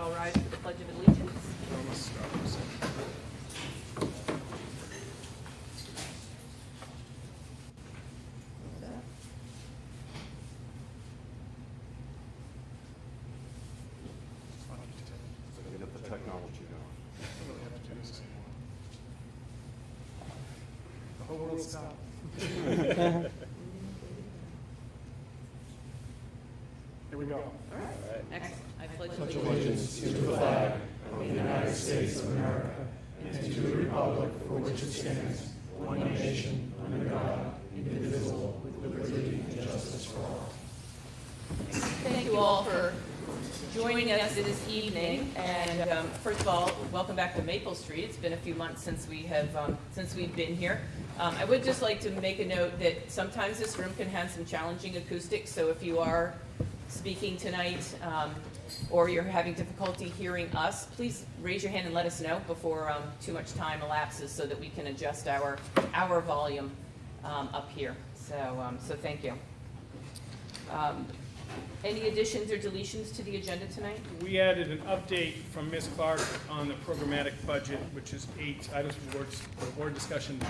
all rise for the Pledge of Allegiance. Get the technology going. The whole world stopped. Here we go. All right. Excellent. I pledge Pledge allegiance. allegiance to the flag of the United States of America and to the republic for which it stands, one nation, under God, indivisible, with liberty and justice for all. Thank you all for joining us this evening. And first of all, welcome back to Maple Street. It's been a few months since we've been here. I would just like to make a note that sometimes this room can have some challenging acoustics. So if you are speaking tonight or you're having difficulty hearing us, please raise your hand and let us know before too much time elapses so that we can adjust our volume up here. So thank you. Any additions or deletions to the agenda tonight? We added an update from Ms. Clark on the programmatic budget, which is 8 items for board discussion B.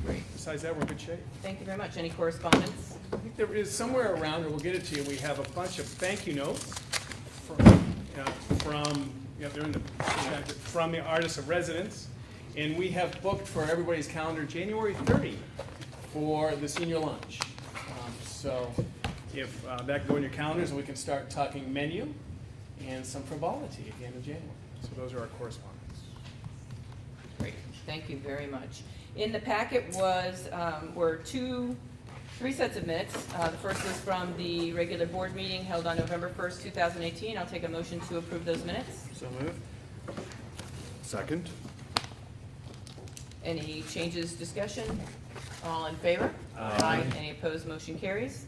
Great. Besides that, we're in good shape. Thank you very much. Any correspondence? I think there is somewhere around, and we'll get it to you, we have a bunch of thank you notes from the artists of residence. And we have booked for everybody's calendar January 30 for the senior lunch. So if that can go in your calendars, we can start talking menu and some frivolity at the end of January. So those are our correspondence. Great. Thank you very much. In the packet were three sets of minutes. The first was from the regular board meeting held on November 1st, 2018. I'll take a motion to approve those minutes. So moved. Second. Any changes, discussion? All in favor? Aye. Any opposed? Motion carries.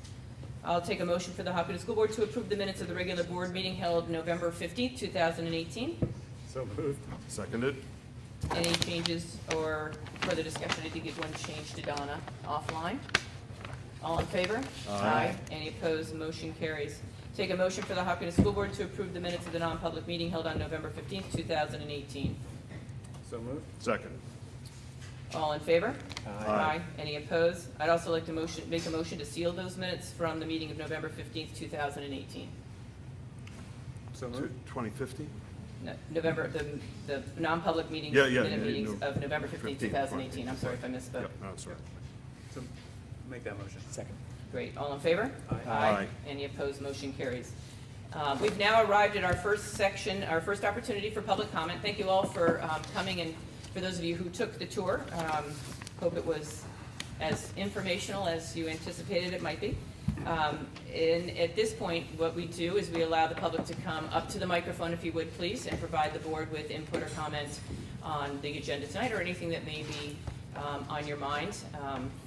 I'll take a motion for the Hopkinton School Board to approve the minutes of the regular board meeting held November 15th, 2018. So moved. Seconded. Any changes or further discussion? I did get one change to Donna offline. All in favor? Aye. Any opposed? Motion carries. Take a motion for the Hopkinton School Board to approve the minutes of the non-public meeting held on November 15th, 2018. So moved. Second. All in favor? Aye. Any opposed? I'd also like to make a motion to seal those minutes from the meeting of November 15th, 2018. So moved. 2050? No, November, the non-public meetings, minute meetings of November 15th, 2018. I'm sorry if I misspoke. Yep, no, that's right. So make that motion. Second. Great. All in favor? Aye. Any opposed? Motion carries. We've now arrived at our first section, our first opportunity for public comment. Thank you all for coming, and for those of you who took the tour, hope it was as informational as you anticipated it might be. And at this point, what we do is we allow the public to come up to the microphone, if you would please, and provide the board with input or comment on the agenda tonight or anything that may be on your mind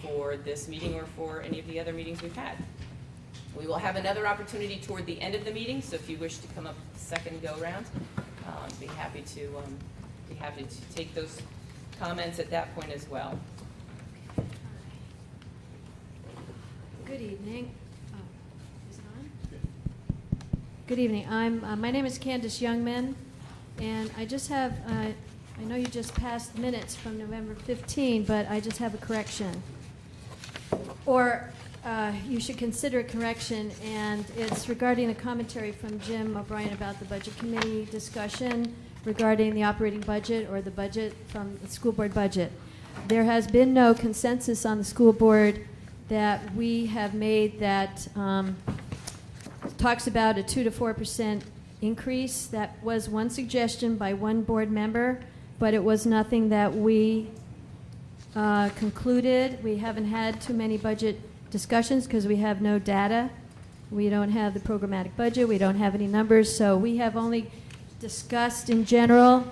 for this meeting or for any of the other meetings we've had. We will have another opportunity toward the end of the meeting, so if you wish to come up the second go-round, be happy to take those comments at that point as well. Good evening. Is it on? Good evening. My name is Candace Youngman, and I just have, I know you just passed minutes from November 15, but I just have a correction. Or you should consider a correction, and it's regarding the commentary from Jim O'Brien about the Budget Committee discussion regarding the operating budget or the budget from the school board budget. There has been no consensus on the school board that we have made that talks about a 2 to 4% increase. That was one suggestion by one board member, but it was nothing that we concluded. We haven't had too many budget discussions because we have no data. We don't have the programmatic budget. We don't have any numbers. So we have only discussed in general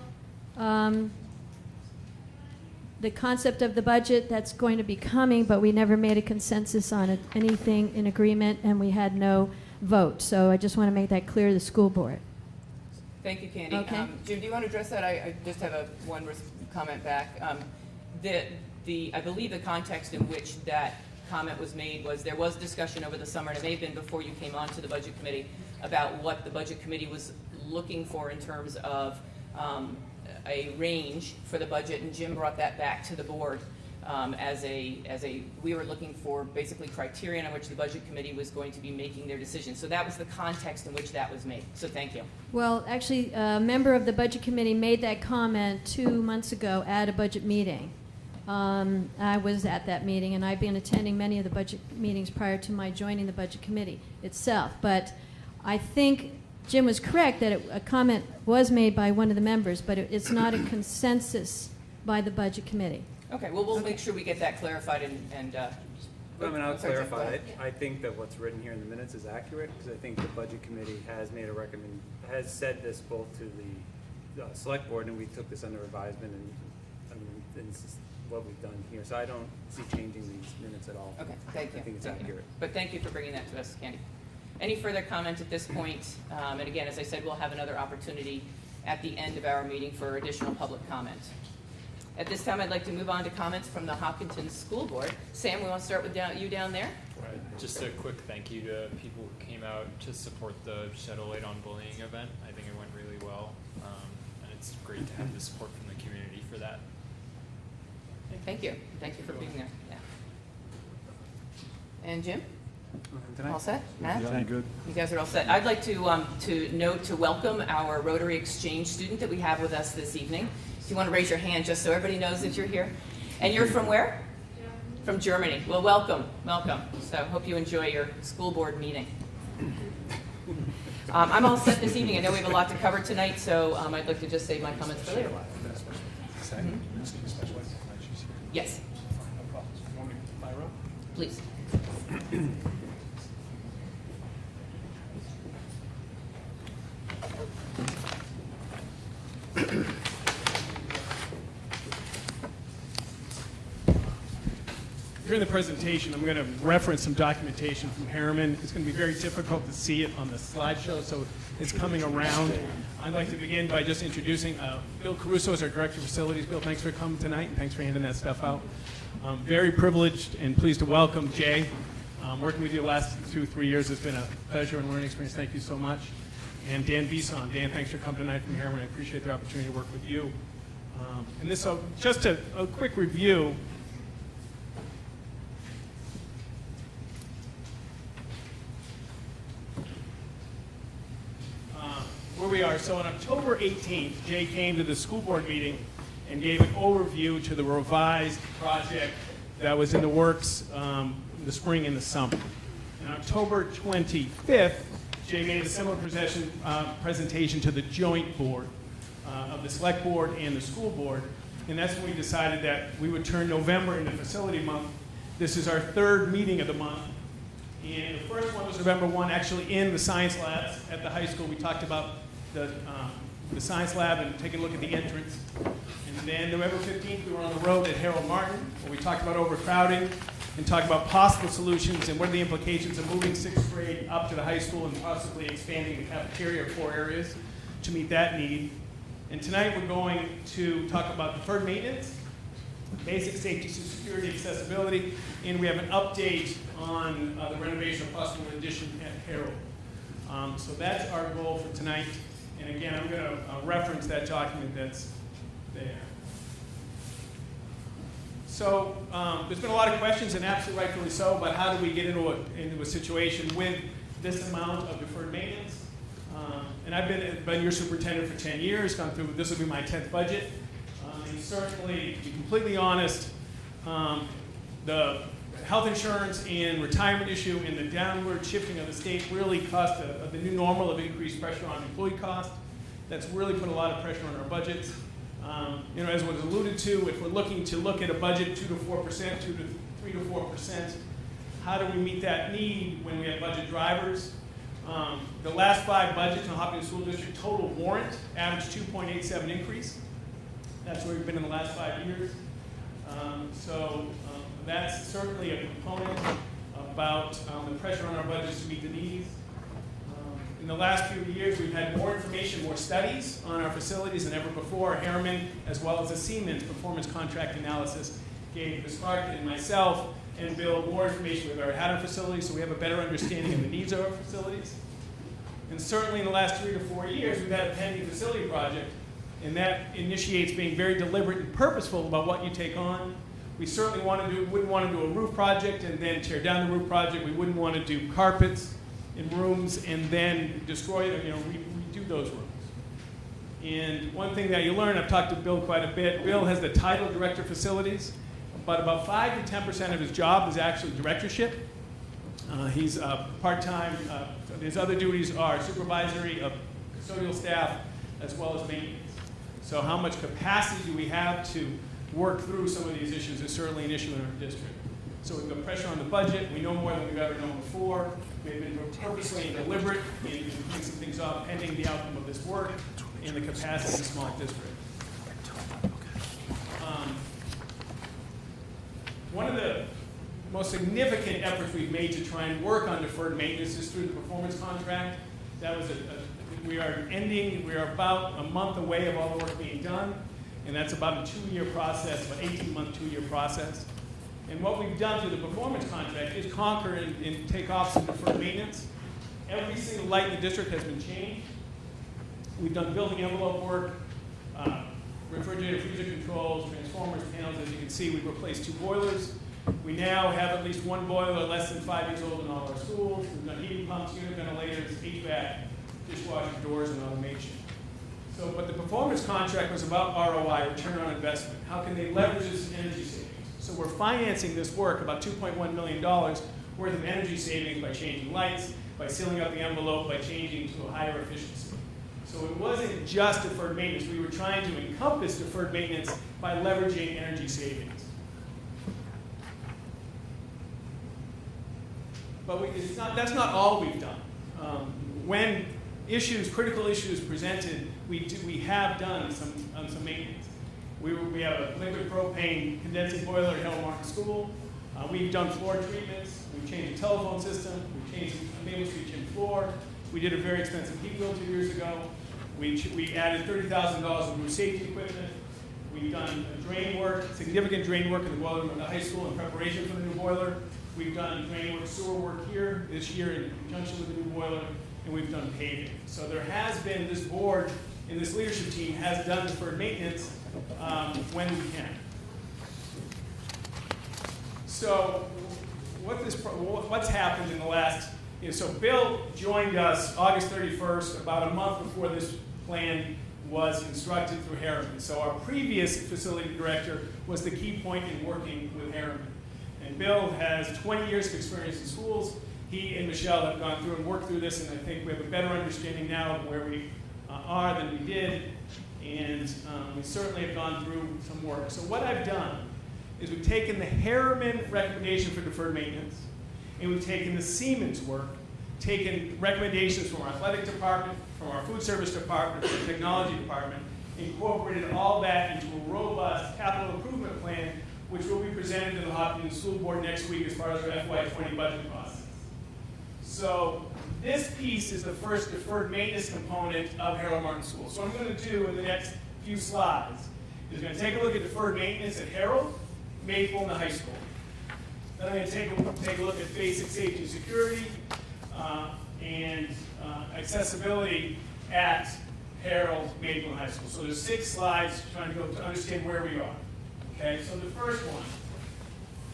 the concept of the budget that's going to be coming, but we never made a consensus on anything in agreement, and we had no vote. So I just want to make that clear to the school board. Thank you, Candy. Okay. Jim, do you want to address that? I just have one comment back. I believe the context in which that comment was made was there was discussion over the summer, and it may have been before you came on to the Budget Committee, about what the Budget Committee was looking for in terms of a range for the budget, and Jim brought that back to the board we were looking for basically criterion on which the budget committee was going to be making their decision. So that was the context in which that was made. So thank you. Well, actually, a member of the Budget Committee made that comment 2 months ago at a budget meeting. I was at that meeting, and I've been attending many of the budget meetings prior to my joining the Budget Committee itself. But I think Jim was correct that a comment was made by one of the members, but it's not a consensus by the Budget Committee. Okay, well, we'll make sure we get that clarified and I mean, I'll sorry, Jeff, go clarify ahead. it. I think that what's written here in the minutes is accurate, because I think the budget committee has made a has said this both to the select board, and we took this under advisement, and I mean, this is what we've done here. So I don't see changing these minutes at all. Okay, thank you. I think it's Thank you. accurate. But thank you for bringing that to us, Candy. Any further comment at this point? And again, as I said, we'll have another opportunity at the end of our meeting for additional public comment. At this time, I'd like to move on to comments from the Hopkinton School Board. Sam, we want to start with you down there? Right. Just a quick thank you to people who came out to support the Shadow Light on Bullying event. I think it went really well, and it's great to have the support from the community for that. Thank you. Thank you for being there. Yeah. And Jim? Tonight? All set? Matt? Yeah, I'm good. You guys are all set. I'd like to welcome our Rotary Exchange student that we have with us this evening. If you want to raise your hand just so everybody knows that you're here. And you're from where? From Germany. Well, welcome, welcome. So hope you enjoy your school board meeting. I'm all set this evening. I know we have a lot to cover tonight, so I'd like to just save my comments for later. Mhm. Yes, please. During the presentation, I'm going to reference some documentation from Harriman. It's going to be very difficult to see it on the slideshow, so it's coming around. I'd like to begin by just introducing Bill Caruso as our Director of Facilities. Bill, thanks for coming tonight, and thanks for handing that stuff out. I'm very privileged and pleased to welcome Jay. Working with you the last 2-3 years has been a pleasure and learning experience. Thank you so much. And Dan Bison. Dan, thanks for coming tonight from Harriman. I appreciate the opportunity to work with you. And this, just a quick review. Where we are. So on October 18th, Jay came to the school board meeting and gave an overview to the revised project that was in the works in the spring and the summer. On October 25th, Jay made a similar presentation to the joint board of the select board and the school board, and that's when we decided that we would turn November into facility month. This is our third meeting of the month, and the first one was November 1, actually in the science labs at the high school. We talked about the science lab and taking a look at the entrance. And then November 15th, we were on the road at Harold Martin, where we talked about overcrowding and talked about possible solutions and what are the implications of moving 6th grade up to the high school and possibly expanding the cafeteria or 4 areas to meet that need. And tonight we're going to talk about deferred maintenance, basic safety, security, accessibility, and we have an update on the renovation of Hopkinton Addition at Harold. So that's our goal for tonight. And again, I'm going to reference that document that's there. So there's been a lot of questions, and absolutely rightfully so, about how do we get into a situation with this amount of deferred maintenance. And I've been your superintendent for 10 years, gone through, this will be my 10th budget. And certainly, to be completely honest, the health insurance and retirement issue and the downward shifting of the state really caused the new normal of increased pressure on employee cost. That's really put a lot of pressure on our budgets. As was alluded to, if we're looking to look at a budget 2 to 4%, 3 to 4%, how do we meet that need when we have budget drivers? The last 5 budgets in the Hopkinton School District total warrant averaged 2.87 increase. That's where we've been in the last 5 years. That's certainly a component about the pressure on our budgets to meet the needs. In the last few years, we've had more information, more studies on our facilities than ever before. Harriman, as well as the Siemens Performance Contract Analysis, gave Ms. Clark and myself and Bill more information with our Hatter facilities, so we have a better understanding of the needs of our facilities. And certainly in the last 3 to 4 years, we've had a pending facility project, and that initiates being very deliberate and purposeful about what you take on. We certainly wouldn't want to do a roof project and then tear down the roof project. We wouldn't want to do carpets in rooms and then destroy, redo those rooms. And one thing that you learn, I've talked to Bill quite a bit. Bill has the title Director of Facilities, but about 5 to 10% of his job is actually directorship. He's part-time. His other duties are supervisory of custodial staff as well as maintenance. So how much capacity do we have to work through some of these issues is certainly an issue in our district. So we've got pressure on the budget. We know more than we've ever known before. We've been purposely deliberate in putting some things off pending the outcome of this work and the capacity of the small district. One of the most significant efforts we've made to try and work on deferred maintenance is through the performance contract. That was we are about a month away of all the work being done, and that's about a 2-year process, about 18-month, 2-year process. And what we've done through the performance contract is conquer and take off some deferred maintenance. Every single light in the district has been changed. We've done building envelope work, refrigerator, freezer controls, transformers, panels. As you can see, we've replaced 2 boilers. We now have at least 1 boiler less than 5 years old in all our schools. We've done heating pumps, unit ventilators, HVAC, dishwasher, doors, and automation. So, but the performance contract was about ROI, return on investment. How can they leverage this energy savings? So we're financing this work, about $2.1 million worth of energy savings by changing lights, by sealing up the envelope, by changing to a higher efficiency. So it wasn't just deferred maintenance. We were trying to encompass deferred maintenance by leveraging energy savings. But that's not all we've done. When critical issues presented, we have done some maintenance. We have a liquid propane condensing boiler at Harold Martin School. We've done floor treatments. We've changed the telephone system. We've changed the Maple Street gym floor. We did a very expensive heat wheel 2 years ago. We added $30,000 in roof safety equipment. We've done drain work, significant drain work in the boiler room at the high school in preparation for the new boiler. We've done drain work, sewer work here this year in conjunction with the new boiler, and we've done paving. So there has been, this board and this leadership team has done deferred maintenance when we can. So what's happened in the last, so Bill joined us August 31st, about a month before this plan was constructed through Harriman. So our previous facility director was the key point in working with Harriman. And Bill has 20 years of experience in schools. He and Michelle have gone through and worked through this, and I think we have a better understanding now of where we are than we did. And we certainly have gone through some work. So what I've done is we've taken the Harriman recommendation for deferred maintenance, and we've taken the Siemens work, taken recommendations from our athletic department, from our food service department, from the technology department, incorporated all that into a robust capital improvement plan, which will be presented to the Hopkinton School Board next week as far as our FY20 budget process. So this piece is the first deferred maintenance component of Harold Martin School. So what I'm going to do in the next few slides is going to take a look at deferred maintenance at Harold, Maple, and the high school. Then I'm going to take a look at basic safety and security and accessibility at Harold, Maple, and high school. So there's 6 slides trying to go to understand where we are. Okay, so the first one,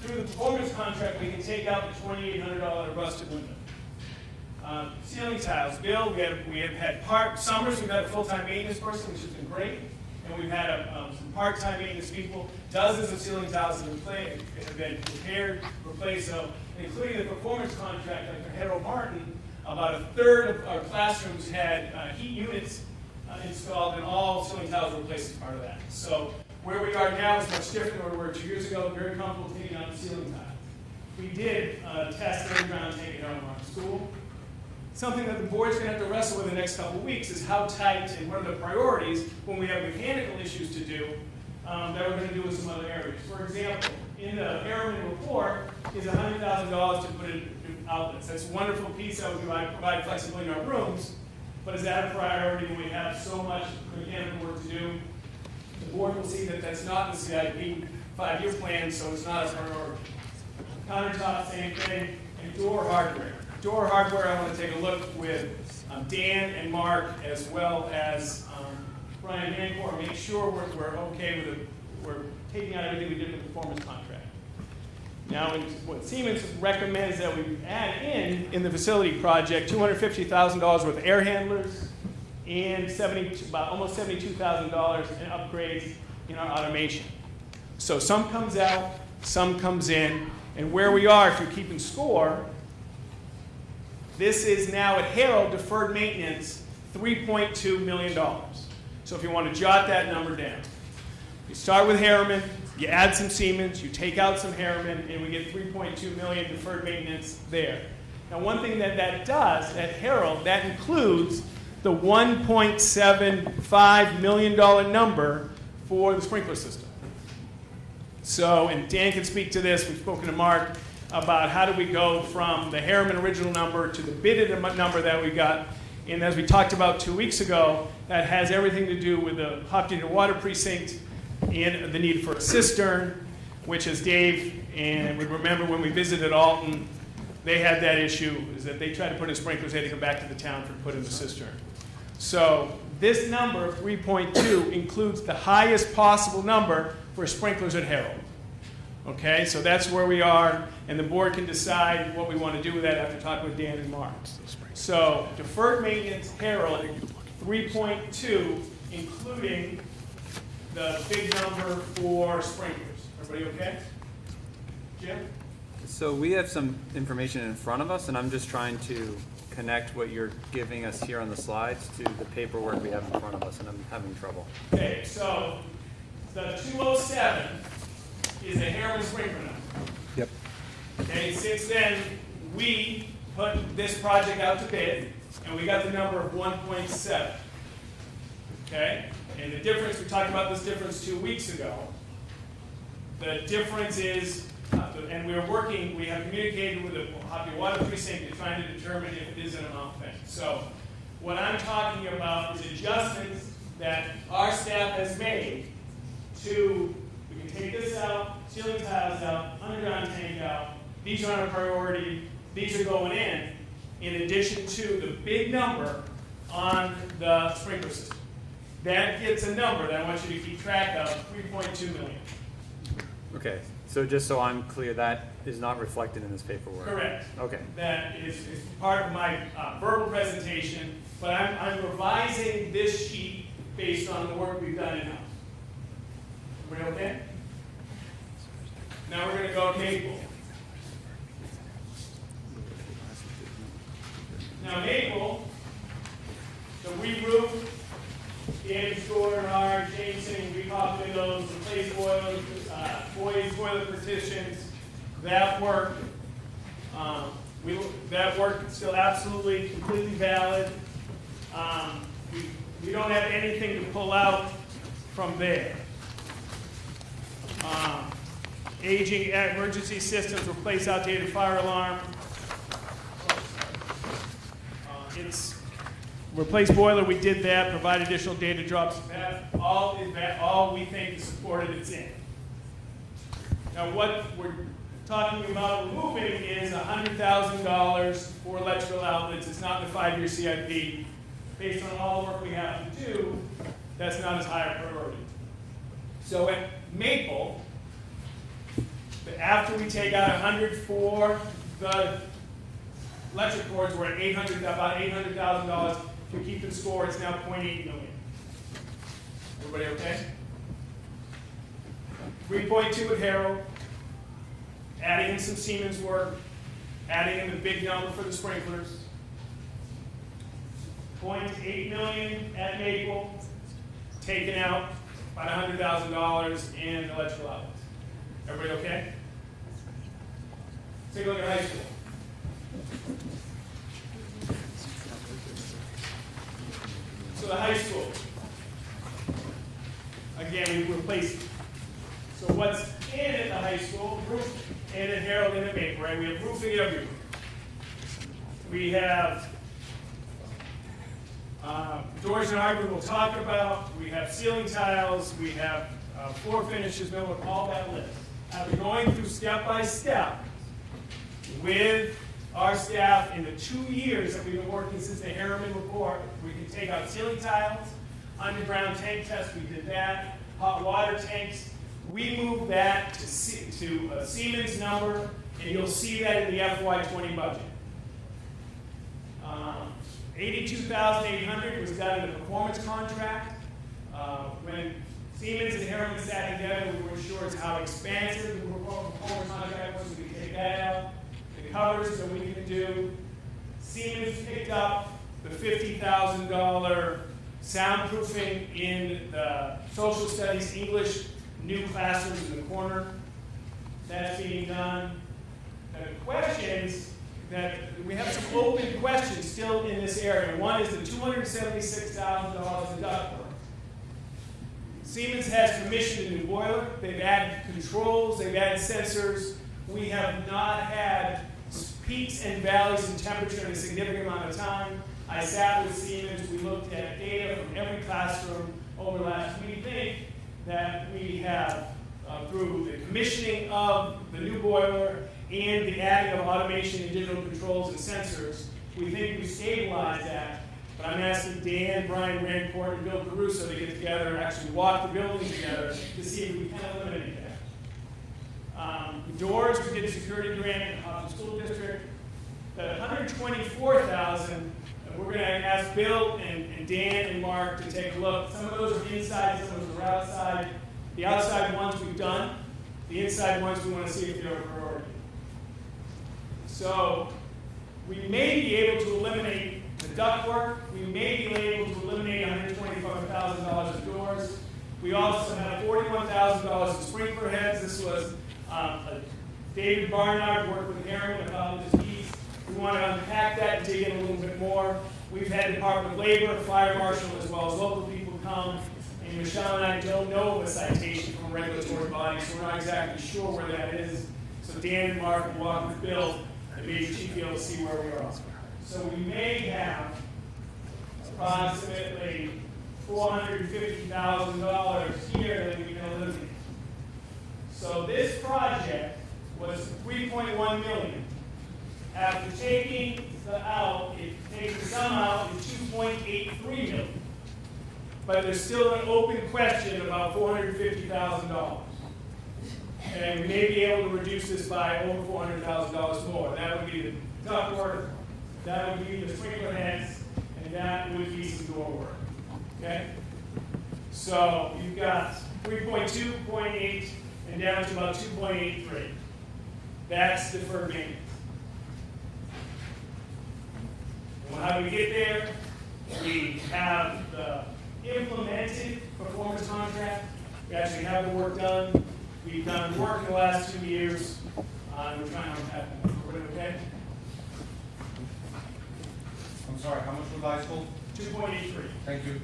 through the performance contract, we can take out the $2,800 rusted window. Ceiling tiles, Bill, we have had summers, we've had a full-time maintenance person, which has been great, and we've had some part-time maintenance people. Dozens of ceiling tiles have been repaired, replaced, so including the performance contract like for Harold Martin, about a third of our classrooms had heat units installed, and all ceiling tiles were replaced as part of that. So where we are now is much different than where we were 2 years ago, very comfortable taking out the ceiling tiles. We did test the ground tank at Harold Martin School. Something that the board's going to have to wrestle with the next couple of weeks is how tight and what are the priorities when we have mechanical issues to do that we're going to do in some other areas. For example, in the Harriman report is $100,000 to put in outlets. That's a wonderful piece that would provide flexibility in our rooms, but is that a priority when we have so much mechanical work to do? The board will see that that's not in the CIP 5-year plan, so it's not a priority. Countertop, same thing, and door hardware. Door hardware, I want to take a look with Dan and Mark, as well as Brian Vancor, make sure we're okay with it. We're taking out everything we did in the performance contract. Now, what Siemens recommends that we add in the facility project, $250,000 worth of air handlers and almost $72,000 in upgrades in our automation. So some comes out, some comes in, and where we are, if you're keeping score, this is now at Harold deferred maintenance, $3.2 million. So if you want to jot that number down, you start with Harriman, you add some Siemens, you take out some Harriman, and we get $3.2 million deferred maintenance there. Now, one thing that does at Harold, that includes the $1.75 million number for the sprinkler system. So, and Dan can speak to this, we've spoken to Mark about how do we go from the Harriman original number to the bidded number that we got. And as we talked about 2 weeks ago, that has everything to do with the Hopkinton Water Precinct and the need for a cistern, which as Dave and we remember when we visited Alton, they had that issue, is that they tried to put in sprinklers, they had to come back to the town to put in the cistern. So this number of 3.2 includes the highest possible number for sprinklers at Harold. Okay, so that's where we are, and the board can decide what we want to do with that after talking with Dan and Mark. So deferred maintenance, Harold, 3.2, including the big number for sprinklers. Everybody okay? Jim? So we have some information in front of us, and I'm just trying to connect what you're giving us here on the slides to the paperwork we have in front of us, and I'm having trouble. Okay, so the 207 is a Harold sprinkler number. Yep. Okay, since then, we put this project out to bid, and we got the number of 1.7. Okay? And the difference, we talked about this difference 2 weeks ago. The difference is, and we have communicated with the Hopkinton Water Precinct and trying to determine if it is an amount thing. So what I'm talking about is adjustments that our staff has made to, we can take this out, ceiling tiles out, underground tank out. These are on a priority. These are going in addition to the big number on the sprinkler system. That gets a number that I want you to keep track of, 3.2 million. Okay, so just so I'm clear, that is not reflected in this paperwork? Correct. Okay. That is part of my verbal presentation, but I'm revising this sheet based on the work we've done in-house. Everybody okay? Now we're going to go Maple. Now Maple, the re-roof, damaged door yard, changing, recop windows, replace boilers, boiler partitions, that work. That work is still absolutely, completely valid. We don't have anything to pull out from there. Aging emergency systems, replace outdated fire alarm. It's replace boiler, we did that, provide additional data drops. All we think is supported, it's in. Now what we're talking about removing is $100,000 for electrical outlets. It's not in the 5-year CIP. Based on all the work we have to do, that's not as high a priority. So at Maple, after we take out 100 for the electric cords, we're at about $800,000. If we keep the score, it's now $0.8 million. Everybody okay? 3.2 at Harold, adding in some Siemens work, adding in the big number for the sprinklers. $0.8 million at Maple, taking out about $100,000 in electrical outlets. Everybody okay? Take a look at high school. So the high school, again, we replaced. So what's in at the high school? Roof, and at Harold and at Maple, right? We have roofing everywhere. We have doors and hardwood we'll talk about. We have ceiling tiles. We have floor finishes, all that list. After going through step by step with our staff, in the 2 years that we've been working since the Harriman report, we can take out ceiling tiles, underground tank test, we did that, hot water tanks. We moved that to a Siemens number, and you'll see that in the FY20 budget. 82,800 was done in a performance contract. When Siemens and Harriman sat together, we weren't sure how expansive the performance contract was, so we take that out. The covers that we can do. Siemens picked up the $50,000 soundproofing in the social studies English new classrooms in the corner. That's being done. The questions that we have some open questions still in this area. One is the $276,000 in ductwork. Siemens has commissioned a new boiler. They've added controls. They've added sensors. We have not had peaks and valleys in temperature in a significant amount of time. I sat with Siemens. We looked at data from every classroom over the last. We think that we have, through the commissioning of the new boiler and the adding of automation and digital controls and sensors, we think we stabilized that. But I'm asking Dan, Brian Rancourt, and Bill Caruso to get together and actually walk the building together to see if we can eliminate that. The doors, we did a security grant in the Hopkinton School District. The $124,000, we're going to ask Bill and Dan and Mark to take a look. Some of those are inside, some of those are outside. The outside ones we've done. The inside ones we want to see if they're a priority. So we may be able to eliminate the ductwork. We may be able to eliminate $125,000 of doors. We also have $41,000 in sprinkler heads. This was David Barnard worked with Aaron, a college's piece. We want to unpack that and dig in a little bit more. We've had Department of Labor, Fire Marshal, as well as local people come. And Michelle and I don't know of a citation from a regulatory body, so we're not exactly sure where that is. So Dan and Mark will walk with Bill and maybe Chief be able to see where we are. So we may have approximately $450,000 here that we can eliminate. So this project was $3.1 million. After taking the out, it takes the sum out is $2.83 million. But there's still an open question about $450,000. And we may be able to reduce this by over $400,000 more. That would be the ductwork, that would be the sprinkler heads, and that would be some door work. Okay? So you've got 3.2, 0.8, and down to about 2.83. That's deferred maintenance. Well, how do we get there? We have the implemented performance contract. We actually have the work done. We've done work in the last 2 years. And we're trying to unpack it. Okay? I'm sorry, how much was high school? 2.83. Thank you.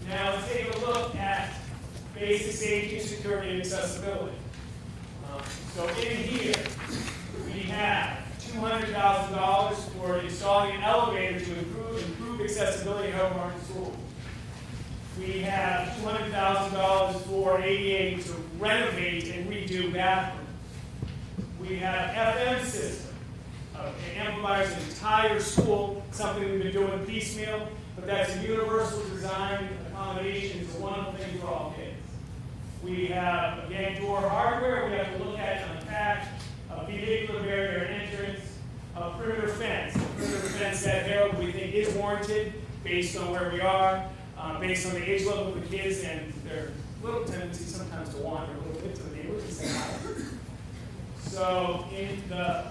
Now let's take a look at basic safety, security, and accessibility. So in here, we have $200,000 for installing an elevator to improve accessibility at Hopkinton School. We have $200,000 for ADA to renovate and redo bathrooms. We have FM system. It amplifies the entire school, something we've been doing piecemeal, but that's a universal design accommodation. It's a wonderful thing for all kids. We have, again, door hardware. We have to look at and unpack a vehicular barrier entrance, a perimeter fence. A perimeter fence that Harold we think is warranted based on where we are, based on the age level of the kids and their little tendency sometimes to wander a little bit to the neighborhood and say hi. So in the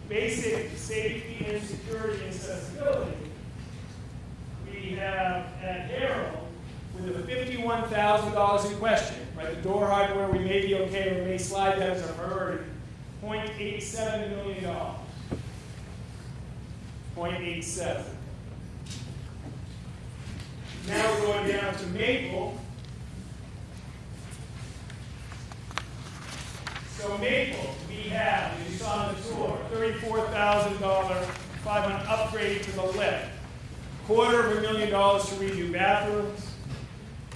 basic safety and security and accessibility, we have at Harold with the $51,000 in question, right? The door hardware we may be okay, or we may slide that as a priority. $0.87 million. 0.87. Now we're going down to Maple. So Maple, we have, as you saw on the tour, $34,000 500 upgrade to the lift. $250,000 to redo bathrooms.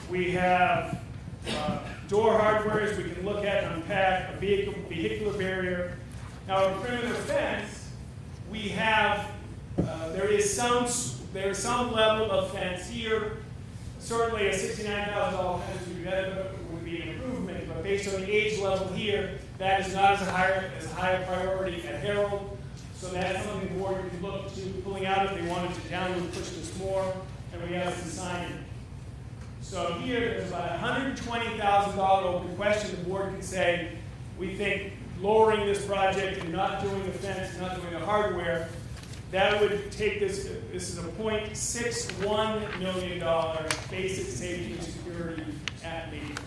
We have door hardware we can look at and unpack, a vehicular barrier, Now, a perimeter fence, we have, there is some level of fence here. Certainly a $69,000 fence would be an improvement, but based on the age level here, that is not as high a priority at Harold. So that's something the board could look to pulling out if they wanted to downward push this more, and we have some signing. So here, there's about a $120,000 open question. The board can say, we think lowering this project and not doing the fence, not doing the hardware, that would take this is a $0.61 million basic safety and security at lead.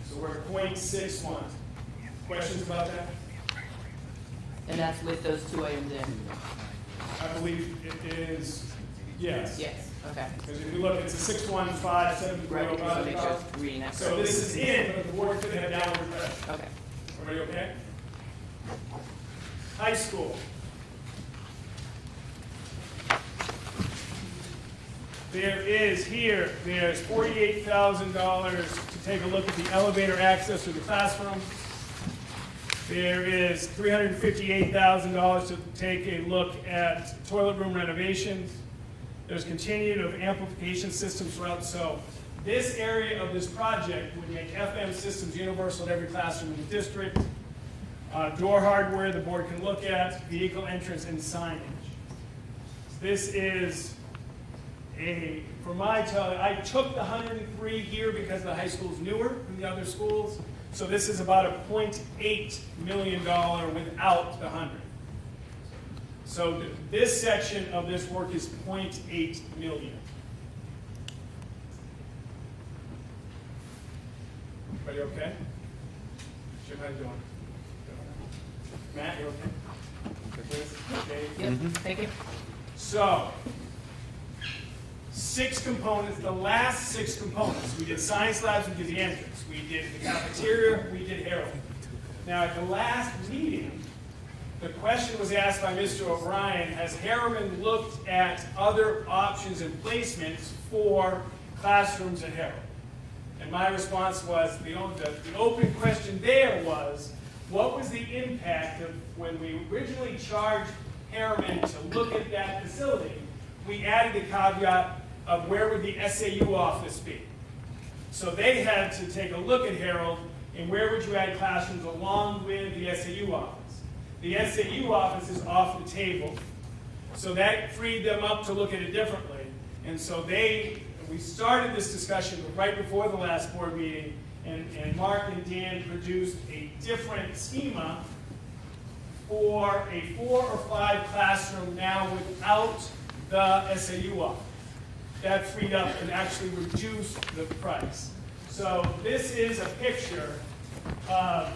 So we're at $0.61. Questions about that? And that's with those two items in? I believe it is, yes. Yes, okay. Because if you look, it's a 615, Right, so they 730. just reading that. So this is in, but the board could have downward pressure. Okay. Everybody okay? High school. There's $48,000 to take a look at the elevator access to the classroom. There is $358,000 to take a look at toilet room renovations. There's continued of amplification systems throughout. So this area of this project would make FM systems universal in every classroom in the district. Door hardware the board can look at, vehicle entrance and signage. This is for my tell, I took the 103 here because the high school is newer than the other schools. So this is about a $0.8 million without the 100. So this section of this work is $0.8 million. Everybody okay? Jim, how you doing? Matt, you okay? Okay. Yep, thank you. So, 6 components, the last 6 components. We did science labs, we did the entrance, we did the cafeteria, we did Harold. Now, at the last meeting, the question was asked by Mr. O'Brien, has Harriman looked at other options and placements for classrooms at Harold? And my response was, the open question there was, what was the impact of when we originally charged Harriman to look at that facility? We added the caveat of where would the SAU office be. So they had to take a look at Harold and where would you add classrooms along with the SAU office. The SAU office is off the table, so that freed them up to look at it differently. And so we started this discussion right before the last board meeting, and Mark and Dan produced a different schema for a 4 or 5 classroom now without the SAU office. That freed up and actually reduced the price. So this is a picture of a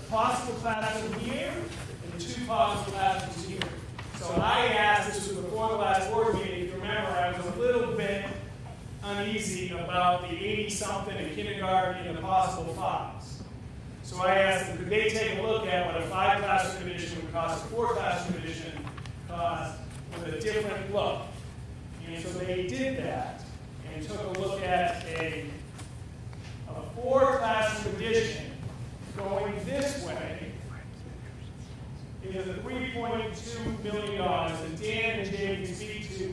possible classroom here and 2 possible classrooms here. So I asked, this was before the last board meeting, if you remember, I was a little bit uneasy about the 80-something in kindergarten and the possible 5s. So I asked them, could they take a look at what a 5-classroom addition would cost, a 4-classroom addition cost, with a different look. And so they did that and took a look at a 4-classroom addition going this way. It is a $3.2 million, and Dan and Dave can speak to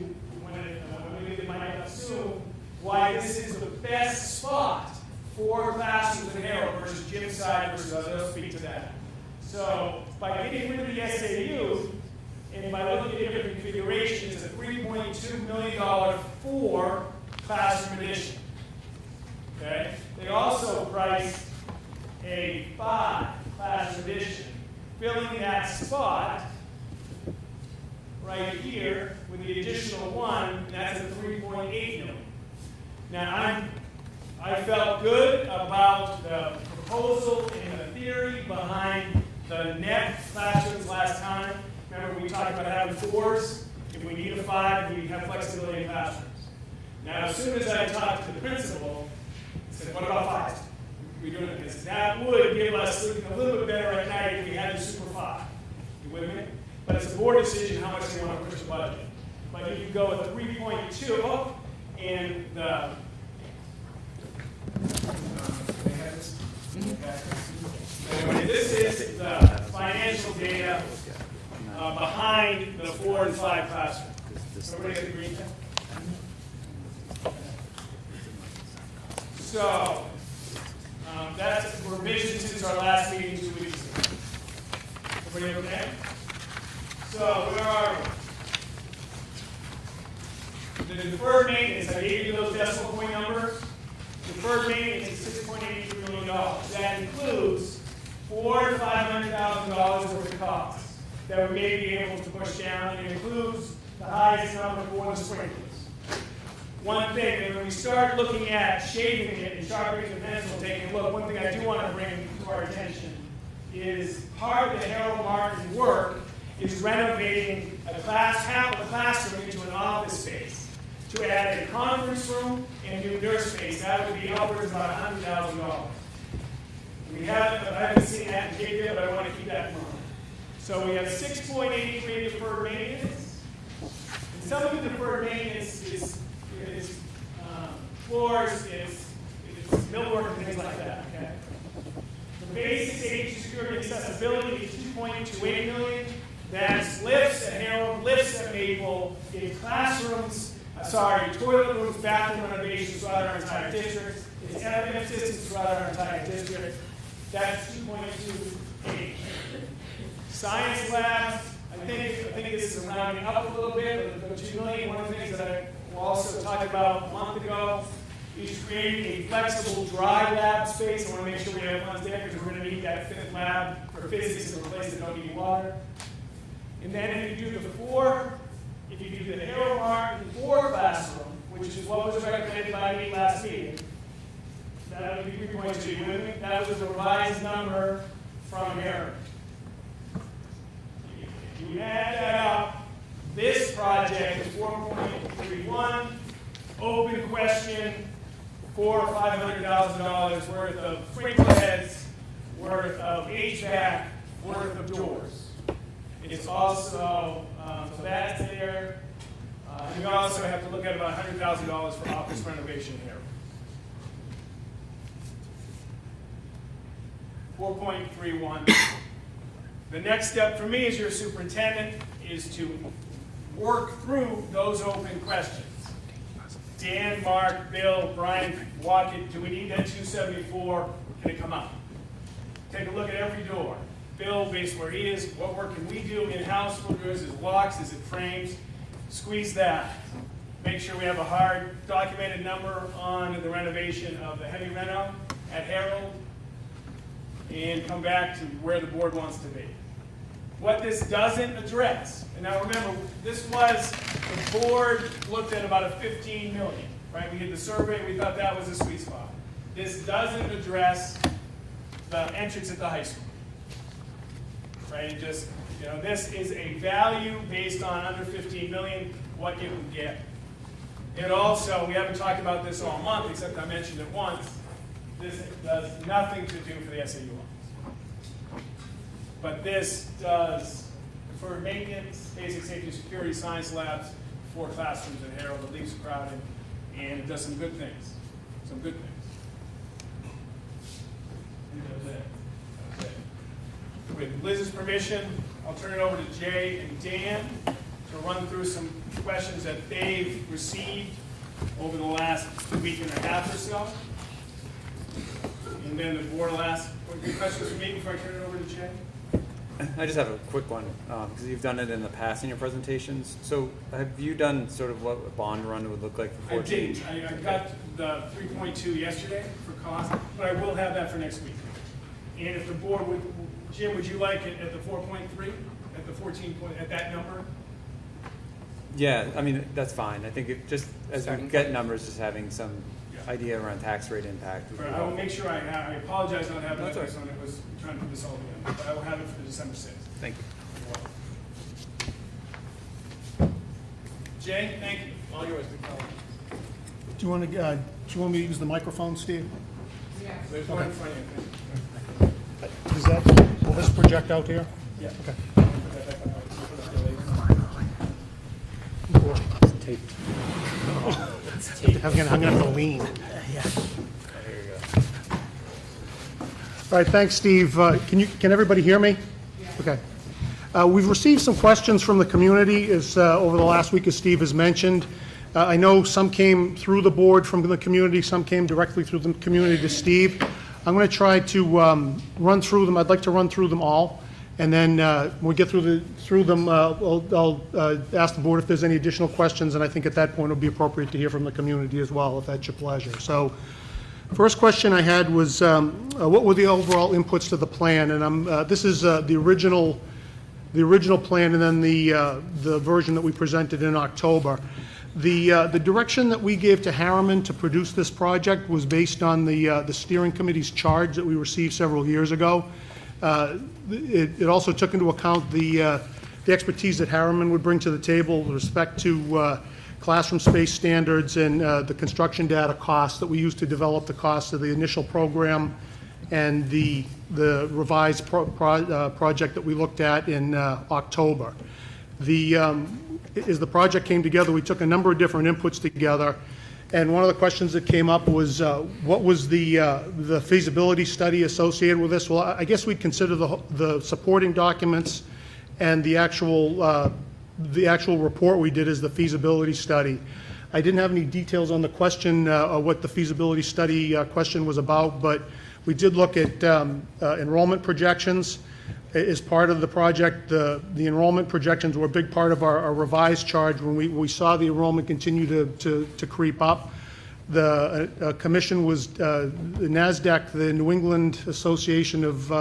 when they might assume why this is the best spot for classrooms in Harold versus gym side versus others. They'll speak to that. So by getting rid of the SAU, and by looking at different configurations, it's a $3.2 million 4-classroom addition. Okay? They also priced a 5-classroom addition, filling that spot right here with the additional 1, and that's a $3.8 million. Now, I felt good about the proposal and the theory behind the net classrooms last time. Remember, we talked about having 4s. If we need a 5, we have flexibility in classrooms. Now, as soon as I talked to the principal, I said, what about 5s? We're doing this. That would give us sleeping a little bit better at night if we had the super 5. You with me? But it's a board decision how much they want to push the budget. But you can go with a 3.2, and the anyway, this is the area behind the 4 and 5 classroom. Everybody got the green pen? So, that's revision since our last meeting 2 weeks ago. Everybody okay? So, where are we? The deferred maintenance, I gave you those decimal point numbers. Deferred maintenance is $6.83 million. That includes $400,000 to $500,000 worth of costs that we may be able to push down. It includes the highest number for the sprinklers. One thing, and when we start looking at shading it and sharpening the pencil, taking a look, one thing I do want to bring to our attention is part of the Harold Martin work is renovating half of the classroom into an office space to add a conference room and new nurse space. That would be upwards of about $100,000. I haven't seen that in Cape yet, but I want to keep that in mind. So we have 6.83 deferred maintenance. And some of the deferred maintenance is floors, it's millwork and things like that. Okay. The basic safety, security, and accessibility is $2.28 million. That's lifts at Harold, lifts at Maple, in classrooms, toilet rooms, bathroom renovations throughout our entire district. It's evidence systems throughout our entire district. That's 2.28. Science labs, I think this is rounding up a little bit, but $2 million. One of the things that I also talked about a month ago is creating a flexible dry lab space. I want to make sure we have funds there because we're going to need that 5th lab for physics in a place that don't need water. And then if you do the Harold Martin 4 classroom, which is what was recommended by me last meeting, that would be 3.2 with me. That was the revised number from Harold. If you add that up, this project is 4.31, open question, $400,000 or $500,000 worth of sprinkler heads, worth of HVAC, worth of doors. It's also, so that's there. We also have to look at about $100,000 for office renovation here. 4.31. The next step for me as your superintendent is to work through those open questions. Dan, Mark, Bill, Brian, walk it. Do we need that 274? Can it come up? Take a look at every door. Bill, based where he is, what work can we do in-house for doors? Is it locks? Is it frames? Squeeze that. Make sure we have a hard documented number on the renovation of the heavy reno at Harold, and come back to where the board wants to be. What this doesn't address, and now remember, this was, the board looked at about a $15 million, right? We did the survey, we thought that was a sweet spot. This doesn't address the entrance at the high school, right? It just, this is a value based on under 15 million, what you can get. It also, we haven't talked about this all month, except I mentioned it once, this does nothing to do for the SAU office. But this does deferred maintenance, basic safety, security, science labs, 4 classrooms at Harold, it leaves crowded, and it does some good things. Some good things. With Liz's permission, I'll turn it over to Jay and Dan to run through some questions that they've received over the last week and a half or so. And then the board will ask questions for me before I turn it over to Jay. I just have a quick one, because you've done it in the past in your presentations. So have you done sort of what a bond run would look like for 14? I didn't. I got the 3.2 yesterday for cost, but I will have that for next week. And if the board would, Jim, would you like it at the 4.3, at the 14 point, at that number? Yeah, I mean, that's fine. I think it just, as we get numbers, just having some idea around tax rate impact. I will make sure I have, I apologize not having that on it, was trying to put this all together, but I will have it for the December 6th. Thank you. Jay, thank you. All yours, big fella. Do you want me to use the microphone, Steve? There's one in front of you. Will this project out here? Yeah. Okay. I'm gonna have to lean. All right, thanks, Steve. Can everybody hear me? Yeah. Okay. We've received some questions from the community over the last week, as Steve has mentioned. I know some came through the board from the community, some came directly through the community to Steve. I'm going to try to run through them. I'd like to run through them all, and then when we get through them, I'll ask the board if there's any additional questions, and I think at that point it would be appropriate to hear from the community as well, if that's your pleasure. So, first question I had was, what were the overall inputs to the plan? And this is the original plan, and then the version that we presented in October. The direction that we gave to Harriman to produce this project was based on the steering committee's charge that we received several years ago. It also took into account the expertise that Harriman would bring to the table with respect to classroom space standards and the construction data costs that we used to develop the cost of the initial program and the revised project that we looked at in October. As the project came together, we took a number of different inputs together, and one of the questions that came up was, what was the feasibility study associated with this? Well, I guess we'd consider the supporting documents and the actual report we did as the feasibility study. I didn't have any details on the question of what the feasibility study question was about, but we did look at enrollment projections. As part of the project, the enrollment projections were a big part of our revised charge. When we saw the enrollment continue to creep up, the commission was the NASDAQ, the New England Association of,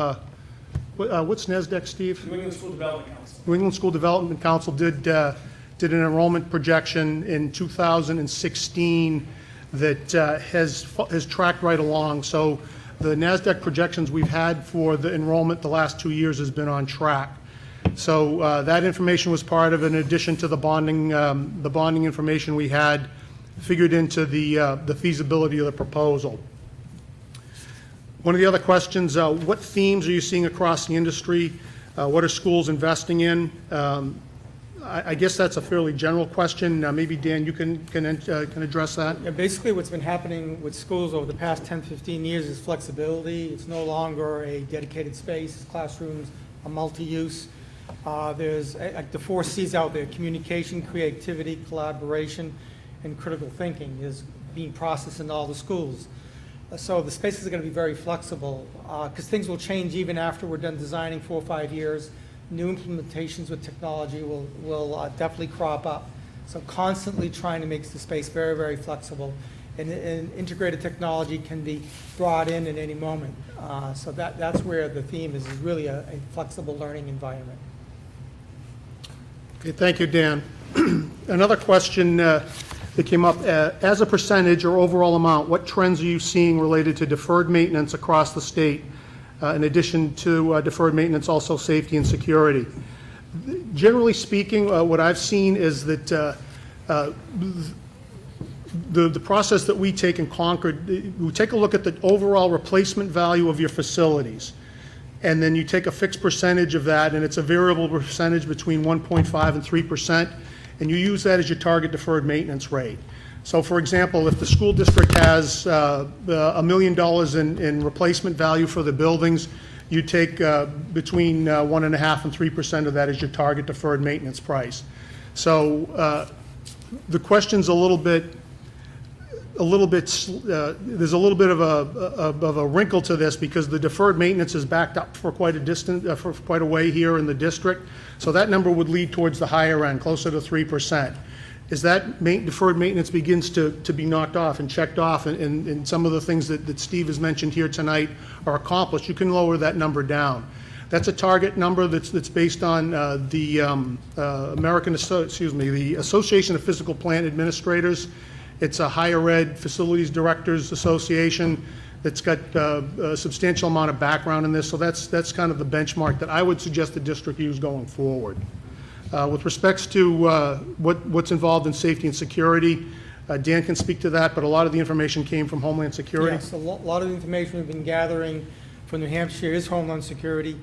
what's NASDAQ, Steve? New England School Development Council. New England School Development Council did an enrollment projection in 2016 that has tracked right along. So the NASDAQ projections we've had for the enrollment the last 2 years has been on track. So that information was part of, in addition to the bonding information we had, figured into the feasibility of the proposal. One of the other questions, what themes are you seeing across the industry? What are schools investing in? I guess that's a fairly general question. Maybe, Dan, you can address that? Yeah, basically what's been happening with schools over the past 10, 15 years is flexibility. It's no longer a dedicated space. Classrooms are multi-use. There's like the 4 C's out there: communication, creativity, collaboration, and critical thinking is being processed in all the schools. So the spaces are going to be very flexible because things will change even after we're done designing 4 or 5 years. New implementations with technology will definitely crop up. So constantly trying to make the space very, very flexible. And integrated technology can be brought in at any moment. So that's where the theme is really a flexible learning environment. Okay, thank you, Dan. Another question that came up, as a percentage or overall amount, what trends are you seeing related to deferred maintenance across the state? In addition to deferred maintenance, also safety and security. Generally speaking, what I've seen is that the process that we take in Concord, we take a look at the overall replacement value of your facilities, and then you take a fixed percentage of that, and it's a variable percentage between 1.5 and 3%, and you use that as your target deferred maintenance rate. So, for example, if the school district has $1 million in replacement value for the buildings, you take between 1.5 and 3% of that as your target deferred maintenance price. So the question's a little bit. There's a little bit of a wrinkle to this because the deferred maintenance is backed up for quite a distance, for quite a way here in the district. So that number would lead towards the higher end, closer to 3%. As that deferred maintenance begins to be knocked off and checked off, and some of the things that Steve has mentioned here tonight are accomplished, you can lower that number down. That's a target number that's based on the the Association of Physical Plant Administrators. It's a higher ed facilities directors association that's got a substantial amount of background in this. So that's kind of the benchmark that I would suggest the district use going forward. With respects to what's involved in safety and security, Dan can speak to that, but a lot of the information came from Homeland Security. Yes, a lot of the information we've been gathering from New Hampshire is Homeland Security.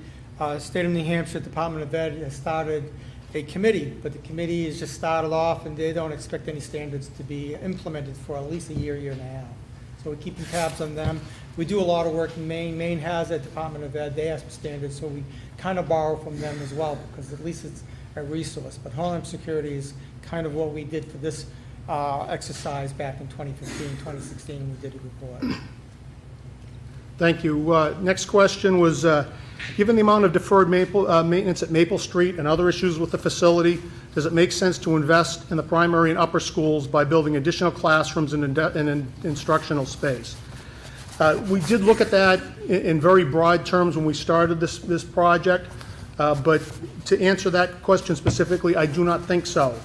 State of New Hampshire Department of Ed has started a committee, but the committee has just started off and they don't expect any standards to be implemented for at least a year, year and a half. So we're keeping tabs on them. We do a lot of work in Maine. Maine has a Department of Ed, they have standards, so we kind of borrow from them as well, because at least it's a resource. But Homeland Security is kind of what we did for this exercise back in 2015, 2016, we did a report. Thank you. Next question was, given the amount of deferred maintenance at Maple Street and other issues with the facility, does it make sense to invest in the primary and upper schools by building additional classrooms and instructional space? We did look at that in very broad terms when we started this project, but to answer that question specifically, I do not think so.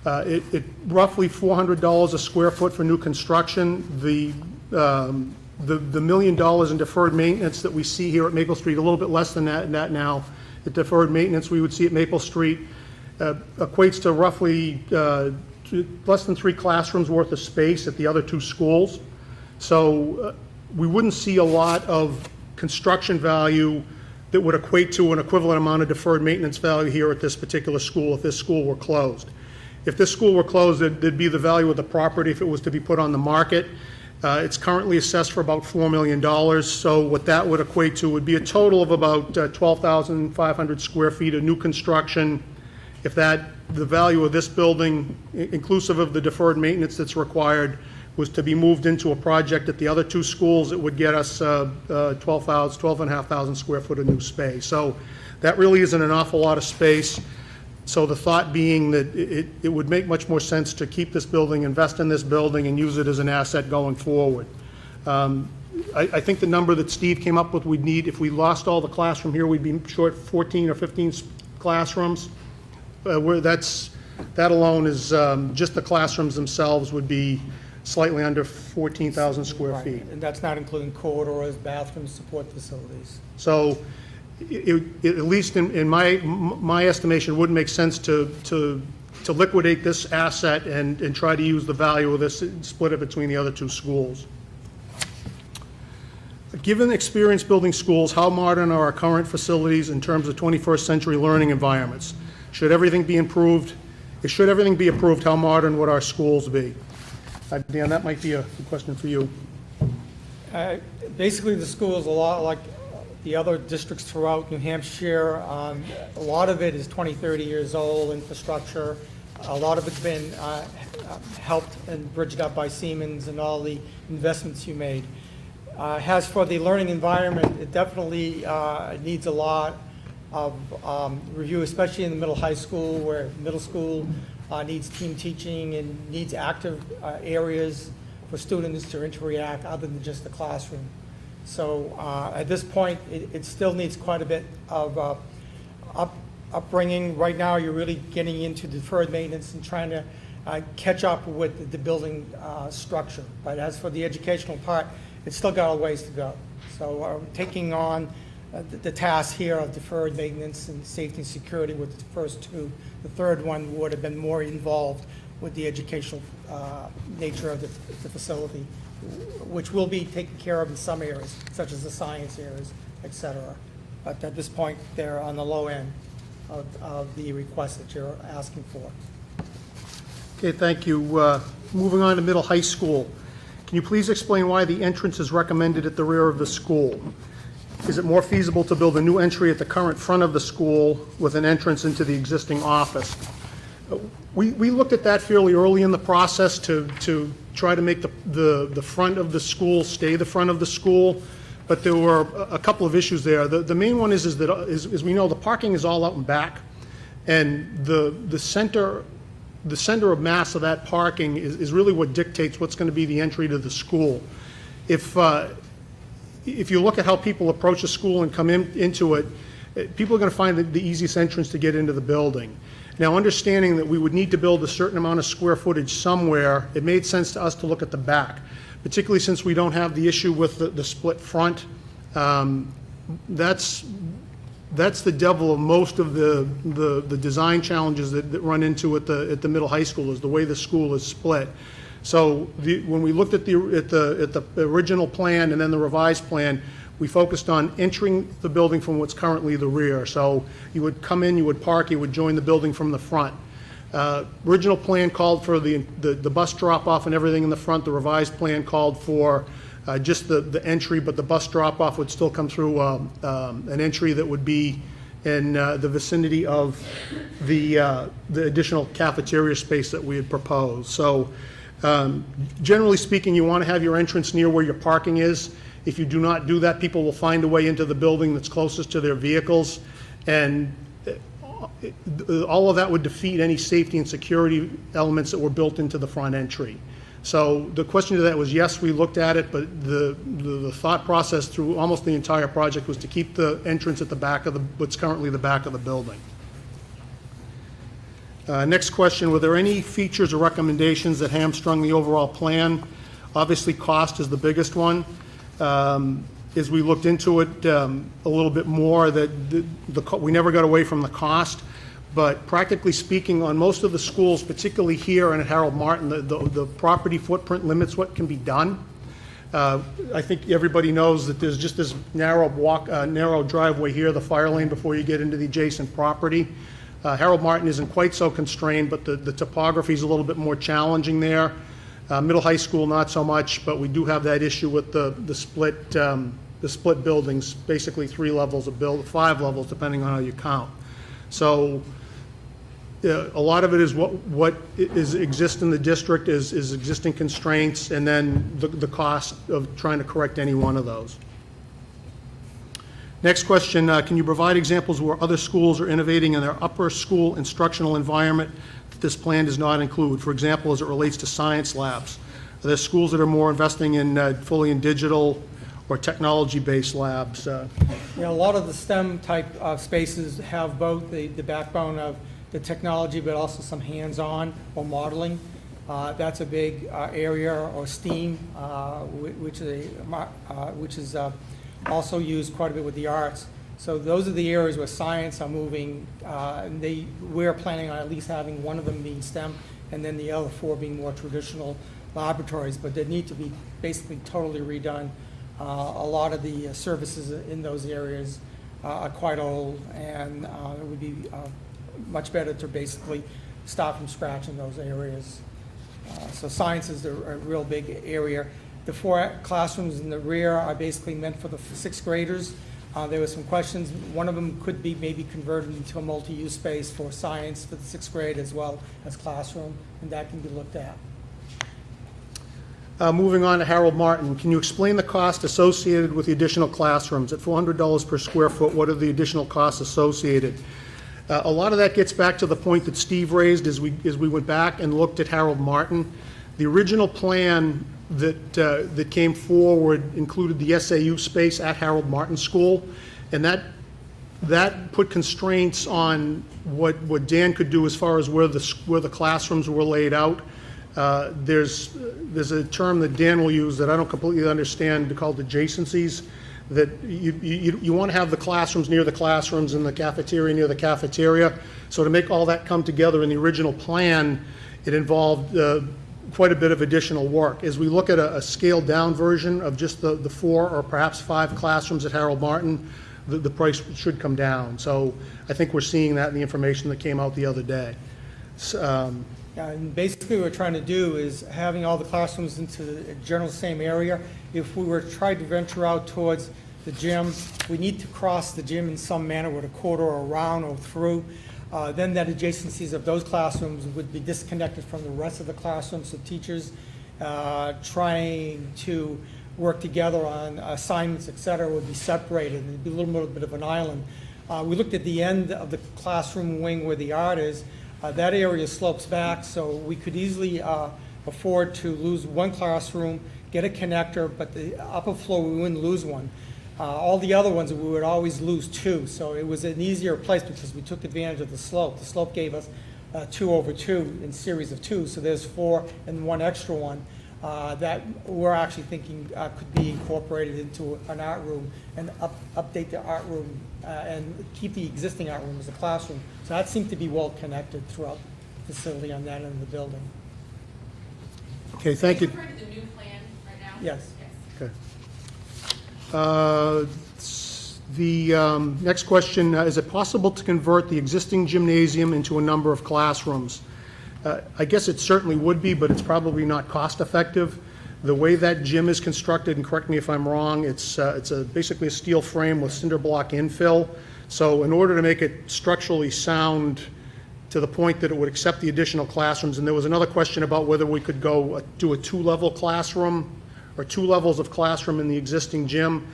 It roughly $400 a square foot for new construction. The $1 million in deferred maintenance that we see here at Maple Street, a little bit less than that now. The deferred maintenance we would see at Maple Street equates to roughly less than 3 classrooms worth of space at the other 2 schools. So we wouldn't see a lot of construction value that would equate to an equivalent amount of deferred maintenance value here at this particular school if this school were closed. If this school were closed, it'd be the value of the property if it was to be put on the market. It's currently assessed for about $4 million, so what that would equate to would be a total of about 12,500 square feet of new construction. If the value of this building, inclusive of the deferred maintenance that's required, was to be moved into a project at the other 2 schools, it would get us 12,500 square foot of new space. So that really isn't an awful lot of space. So the thought being that it would make much more sense to keep this building, invest in this building, and use it as an asset going forward. I think the number that Steve came up with, we'd need, if we lost all the classroom here, we'd be short 14 or 15 classrooms. That alone is, just the classrooms themselves would be slightly under 14,000 square Right. feet. And that's not including corridors, bathrooms, support facilities. So at least in my estimation, it wouldn't make sense to liquidate this asset and try to use the value of this and split it between the other 2 schools. Given experience building schools, how modern are our current facilities in terms of 21st century learning environments? Should everything be improved? Should everything be approved, how modern would our schools be? Dan, that might be a question for you. Basically, the school is a lot like the other districts throughout New Hampshire. A lot of it is 20, 30 years old, infrastructure. A lot of it's been helped and bridged up by Siemens and all the investments you made. As for the learning environment, it definitely needs a lot of review, especially in the high school, where middle school needs team teaching and needs active areas for students to interact other than just the classroom. So at this point, it still needs quite a bit of upbringing. Right now, you're really getting into deferred maintenance and trying to catch up with the building structure. But as for the educational part, it's still got a ways to go. So we're taking on the task here of deferred maintenance and safety and security with the first 2. The third one would have been more involved with the educational nature of the facility, which will be taken care of in some areas, such as the science areas, et cetera. But at this point, they're on the low end of the request that you're asking for. Okay, thank you. Moving on to high school. Can you please explain why the entrance is recommended at the rear of the school? Is it more feasible to build a new entry at the current front of the school with an entrance into the existing office? We looked at that fairly early in the process to try to make the front of the school stay the front of the school, but there were a couple of issues there. The main one is that, as we know, the parking is all out and back, and the center of mass of that parking is really what dictates what's going to be the entry to the school. If you look at how people approach the school and come into it, people are going to find the easiest entrance to get into the building. Now, understanding that we would need to build a certain amount of square footage somewhere, it made sense to us to look at the back, particularly since we don't have the issue with the split front. That's the devil of most of the design challenges that run into at the middle high school, is the way the school is split. So when we looked at the original plan and then the revised plan, we focused on entering the building from what's currently the rear. So you would come in, you would park, you would join the building from the front. Original plan called for the bus drop-off and everything in the front. The revised plan called for just the entry, but the bus drop-off would still come through an entry that would be in the vicinity of the additional cafeteria space that we had proposed. So generally speaking, you want to have your entrance near where your parking is. If you do not do that, people will find a way into the building that's closest to their vehicles, and all of that would defeat any safety and security elements that were built into the front entry. So the question to that was, yes, we looked at it, but the thought process through almost the entire project was to keep the entrance at the back of what's currently the back of the building. Next question, were there any features or recommendations that hamstrung the overall plan? Obviously, cost is the biggest one. As we looked into it a little bit more, we never got away from the cost, but practically speaking, on most of the schools, particularly here and at Harold Martin, the property footprint limits what can be done. I think everybody knows that there's just this narrow driveway here, the fire lane, before you get into the adjacent property. Harold Martin isn't quite so constrained, but the topography is a little bit more challenging there. Middle high school, not so much, but we do have that issue with the split buildings, basically 3 levels of 5 levels, depending on how you count. So a lot of it is what exists in the district is existing constraints, and then the cost of trying to correct any one of those. Next question, can you provide examples where other schools are innovating in their upper school instructional environment that this plan does not include? For example, as it relates to science labs. Are there schools that are more investing in fully in digital or technology-based labs? A lot of the STEM type spaces have both the backbone of the technology, but also some hands-on or modeling. That's a big area, or STEAM, which is also used quite a bit with the arts. So those are the areas where science are moving, and we're planning on at least having one of them being STEM, and then the other 4 being more traditional laboratories, but they need to be basically totally redone. A lot of the services in those areas are quite old, and it would be much better to basically start from scratch in those areas. So science is a real big area. The 4 classrooms in the rear are basically meant for the 6th graders. There were some questions. One of them could be maybe converted into a multi-use space for science for the 6th grade as well as classroom, and that can be looked at. Moving on to Harold Martin, can you explain the cost associated with the additional classrooms? At $400 per square foot, what are the additional costs associated? A lot of that gets back to the point that Steve raised as we went back and looked at Harold Martin. The original plan that came forward included the SAU space at Harold Martin School, and that put constraints on what Dan could do as far as where the classrooms were laid out. There's a term that Dan will use that I don't completely understand called adjacencies, that you want to have the classrooms near the classrooms and the cafeteria near the cafeteria. So to make all that come together in the original plan, it involved quite a bit of additional work. As we look at a scaled down version of just the 4 or perhaps 5 classrooms at Harold Martin, the price should come down. So I think we're seeing that in the information that came out the other day. And basically what we're trying to do is having all the classrooms into the general same area. If we were trying to venture out towards the gym, we need to cross the gym in some manner with a corridor around or through. Then that adjacencies of those classrooms would be disconnected from the rest of the classrooms. So teachers trying to work together on assignments, et cetera, would be separated. It'd be a little bit of an island. We looked at the end of the classroom wing where the art is. That area slopes back, so we could easily afford to lose one classroom, get a connector, but the upper floor, we wouldn't lose one. All the other ones, we would always lose 2, so it was an easier place because we took advantage of the slope. The slope gave us 2 over 2 in series of 2, so there's 4 and 1 extra one that we're actually thinking could be incorporated into an art room and update the art room and keep the existing art room as a classroom. So that seemed to be well connected throughout the facility on that end of the building. Okay, thank you. Are you referring to the new plan right now? Yes. Okay. Next question, is it possible to convert the existing gymnasium into a number of classrooms? I guess it certainly would be, but it's probably not cost-effective. The way that gym is constructed, and correct me if I'm wrong, it's basically a steel frame with cinder block infill. So in order to make it structurally sound to the point that it would accept the additional classrooms, and there was another question about whether we could go do a two-level classroom or 2 levels of classroom in the existing gym.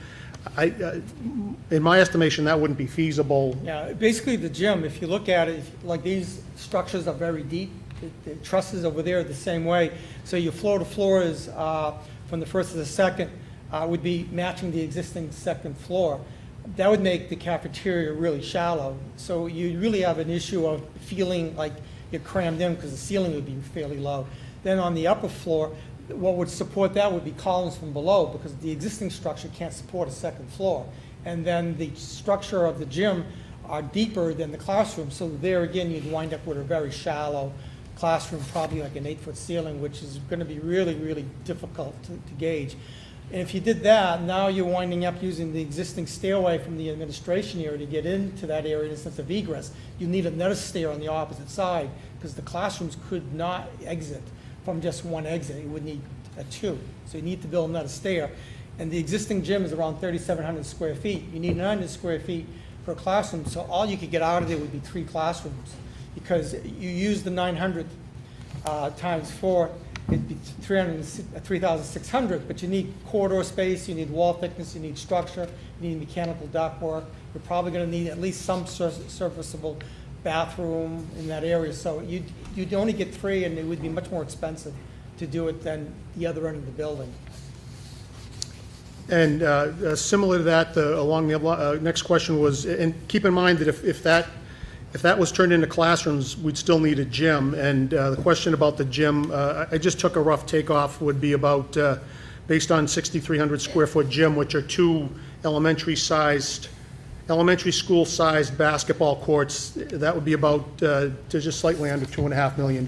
In my estimation, that wouldn't be feasible. Yeah, basically the gym, if you look at it, like these structures are very deep. The trusses over there are the same way. So your floor to floor is from the first to the second would be matching the existing second floor. That would make the cafeteria really shallow. So you really have an issue of feeling like you're crammed in because the ceiling would be fairly low. Then on the upper floor, what would support that would be columns from below because the existing structure can't support a second floor. And then the structure of the gym are deeper than the classroom. So there again, you'd wind up with a very shallow classroom, probably like an 8-foot ceiling, which is going to be really, really difficult to gauge. And if you did that, now you're winding up using the existing stairway from the administration area to get into that area in a sense of egress. You need another stair on the opposite side because the classrooms could not exit from just one exit. You would need a 2. So you need to build another stair. And the existing gym is around 3,700 square feet. You need 900 square feet for a classroom. So all you could get out of there would be 3 classrooms because you use the 900 times 4. It'd be 3,600, but you need corridor space, you need wall thickness, you need structure, you need mechanical ductwork. You're probably going to need at least some serviceable bathroom in that area. So you'd only get 3, and it would be much more expensive to do it than the other end of the building. And similar to that, along the next question was, and keep in mind that if that was turned into classrooms, we'd still need a gym. And the question about the gym, I just took a rough takeoff, would be about, based on 6,300 square foot gym, which are 2 elementary school-sized basketball courts, that would be about to just slightly under $2.5 million.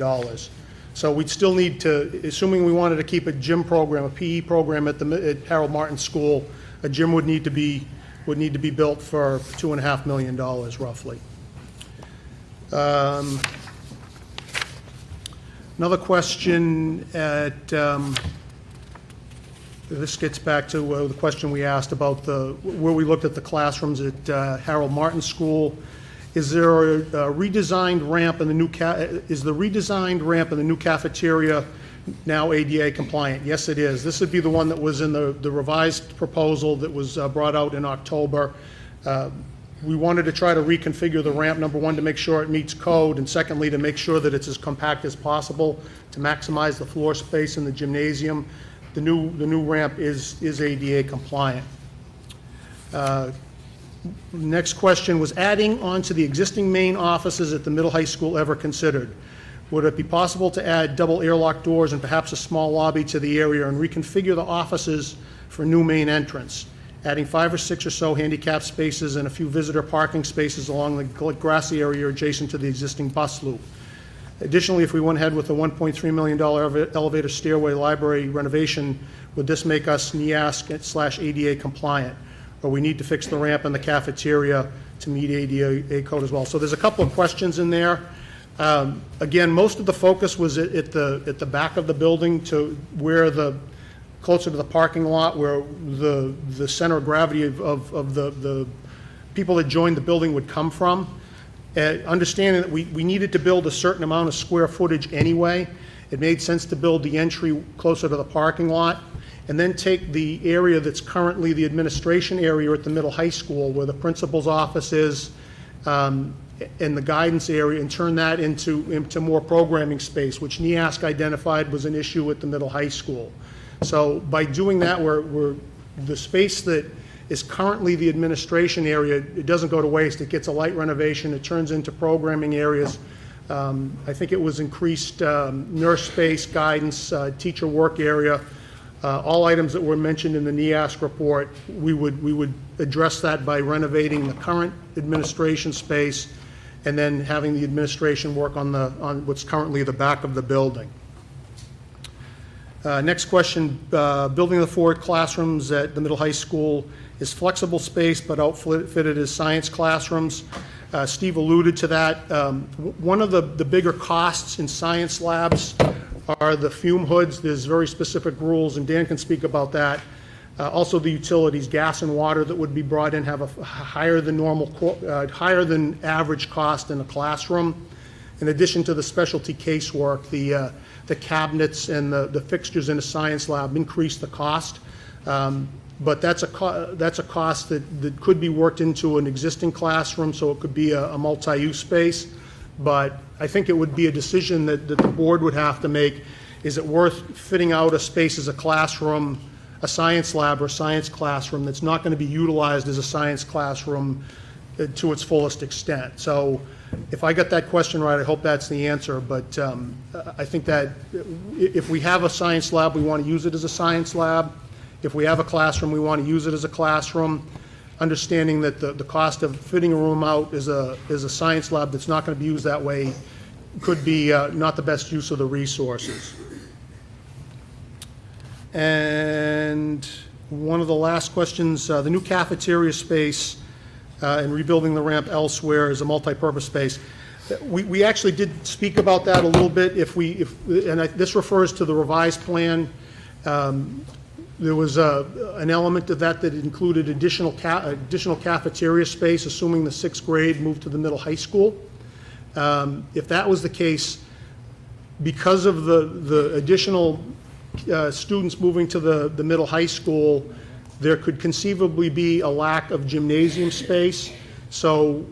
So we'd still need to, assuming we wanted to keep a gym program, a PE program at Harold Martin School, a gym would need to be built for $2.5 million roughly. Another question this gets back to the question we asked about where we looked at the classrooms at Harold Martin School. Is there a redesigned ramp in the new is the redesigned ramp in the new cafeteria now ADA compliant? Yes, it is. This would be the one that was in the revised proposal that was brought out in October. We wanted to try to reconfigure the ramp, number one, to make sure it meets code, and secondly, to make sure that it's as compact as possible to maximize the floor space in the gymnasium. The new ramp is ADA compliant. Next question was, adding on to the existing main offices at the middle high school ever considered? Would it be possible to add double airlock doors and perhaps a small lobby to the area and reconfigure the offices for new main entrance? Adding 5 or 6 or so handicap spaces and a few visitor parking spaces along the grassy area adjacent to the existing bus loop. Additionally, if we went ahead with the $1.3 million elevator stairway library renovation, would this make us NEASC/ADA compliant? Or we need to fix the ramp in the cafeteria to meet ADA code as well? So there's a couple of questions in there. Again, most of the focus was at the back of the building to where closer to the parking lot, where the center of gravity of the people that joined the building would come from. Understanding that we needed to build a certain amount of square footage anyway, it made sense to build the entry closer to the parking lot and then take the area that's currently the administration area at the middle high school where the principal's office is and the guidance area and turn that into more programming space, which NEASC identified was an issue at the middle high school. So by doing that, we're the space that is currently the administration area, it doesn't go to waste. It gets a light renovation. It turns into programming areas. I think it was increased nurse space, guidance, teacher work area. All items that were mentioned in the NEASC report, we would address that by renovating the current administration space and then having the administration work on what's currently the back of the building. Next question, building the 4 classrooms at the middle high school is flexible space but outfitted as science classrooms. Steve alluded to that. One of the bigger costs in science labs are the fume hoods. There's very specific rules, and Dan can speak about that. Also, the utilities, gas and water that would be brought in have a higher than higher than average cost in a classroom. In addition to the specialty casework, the cabinets and the fixtures in a science lab increase the cost. But that's a cost that could be worked into an existing classroom, so it could be a multi-use space. But I think it would be a decision that the board would have to make. Is it worth fitting out a space as a classroom, a science lab or science classroom that's not going to be utilized as a science classroom to its fullest extent? So if I got that question right, I hope that's the answer. But I think that if we have a science lab, we want to use it as a science lab. If we have a classroom, we want to use it as a classroom, understanding that the cost of fitting a room out as a science lab that's not going to be used that way could be not the best use of the resources. And one of the last questions, the new cafeteria space and rebuilding the ramp elsewhere is a multi-purpose space. We actually did speak about that a little bit. This refers to the revised plan. There was an element of that included additional cafeteria space, assuming the 6th grade moved to the middle high school. If that was the case, because of the additional students moving to the middle high school, there could conceivably be a lack of gymnasium space. So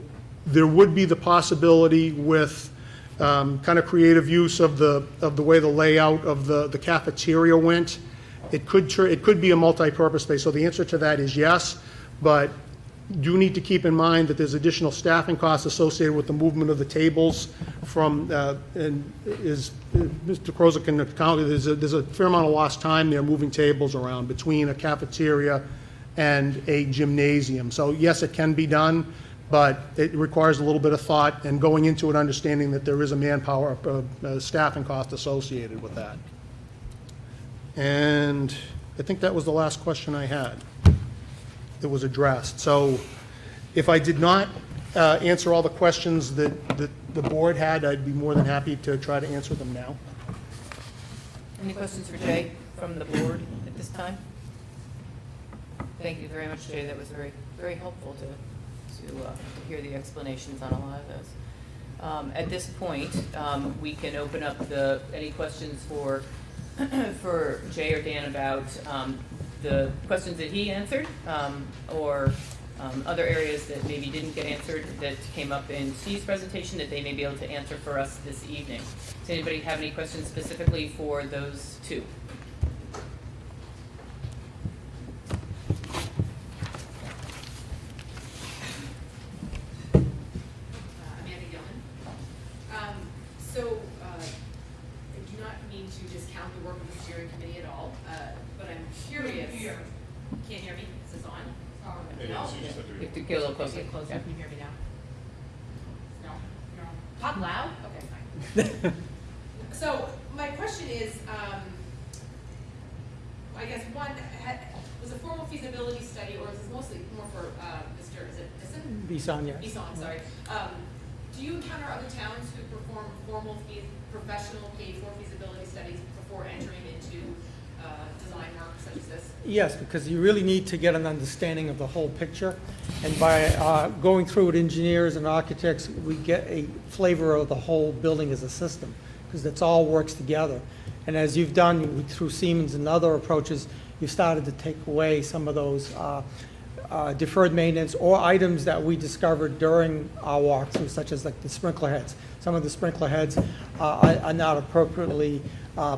there would be the possibility with kind of creative use of the way the layout of the cafeteria went. It could be a multi-purpose space. So the answer to that is yes, but do need to keep in mind that there's additional staffing costs associated with the movement of the tables from, and is Mr. Krozik can account, there's a fair amount of lost time there moving tables around between a cafeteria and a gymnasium. So yes, it can be done, but it requires a little bit of thought and going into it understanding that there is a manpower, staffing cost associated with that. And I think that was the last question I had that was addressed. So if I did not answer all the questions that the board had, I'd be more than happy to try to answer them now. Any questions for Jay from the board at this time? Thank you very much, Jay. That was very, very helpful to hear the explanations on a lot of those. At this point, we can open up any questions for Jay or Dan about the questions that he answered, or other areas that maybe didn't get answered that came up in Steve's presentation that they may be able to answer for us this evening. Does anybody have any questions specifically for those two? Amanda Gilman. So I do not mean to discount the work of the steering committee at all, but I'm curious. Can't hear me? Is this on? No? You have to get a little closer. Get closer. Yeah. Can you hear me now? No? Talk loud? Okay, fine. So my question is, I guess one, was a formal feasibility study, or is this mostly more for Mr. Is it Bisson? Bisson, yes. Bisson, sorry. Do you encounter other towns who perform formal professional paid-for feasibility studies before entering into design work such as this? Yes, because you really need to get an understanding of the whole picture. And by going through with engineers and architects, we get a flavor of the whole building as a system, because it all works together. And as you've done through Siemens and other approaches, you've started to take away some of those deferred maintenance or items that we discovered during our walkthrough, such as like the sprinkler heads. Some of the sprinkler heads are not appropriately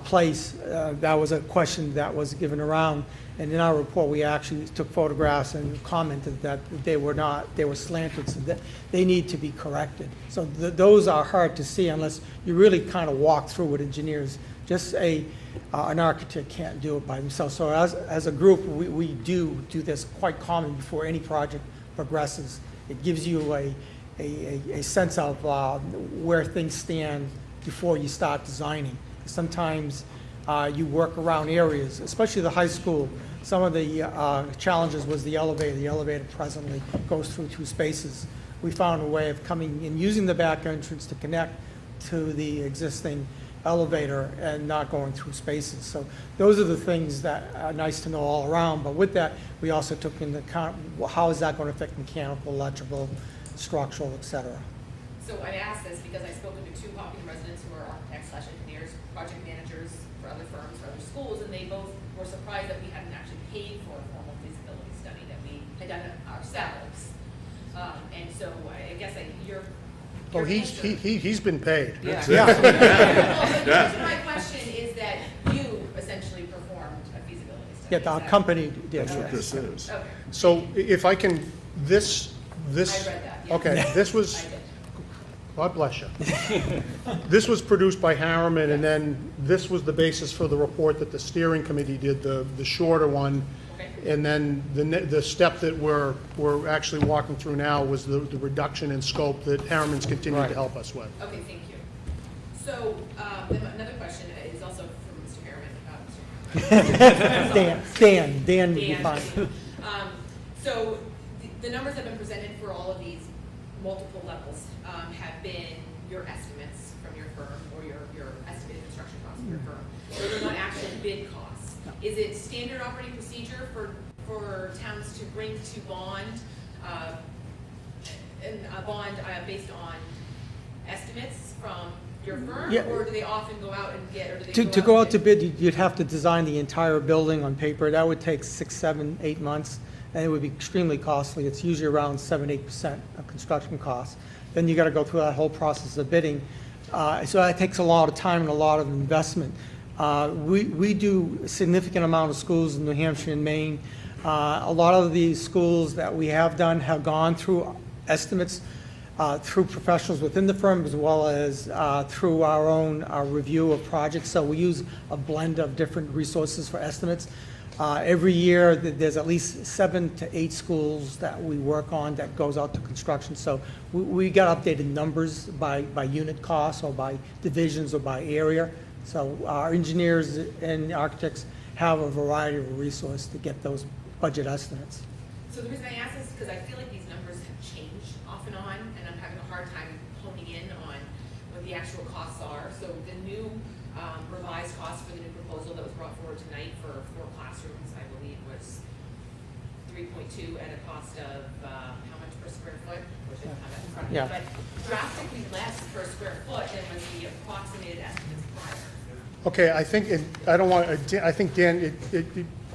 placed. That was a question that was given around. And in our report, we actually took photographs and commented that they were slanted, so that they need to be corrected. So those are hard to see unless you really kind of walk through with engineers. Just an architect can't do it by himself. So as a group, we do this quite common before any project progresses. It gives you a sense of where things stand before you start designing. Sometimes you work around areas, especially the high school. Some of the challenges was the elevator. The elevator presently goes through 2 spaces we found a way of coming and using the back entrance to connect to the existing elevator and not going through spaces. So those are the things that are nice to know all around. But with that, we also took into account, well, how is that going to affect mechanical, electrical, structural, et cetera. So I asked this because I've spoken to 2 Hopkinton residents who are architects/engineers, project managers for other firms, for other schools, and they both were surprised that we hadn't actually paid for a formal feasibility study, that we had done it ourselves. And so I guess your Oh, answer- he's been paid. Yeah. Well, but my question is that you essentially performed a feasibility study. Yeah, Is our that- company did, That's what yes. this is. Okay, So if I can, this, I read that, yeah. okay, this was, I did. God bless you. This was produced by Harriman, and then this was the basis for the report that the steering committee did, the shorter one. Okay. And then the step that we're actually walking through now was the reduction in scope that Harriman's continued to Right. help us with. Okay, thank you. So, then another question is also from Mr. Harriman, Dan would be Dan. fine. So the numbers have been presented for all of these multiple levels, have been your estimates from your firm or your estimated construction costs from your firm. Those are not actual bid costs. Is it standard operating procedure for towns to bring to bond, a bond based on estimates from your firm? Yeah. Or do they often go out and get, or do they To go out to and bid, you'd have to design the entire building on paper. That would take 6, 7, 8 months, and it would be extremely costly. It's usually around 7-8% of construction costs. Then you got to go through that whole process of bidding. So that takes a lot of time and a lot of investment. We do a significant amount of schools in New Hampshire and Maine. A lot of these schools that we have done have gone through estimates through professionals within the firm, as well as through our own review of projects. So we use a blend of different resources for estimates. Every year, there's at least 7 to 8 schools that we work on that goes out to construction. So we got updated numbers by unit costs or by divisions or by area. So our engineers and architects have a variety of resources to get those budget estimates. So the reason I ask this is because I feel like these numbers have changed off and on, and I'm having a hard time honing in on what the actual costs are. So the new revised cost for the new proposal that was brought forward tonight for 4 classrooms, I believe, was 3.2 at a cost of how much per square foot? Which I don't have that in front of me. Yeah. But drastically less per square foot than was the approximated estimates prior. Okay, I think, I don't want, I think, Dan,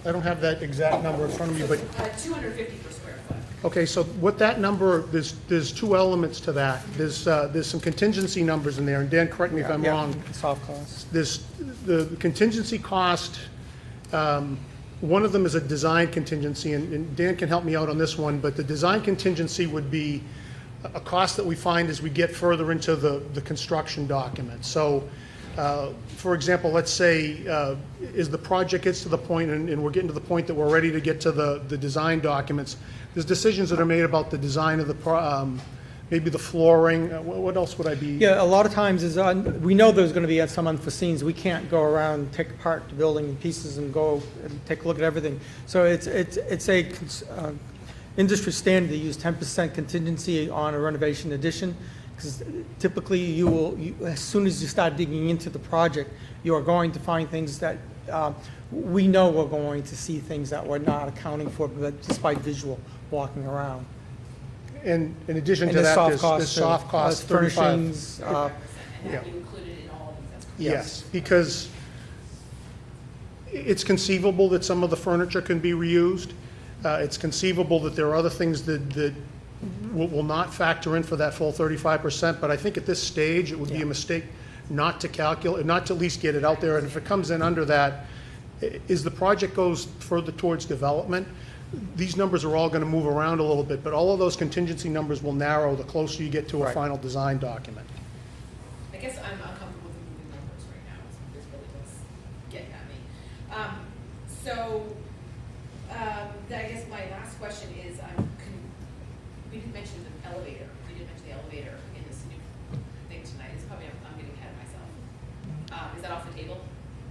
I don't have that exact number in front of me, but, 250 per square foot. okay, so what that number, there's 2 elements to that. There's some contingency numbers in there, and Dan, correct me if I'm Yeah, wrong. soft costs. There's the contingency cost, one of them is a design contingency, and Dan can help me out on this one, but the design contingency would be a cost that we find as we get further into the construction document. So, for example, let's say, as the project gets to the point, and we're getting to the point that we're ready to get to the design documents, there's decisions that are made about the design of the, maybe the flooring, what else would I be? Yeah, a lot of times we know there's going to be some unforeseens. We can't go around and take apart the building in pieces and go and take a look at everything. So it's a industry standard to use 10% contingency on a renovation addition, because typically you will, as soon as you start digging into the project, you are going to find things that we know we're going to see things that we're not accounting for, but despite visual walking around. And in addition And to the that, soft there's costs, soft costs, 35. furnishings, And Yeah. that you included in all of these estimates. Yes, because it's conceivable that some of the furniture can be reused. It's conceivable that there are other things that will not factor in for that full 35%, but I think at this stage, it would be a mistake not to calculate, not to at least get it out there, and if it comes in under that, as the project goes further towards development, these numbers are all gonna move around a little bit, but all of those contingency numbers will narrow the closer you get to a Right. final design document. I guess I'm uncomfortable with the moving numbers right now, is really what's getting at me. I guess my last question is, we didn't mention the elevator, in this new thing tonight, it's probably, I'm getting ahead of myself. Is that off the table?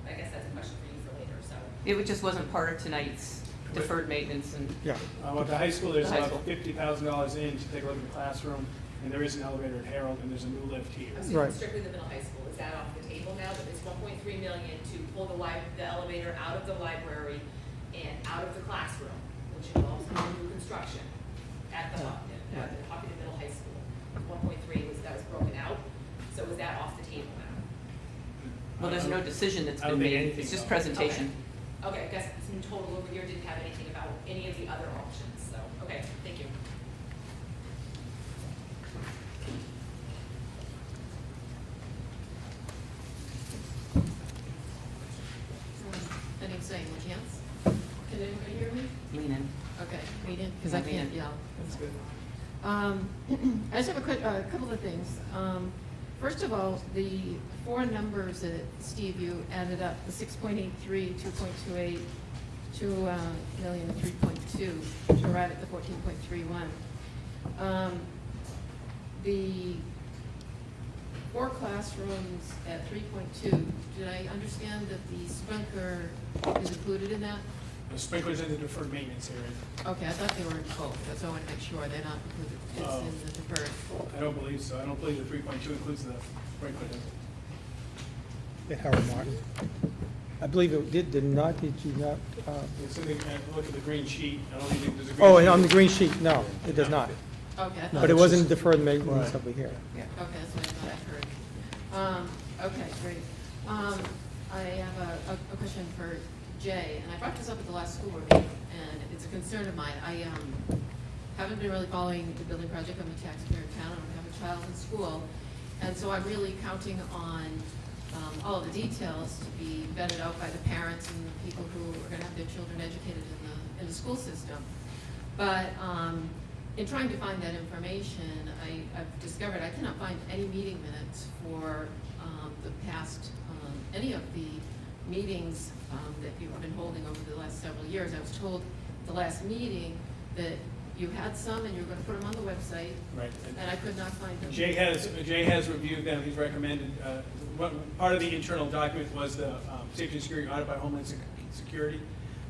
I guess that's a question for you for later, so. It just wasn't part of tonight's deferred maintenance and, Yeah. At the high school, there's The high about school. $50,000 in to take a look at the classroom, and there is an elevator at Harold, and there's a new lift here. I'm assuming Right. strictly the middle high school, is that off the table now, that it's 1.3 million to pull the elevator out of the library and out of the classroom, which involves new construction at the Hopkinton Middle High School. 1.3 that was broken out, so is that off the table now? well, there's no decision that's I don't been think made, anything's it's just off. presentation. Okay, I guess in total over here didn't have anything about any of the other options, so, okay, thank you. My name's Diane Chance. Can anybody hear me? Lean in. Okay, read in, because I Yeah, can't lean in. yell. That's good. I just have a couple of things. First of all, the four numbers that, Steve, you added up, the 6.83, 2.28, 2 million, 3.2, to arrive at the 14.31. The 4 classrooms at 3.2, did I understand that the sprinkler is included in that? The sprinklers in the deferred maintenance area. Okay, I thought they were in both, that's why I want to make sure they're not included, it's in the deferred. I don't believe so. I don't believe the 3.2 includes the sprinkler. At Harold Martin. I believe it did not, did you not? It's in the, look at the green sheet. I don't think there's a green sheet. Oh, and on the green sheet, no, it does not. Okay, I thought. But it wasn't deferred maintenance over here. Okay, that's what I thought I heard. Okay, great. I have a question for Jay, and I brought this up at the last school board meeting, and it's a concern of mine. I haven't been really following the building project. I'm a taxpayer in town, I don't have a child in school, and so I'm really counting on all of the details to be vetted out by the parents and the people who are going to have their children educated in the school system. But in trying to find that information, I've discovered I cannot find any meeting minutes for the past, any of the meetings that you've been holding over the last several years. I was told at the last meeting that you had some and you were going to put them on the website, Right. and I could not find them. Jay has reviewed them. He's recommended, part of the internal document was the safety and security audit by Homeland Security.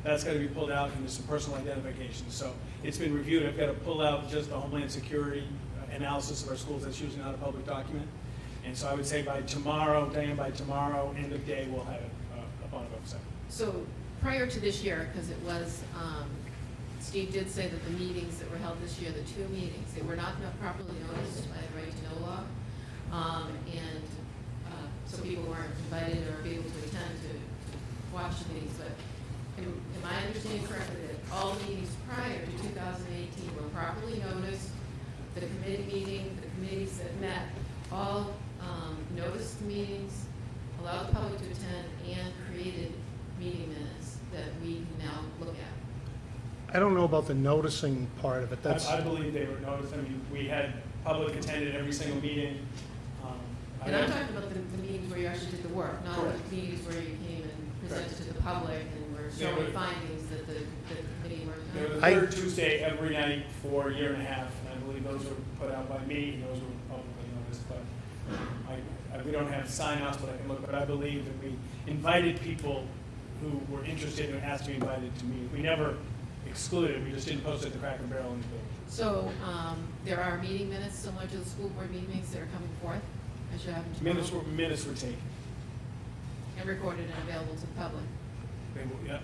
That's got to be pulled out, and there's some personal identification. So it's been reviewed. I've got to pull out just the Homeland Security analysis of our schools. That's usually not a public document. And so I would say by tomorrow, Diane, by tomorrow, end of day, we'll have it up on the website. So prior to this year, because it was, Steve did say that the meetings that were held this year, the 2 meetings, they were not properly noticed by the right to know law. So people weren't invited or able to attend to watch the meetings. But am I understanding correctly that all the meetings prior to 2018 were properly noticed, that a committee meeting, the committees that met, all noticed the meetings, allowed the public to attend, and created meeting minutes that we can now look at? I don't know about the noticing part of it. That's, I believe they were noticed. I mean, we had public attended every single meeting. And I'm talking about the meetings where you actually did the work, not Correct. the meetings where you came and presented to the public and were Yeah, showing but- findings that the committee worked They were on. the third Tuesday every night for a year and a half, and I believe those were put out by me, and those were publicly noticed, but we don't have sign-offs, but I can look, but I believe that we invited people who were interested and asked to be invited to meet. We never excluded, we just didn't post it at the Cracker Barrel in the building. So there are meeting minutes similar to the school board meetings that are coming forth? I should have them tomorrow. Minutes were taken. And recorded and available to the public?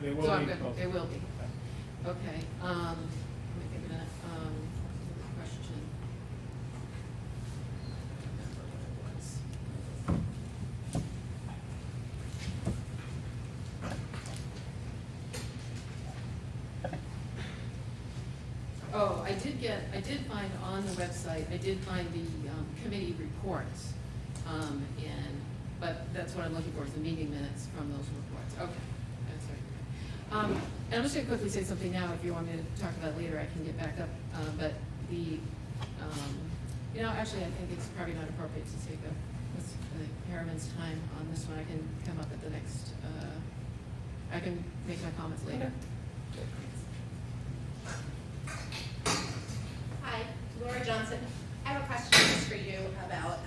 They will So I'm be good, posted. they will be. Okay, let me think a minute, question. Oh, I did find on the website, I did find the committee reports, but that's what I'm looking for, is the meeting minutes from those reports. Okay, that's right. And I'm just gonna quickly say something now, if you want me to talk about it later, I can get back up, but actually, I think it's probably not appropriate to take Harriman's time on this one. I can come up at the next, I can make my comments later. Hi, Laura Johnson. I have a question just for you about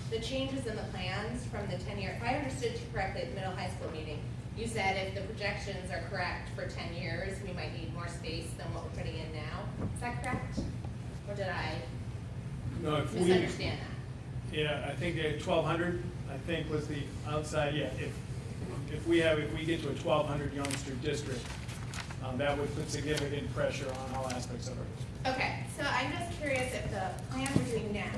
the changes in the plans from the 10-year. If I understood you correctly at the middle high school meeting, You said if the projections are correct for 10 years, we might need more space than what we're putting in now. Is that correct? Or did I No, if we, misunderstand that? yeah, I think they had 1,200, I think was the outside, yeah. If we get to a 1,200 youngster district, that would put significant pressure on all aspects of it. Okay, so I'm just curious if the plan we're doing now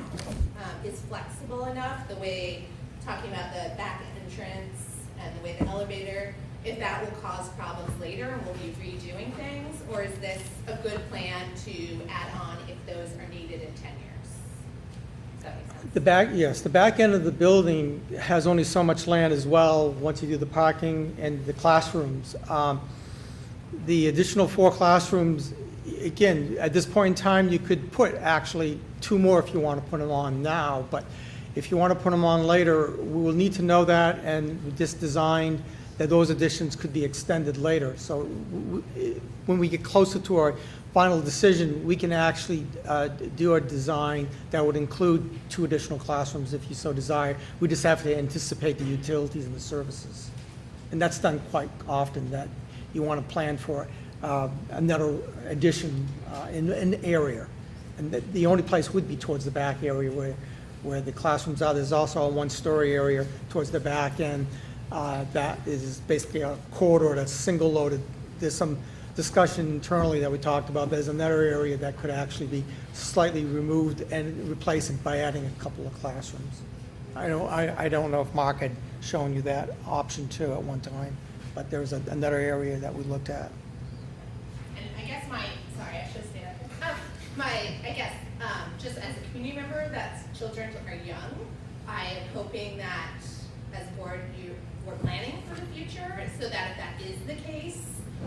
is flexible enough, the way, talking about the back entrance and the way the elevator, if that will cause problems later and we'll be redoing things, or is this a good plan to add on if those are needed in 10 years? Does that make sense? Yes, the back end of the building has only so much land as well, once you do the parking and the classrooms. The additional 4 classrooms, again, at this point in time, you could put actually 2 more if you want to put them on now, but if you want to put them on later, we will need to know that, and we just designed that those additions could be extended later. So when we get closer to our final decision, we can actually do a design that would include 2 additional classrooms if you so desire. We just have to anticipate the utilities and the services. And that's done quite often, that you want to plan for another addition in an area. And the only place would be towards the back area where the classrooms are. There's also a 1-story area towards the back end that is basically a corridor that's single loaded. There's some discussion internally that we talked about. There's another area that could actually be slightly removed and replaced it by adding a couple of classrooms. I don't know if Mark had shown you that option too at one time, but there was another area that we looked at. And I guess sorry, I should stay up. I guess, just as a community member that's children are young, I am hoping that as a board, we're planning for the future so that if that is the case,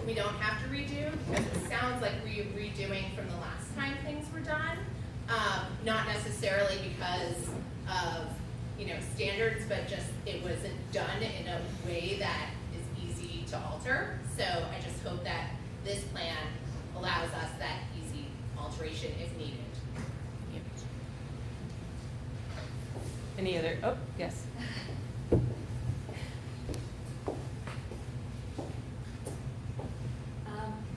we don't have to redo, because it sounds like we're redoing from the last time things were done. Not necessarily because of, standards, but just it wasn't done in a way that is easy to alter. So I just hope that this plan allows us that easy alteration if needed. Any other, oh, yes.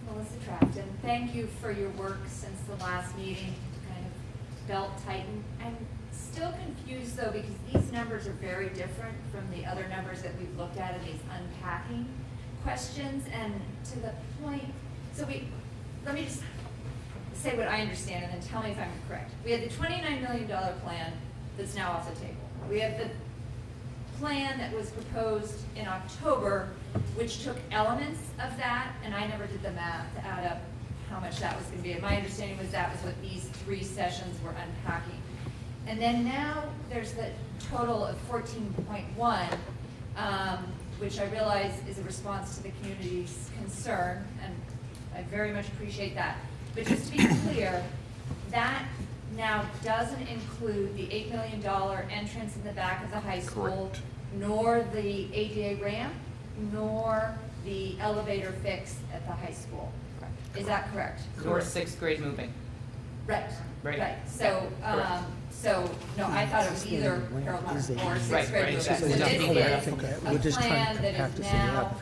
Melissa Trafton, thank you for your work since the last meeting, kind of belt tighten. I'm still confused though, because these numbers are very different from the other numbers that we've looked at in these unpacking questions, and to the point, let me just say what I understand and then tell me if I'm correct. We had the $29 million plan that's now off the table. We have the plan that was proposed in October, which took elements of that, and I never did the math to add up how much that was going to be. My understanding was that was what these 3 sessions were unpacking. And then now there's the total of 14.1, which I realize is a response to the community's concern, and I very much appreciate that. But just to be clear, that now doesn't include the $8 million entrance in the back of the high school, Correct. nor the ADA ramp, nor the elevator fix at the high school. Is that correct? Or 6th grade moving. Right. Right. So, no, I thought it was either Harold or 6th Right, grade right. moving. So So just this to be clear. is a plan that is now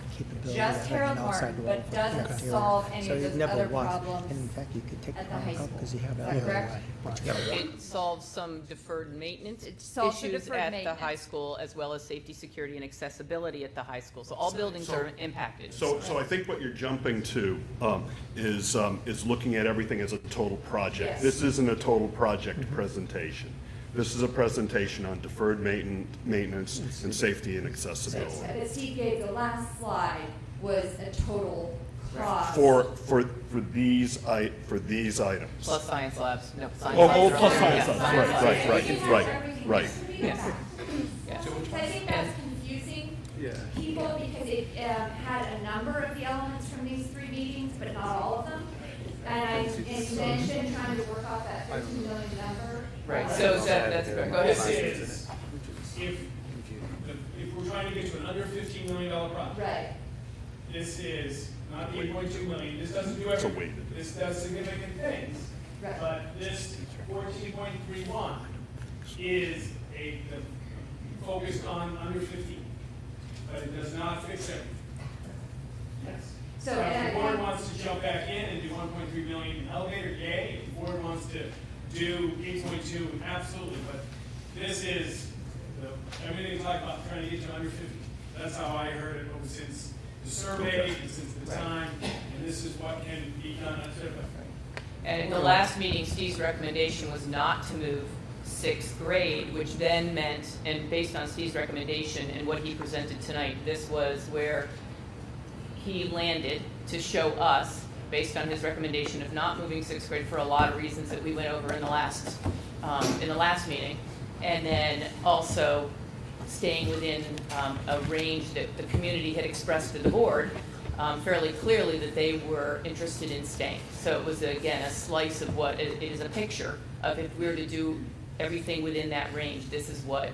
just Harold Martin, but doesn't solve any of those other problems And in fact, you could take at the the high out school. because you have Is that correct? It solves some deferred maintenance It solves the issues deferred at the maintenance. high school, as well as safety, security, and accessibility at the high school. So all buildings are impacted. So I think what you're jumping to is looking at everything as a total project. Yes. This isn't a total project presentation. This is a presentation on deferred maintenance and safety and accessibility. As Steve gave, the last slide was a total cost. For these items. Plus science labs, no, science Oh, labs. plus are- science yeah, labs, science labs. right. Yes. I think that's confusing people because it had a number of the elements from these 3 meetings, but not all of them. And you mentioned trying to work off that 13 million number. Right, so that's correct. Go ahead. This is, if we're trying to get to an under $15 million project. Right. This is not the 8.2 million, this doesn't do It's a everything. weighted. This does significant things. Right. But this 14.31 is focused on under 15. But it does not fix everything. So if the board wants to jump back in and do 1.3 million in elevator, yay. If the board wants to do 8.2, absolutely. But this is, everything we talk about trying to get to under 50. That's how I heard it since the survey and since the time, and this is what can be done. And at the last meeting, Steve's recommendation was not to move 6th grade, which then meant, and based on Steve's recommendation and what he presented tonight, this was where he landed to show us, based on his recommendation of not moving 6th grade for a lot of reasons that we went over in the last meeting, and then also staying within a range that the community had expressed to the board fairly clearly that they were interested in staying. So it was, again, a slice of what, it is a picture of if we were to do everything within that range, this is what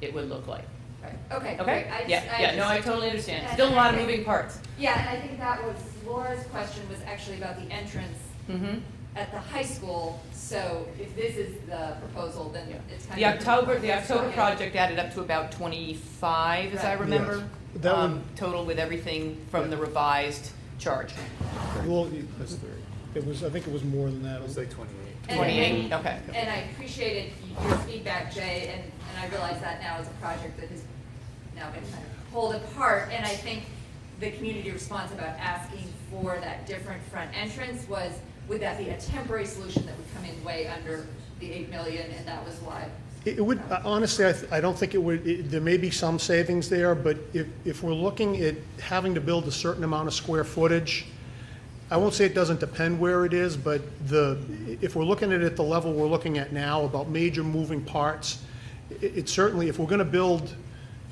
it would look like. Right. Okay, Okay? great. I totally understand. Still a lot of moving parts. Yeah, and I think that was, Laura's question was actually about the entrance at the high school. So if this is the proposal, then it's kind of. The October project added up to about 25, as I remember, Yes. That would- total with everything from the revised charge. Well, it was, I think it was more than that. It was like 28. 28, okay. And I appreciated your feedback, Jay, and I realize that now is a project that has now been kind of pulled apart. And I think the community response about asking for that different front entrance was, would that be a temporary solution that would come in way under the 8 million, and that was why? It would, honestly, I don't think it would, there may be some savings there, but if we're looking at having to build a certain amount of square footage, I won't say it doesn't depend where it is, but if we're looking at it at the level we're looking at now, about major moving parts, it certainly, if we're gonna build,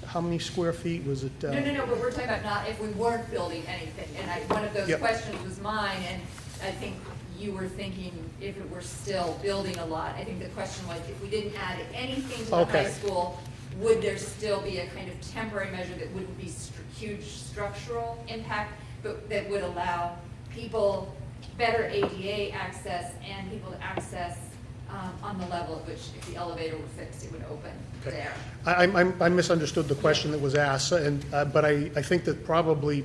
how many square feet was it? No, but we're talking about not if we weren't building anything, and one of those Yep. questions was mine, and I think you were thinking if it were still building a lot. I think the question was, if we didn't add anything to the Okay. high school, would there still be a kind of temporary measure that wouldn't be huge structural impact, but that would allow people better ADA access and people to access on the level at which, if the elevator were fixed, it would open there. I misunderstood the question that was asked, and, but I think that probably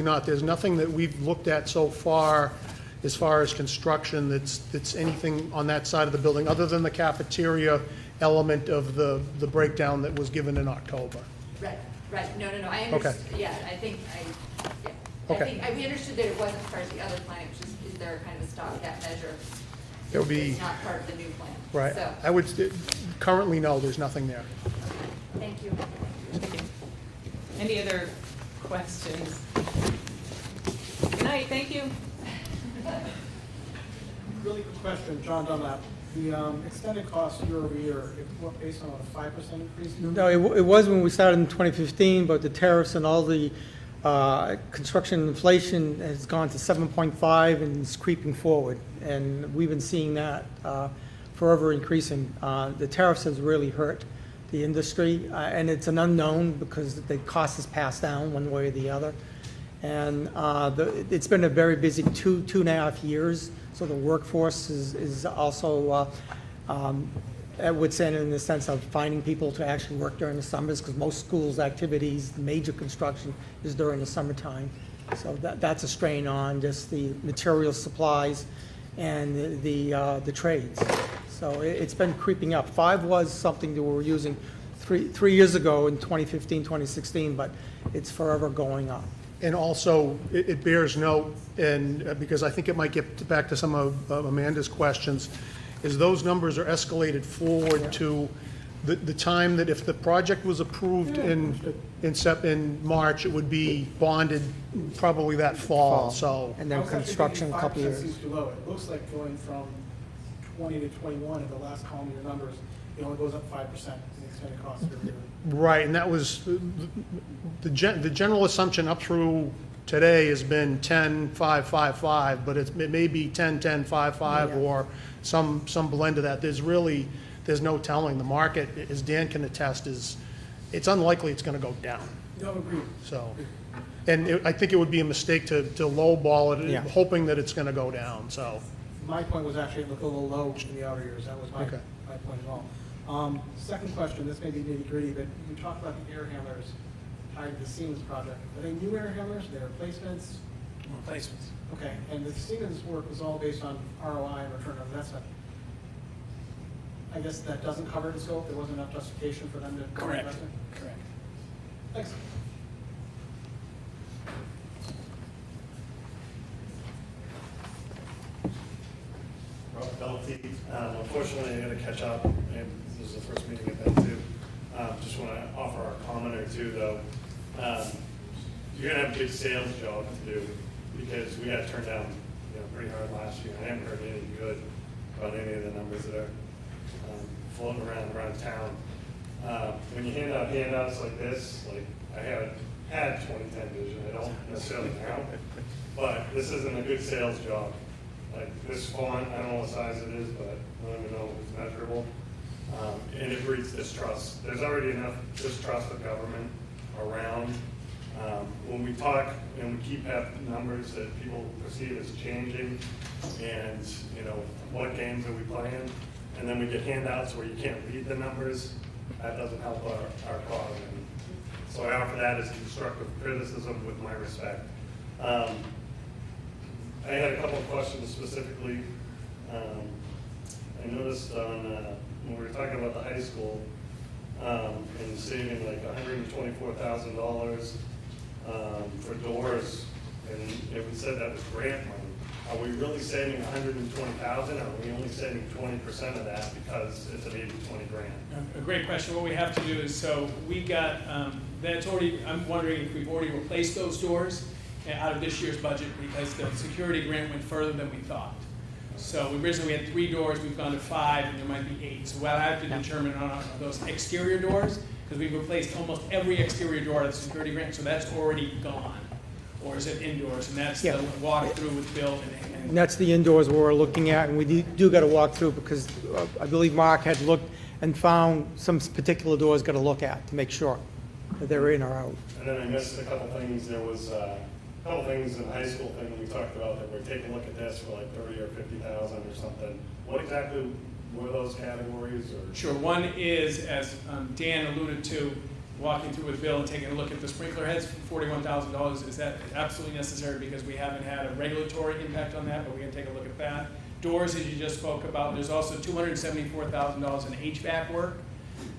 not. There's nothing that we've looked at so far as construction that's anything on that side of the building, other than the cafeteria element of the breakdown that was given in October. Right, no, I understand, yeah, I think, we understood that it wasn't part of the other plan, it was just, is there kind of a stopgap measure? It would be. It's not part of the new plan. Right. So, I would, currently, no, there's nothing there. thank you. Thank you. Any other questions? Good night, thank you. Really quick question, John Dunlap. The extended cost year over year, based on a 5% increase? No, it was when we started in 2015, but the tariffs and all the construction inflation has gone to 7.5 and it's creeping forward. And we've been seeing that forever increasing. The tariffs has really hurt the industry, and it's an unknown because the cost is passed down one way or the other. And it's been a very busy two and a half years. So the workforce is also at wit's end in the sense of finding people to actually work during the summers, because most schools' activities, major construction is during the summertime. So that's a strain on just the material supplies and the trades. So it's been creeping up. 5 was something that we were using three years ago in 2015, 2016, but it's forever going up. And also, it bears note, and because I think it might get back to some of Amanda's questions, is those numbers are escalated forward to the time that if the project was approved in March, it would be bonded probably that fall, so. And then construction a couple years. 5% seems too low. It looks like going from 20 to 21 at the last column of your numbers, it only goes up 5% in the extended cost year over year. Right, and that was, the general assumption up through today has been 10, 5, 5, 5, but it may be 10, 10, 5, 5, or some blend of that. There's no telling. The market, as Dan can attest, it's unlikely it's gonna go down. No, agreed. So, and I think it would be a mistake to lowball it, Yeah. hoping that it's gonna go down, so. My point was actually it looked a little low in the outer years. That was my Okay. point as well. Second question, this may be nitty gritty, but you talked about the air handlers tied to the Siemens project, are they new air handlers, they're replacements? Replacements. Okay, and the Siemens work was all based on ROI and return on investment. I guess that doesn't cover the scope, there wasn't enough justification for them to cover Correct. investment? Correct. Thanks. Rob Belty. Unfortunately, I got to catch up, and this is the first meeting I've been to. Just want to offer a comment or two, though. You're going to have a big sales job to do, because we got turned down pretty hard last year. I haven't heard anything good about any of the numbers that are floating around town. When you hand out handouts like this, like I had 20/10 vision, I don't necessarily now, but this isn't a good sales job. Like this font, I don't know what size it is, but I don't even know if it's measurable. And it breeds distrust. There's already enough distrust of government around. When we talk and we keep having numbers that people perceive as changing, and what games are we playing, and then we get handouts where you can't read the numbers, that doesn't help our cause. And so I offer that as constructive criticism with my respect. I had a couple of questions specifically. I noticed when we were talking about the high school and saving like $124,000 for doors, and we said that was grant money. Are we really saving $120,000, or are we only saving 20% of that because it's an 80-20 grant? A great question. What we have to do is, so we got, that's already, I'm wondering if we've already replaced those doors out of this year's budget, because the security grant went further than we thought. So originally we had 3 doors, we've gone to 5, and there might be 8. So what I have to determine are those exterior doors, because we've replaced almost every exterior door out of the security grant, so that's already gone. Or is it indoors? And that's the walkthrough with Bill And that's the indoors we're looking at, and we do got to walk through, because I believe Mark had looked and found some particular doors got to look at to make sure that they're in or out. And then I missed a couple things. There was a couple things in the high school thing we talked about that we're taking a look at this for like 30 or 50,000 or something. What exactly were those categories? Or? Sure. One is, as Dan alluded to, walking through with Bill and taking a look at the sprinkler heads for $41,000. Is that absolutely necessary? Because we haven't had a regulatory impact on that, but we're going to take a look at that. Doors, as you just spoke about, there's also $274,000 in HVAC work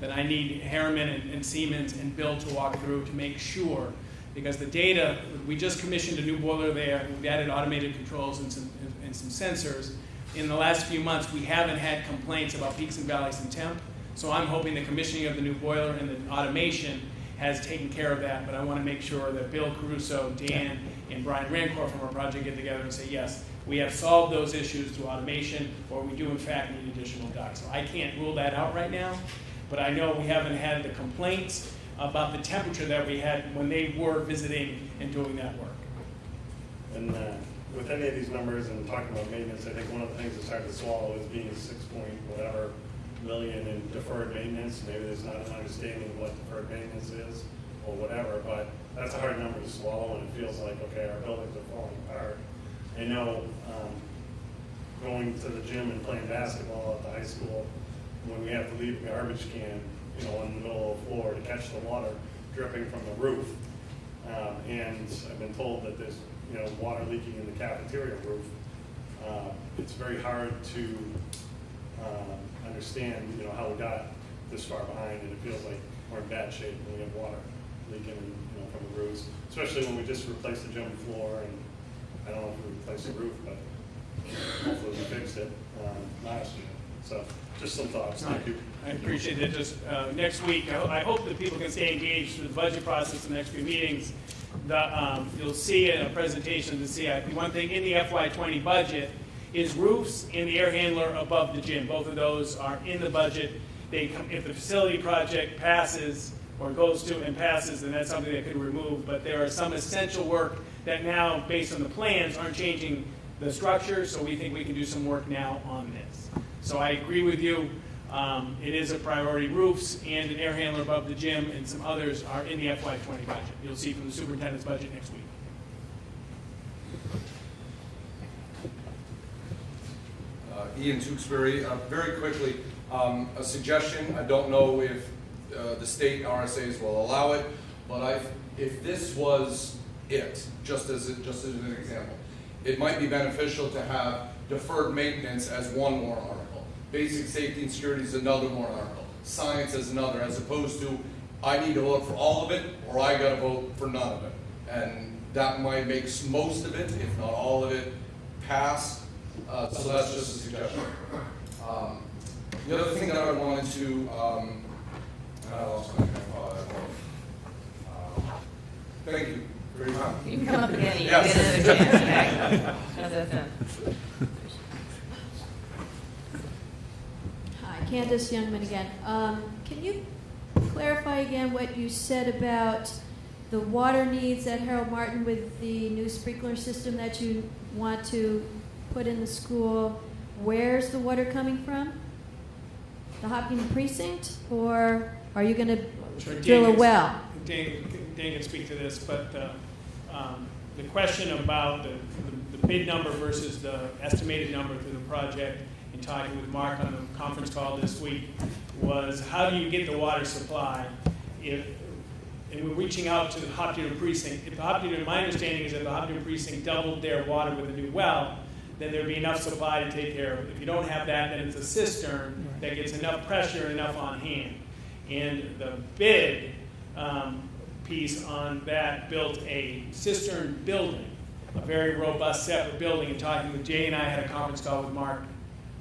that I need Harriman and Siemens and Bill to walk through to make sure, because the data, we just commissioned a new boiler there, and we've added automated controls and some sensors. In the last few months, we haven't had complaints about peaks and valleys in temp. So I'm hoping the commissioning of the new boiler and the automation has taken care of that, but I want to make sure that Bill Caruso, Dan, and Brian Rancourt from our project get together and say, yes, we have solved those issues through automation, or we do in fact need additional ducts. So I can't rule that out right now, but I know we haven't had the complaints about the temperature that we had when they were visiting and doing that work. And with any of these numbers and talking about maintenance, I think one of the things that's hard to swallow is being 6 point whatever million in deferred maintenance. Maybe there's not an understanding of what deferred maintenance is or whatever, but that's a hard number to swallow, and it feels like, okay, our buildings are falling apart. I know going to the gym and playing basketball at the high school, when we have to leave a garbage can, in the middle of the floor to catch the water dripping from the roof. And I've been told that there's, water leaking in the cafeteria roof. It's very hard to understand, how we got this far behind, and it feels like we're in bad shape when we have water leaking, from the roofs, especially when we just replaced the gym floor, and I don't know if we replaced the roof, but hopefully we fixed it last year. So just some thoughts. Thank you. I appreciate it. Just next week, I hope that people can stay engaged through the budget process in the next few meetings. You'll see in a presentation to see, one thing in the FY20 budget is roofs and the air handler above the gym. Both of those are in the budget. If the facility project passes or goes to and passes, then that's something that could remove. But there are some essential work that now, based on the plans, aren't changing the structure, so we think we can do some work now on this. So I agree with you. It is a priority. Roofs and an air handler above the gym and some others are in the FY20 budget. You'll see from the superintendent's budget next week. Ian Tewksbury. Very quickly, a suggestion. I don't know if the state RSAs will allow it, but I've if this was it, just as an example, it might be beneficial to have deferred maintenance as one warrant article, basic safety and security is another warrant article, science as another, as opposed to I need to vote for all of it or I got to vote for none of it. And that might make most of it, if not all of it, pass. So that's just a suggestion. The other thing that I wanted to, I lost my train of thought. Thank you for your time. You can come up again, you Yes. can get another chance. Okay. How's that sound? Hi, Candace Youngman again. Can you clarify again what you said about the water needs at Harold Martin with the new sprinkler system that you want to put in the school? Where's the water coming from? The Hopkinton precinct, or are you going to drill a well? Dan can speak to this, but the question about the bid number versus the estimated number for the project, in talking with Mark on the conference call this week, was how do you get the water supply and we're reaching out to the Hopkinton precinct. If the Hopkinton, my understanding is that the Hopkinton precinct doubled their water with a new well, then there'd be enough supply to take care of it. If you don't have that, then it's a cistern that gets enough pressure and enough on hand. And the bid piece on that built a cistern building, a very robust separate building. And talking with Jay and I had a conference call with Mark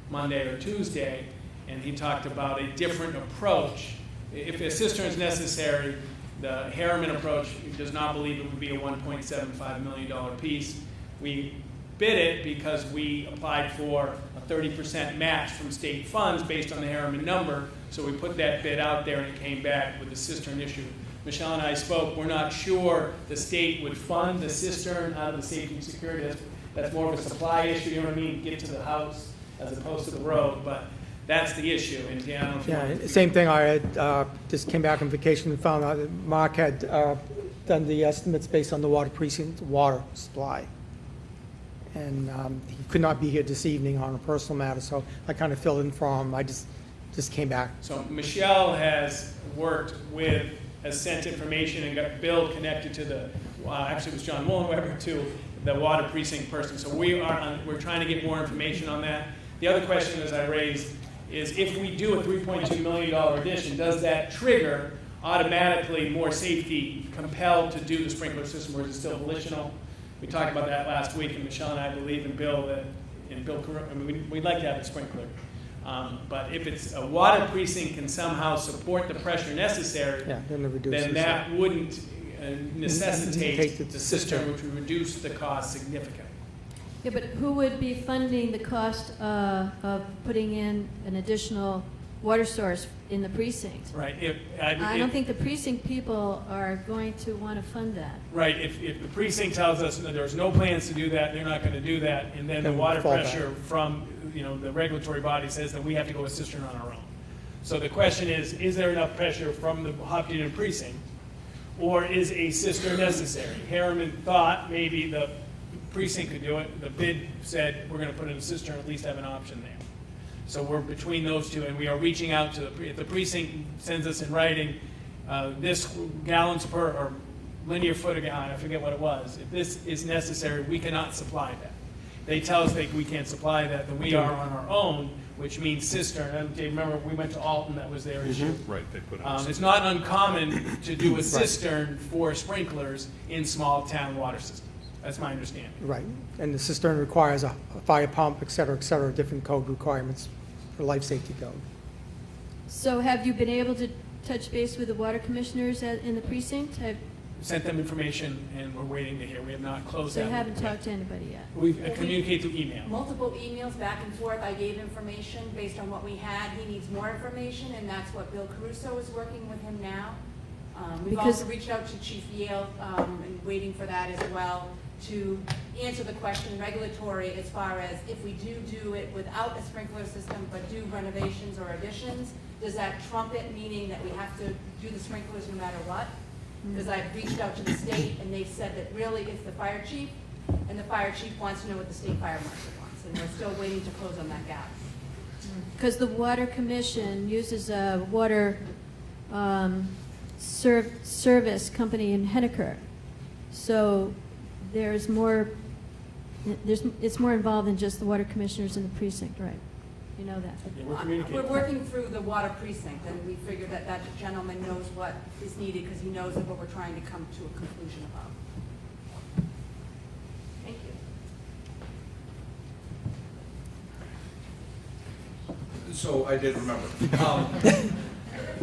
Monday or Tuesday, and he talked about a different approach. If a cistern is necessary, the Harriman approach does not believe it would be a $1.75 million piece. We bid it because we applied for a 30% match from state funds based on the Harriman number, so we put that bid out there and it came back with the cistern issue. Michelle and I spoke, we're not sure the state would fund the cistern out of the safety and security. That's more of a supply issue, you know what I mean, get to the house as opposed to the road, but that's the issue. And yeah, I don't know if you want to- Same thing, I had, just came back on vacation and found out that Mark had done the estimates based on the water precinct water supply. And he could not be here this evening on a personal matter, so I kind of filled in for him. I just came back. So Michelle has worked with, has sent information and got Bill connected to the, actually it was John Mullenweber, to the water precinct person. So we're trying to get more information on that. The other question as I raised is if we do a $3.2 million addition, does that trigger automatically more safety compelled to do the sprinkler system, or is it still volitional? We talked about that last week, and Michelle and I believe in Bill, I mean, we'd like to have a sprinkler. But if it's a water precinct can somehow support the pressure necessary, then that wouldn't necessitate the cistern, which would reduce the cost significantly. Yeah, but who would be funding the cost of putting in an additional water source in the precinct? Right. I don't think the precinct people are going to want to fund that. Right. If the precinct tells us that there's no plans to do that, they're not going to do that, and then the water pressure from the regulatory body says that we have to go with cistern on our own. So the question is there enough pressure from the Hopkinton precinct, or is a cistern necessary? Harriman thought maybe the precinct could do it. The bid said we're going to put in a cistern, at least have an option there. So we're between those two, and we are reaching out to if the precinct sends us in writing this gallons per or linear foot a gallon, I forget what it was. If this is necessary, we cannot supply that. They tell us we can't supply that, then we are on our own, which means cistern. And Dave, remember we went to Alton, that was their issue. Right, they put it's not uncommon to do a cistern for sprinklers in small town water systems. That's my understanding. Right, and the cistern requires a fire pump, et cetera, different code requirements for life safety code. So have you been able to touch base with the water commissioners in the precinct? Sent them information, and we're waiting to hear. We have not closed So that. you haven't talked to anybody yet? We communicate through email. Multiple emails back and forth. I gave information based on what we had. He needs more information, and that's what Bill Caruso is working with him now. We've also reached out to Chief Yale and waiting for that as well to answer the question regulatory as far as if we do it without a sprinkler system but do renovations or additions, does that trump it, meaning that we have to do the sprinklers no matter what? Because I've reached out to the state and they've said that really it's the fire chief, and the fire chief wants to know what the state fire marshal wants, and we're still waiting to close on that gap. Because the water commission uses a water service company in Henniker. So there's more, it's more involved than just the water commissioners in the precinct, right? You know that. We're working through the water precinct, and we figured that that gentleman knows what is needed because he knows what we're trying to come to a conclusion about. Thank you. So I did remember.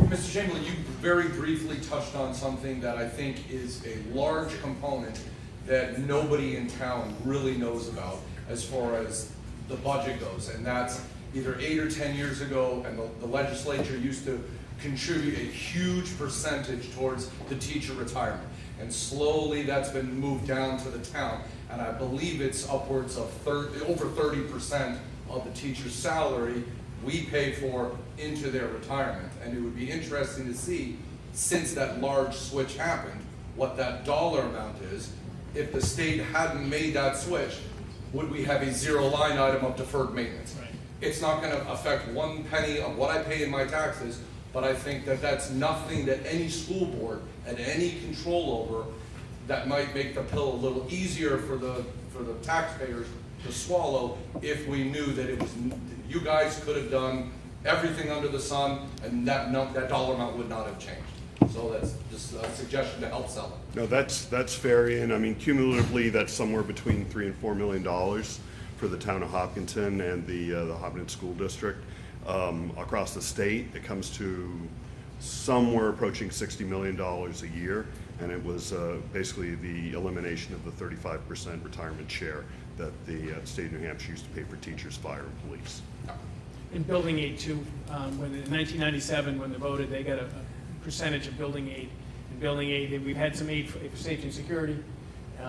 Mr. Chamberlain, you very briefly touched on something that I think is a large component that nobody in town really knows about as far as the budget goes, and that's either 8 or 10 years ago, and the legislature used to contribute a huge percentage towards the teacher retirement. And slowly that's been moved down to the town, and I believe it's upwards of over 30% of the teacher's salary we pay for into their retirement. And it would be interesting to see, since that large switch happened, what that dollar amount is. If the state hadn't made that switch, would we have a zero line item of deferred maintenance? Right. It's not going to affect 1 penny of what I pay in my taxes, but I think that that's nothing that any school board had any control over that might make the pill a little easier for the taxpayers to swallow if we knew that it was, you guys could have done everything under the sun and that dollar amount would not have changed. So that's just a suggestion to help sell it. No, that's fair, Ian. I mean, cumulatively, that's somewhere between $3 and $4 million for the town of Hopkinton and the Hopkinton School District. Across the state, it comes to somewhere approaching $60 million a year, and it was basically the elimination of the 35% retirement share that the state of New Hampshire used to pay for teachers, fire, and police. In Building 8 too, when in 1997, when they voted, they got a percentage of Building 8. In Building 8, we've had some aid for safety and security,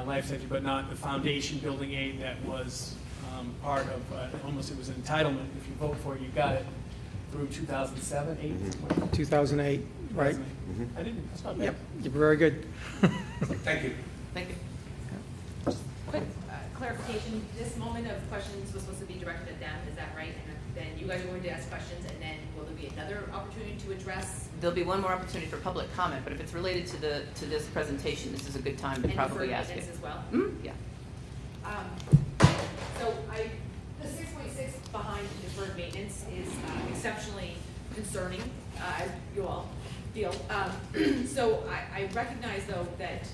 life safety, but not the foundation Building 8 that was part of, almost it was an entitlement. If you vote for it, you got it through 2007, 8? 2008, right? I didn't, that's not bad. Yep, you're very good. Thank you. Thank you. Quick clarification, this moment of questions was supposed to be directed at them, is that right? And then you guys are going to ask questions, and then will there be another opportunity to address? There'll be one more opportunity for public comment, but if it's related to this presentation, this is a good time to probably ask it. And deferred maintenance as well? Yeah. So the 6.6 behind deferred maintenance is exceptionally concerning, as you all feel. So I recognize though that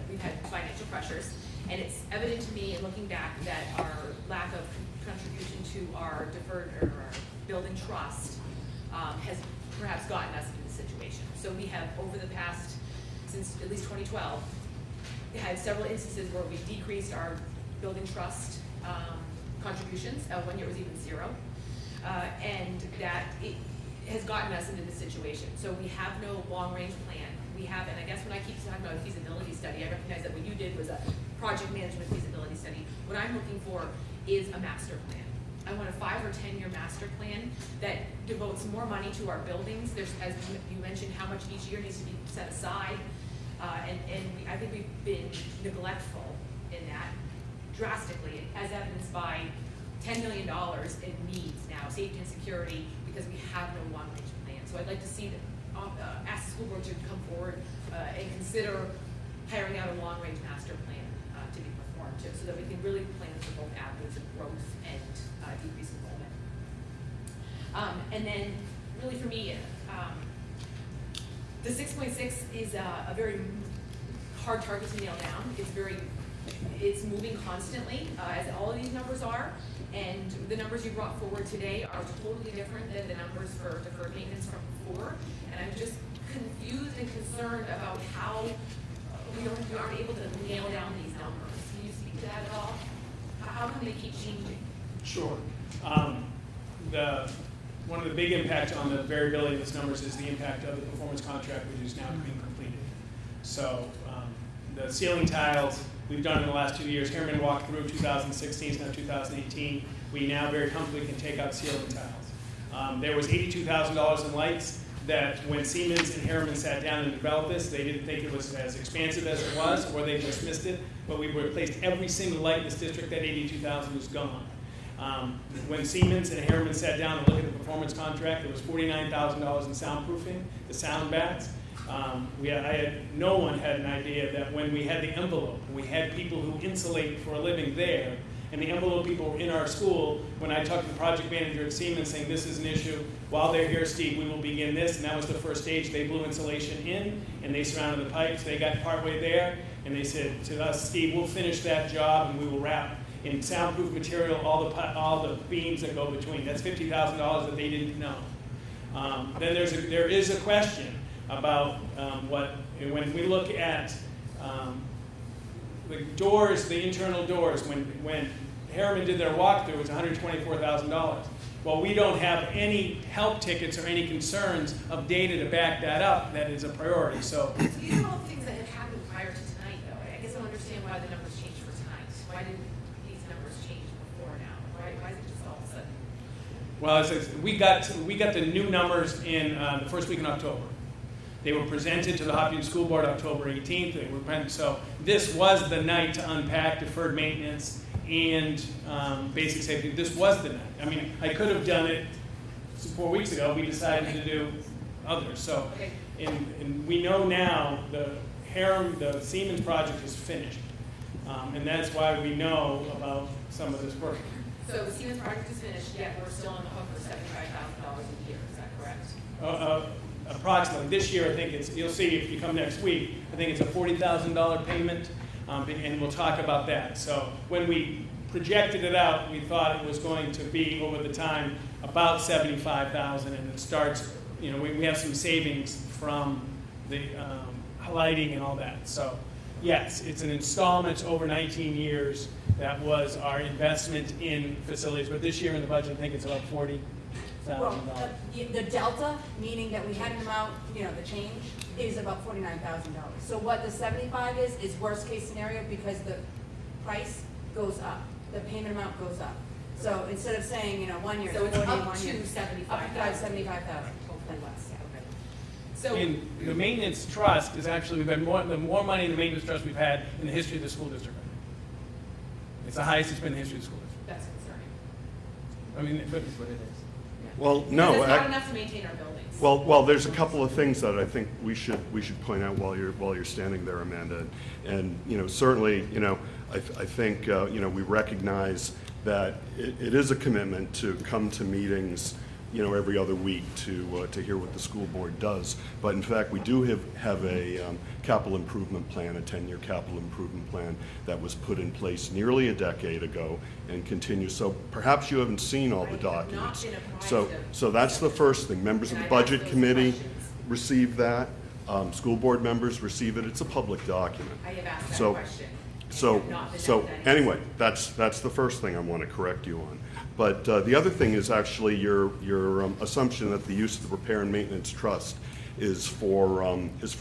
we've had financial pressures, and it's evident to me in looking back that our lack of contribution to our deferred or our building trust has perhaps gotten us into this situation. So we have, over the past, since at least 2012, had several instances where we've decreased our building trust contributions. 1 year was even zero. And that it has gotten us into this situation. So we have no long-range plan. We have, and I guess when I keep talking about a feasibility study, I recognize that what you did was a project management feasibility study. What I'm looking for is a master plan. I want a 5 or 10 year master plan that devotes more money to our buildings. There's, as you mentioned, how much each year needs to be set aside. I think we've been neglectful in that drastically, as evidenced by $10 million in needs now, safety and security, because we have no long-range plan. So I'd like to see ask the school board to come forward and consider hiring out a long-range master plan to be performed too, so that we can really plan for both avenues of growth and decrease enrollment. And then, really for me, the 6.6 is a very hard target to nail down. It's moving constantly, as all of these numbers are, and the numbers you brought forward today are totally different than the numbers for deferred maintenance from before, and I'm just confused and concerned about how we aren't able to nail down these numbers. Can you speak to that at all? How can they keep changing? Sure. One of the big impacts on the variability of these numbers is the impact of the performance contract, which is now being completed. So the ceiling tiles we've done in the last 2 years, Harriman walked through 2016, it's now 2018. We now very comfortably can take out ceiling tiles. There was $82,000 in lights that when Siemens and Harriman sat down and developed this, they didn't think it was as expansive as it was, or they just missed it, but we replaced every single light in this district. That $82,000 was gone. When Siemens and Harriman sat down and looked at the performance contract, there was $49,000 in soundproofing, the sound bats, No one had an idea that when we had the envelope, we had people who insulate for a living there, and the envelope people were in our school. When I talked to the project manager at Siemens saying this is an issue, while they're here, Steve, we will begin this, and that was the first stage. They blew insulation in, and they surrounded the pipes. They got partway there, and they said to us, Steve, we'll finish that job, and we will wrap in soundproof material all the beams that go between. That's $50,000 that they didn't know. Then there is a question about when we look at the doors, the internal doors. When Harriman did their walkthrough, it was $124,000. Well, we don't have any help tickets or any concerns of data to back that up. That is a priority. So these are all things that had happened prior to tonight, though. I guess I don't understand why the numbers changed for tonight. Why didn't these numbers change before now? Why is it just all of a sudden? Well, it says we got the new numbers in the first week in October. They were presented to the Hopkinton School Board October 18th. So this was the night to unpack deferred maintenance and basic safety. This was the night. I mean, I could have done it 4 weeks ago. We decided to do others. So, and we know now the Siemens project is finished, and that's why we know about some of this work. So the Siemens project is finished, yet we're still on the hook for $75,000 a year. Is that correct? Approximately. This year, I think you'll see if you come next week, I think it's a $40,000 payment, and we'll talk about that. So when we projected it out, we thought it was going to be, over the time, about $75,000, and it starts, we have some savings from the lighting and all that. So yes, it's an installment over 19 years. That was our investment in facilities, but this year in the budget, I think it's about $40,000. Well, the delta, meaning that we had an amount, the change, is about $49,000. So what the 75 is worst case scenario because the price goes up, the payment amount goes up. So instead of saying, 1 year, So it's 40, up 1 year, to $75,000. Up to $75,000, hopefully less, yeah. Okay. So In the maintenance trust is actually, we've had more money in the maintenance trust we've had in the history of the school district. It's the highest it's been in the history of the school district. that's concerning. I mean, but That's what it is. Well, Because no. it's not enough to maintain our buildings. Well, there's a couple of things that I think we should point out while you're standing there, Amanda. And certainly, I think we recognize that it is a commitment to come to meetings, every other week to hear what the school board does. But in fact, we do have a capital improvement plan, a 10-year capital improvement plan that was put in place nearly a decade ago and continues. So perhaps you haven't seen all the documents. So that's the first thing. Members of the budget committee receive that. School board members receive it. It's a public document. I have asked that question. So anyway, that's the first thing I want to correct you on. But the other thing is actually your assumption that the use of the repair and maintenance trust is for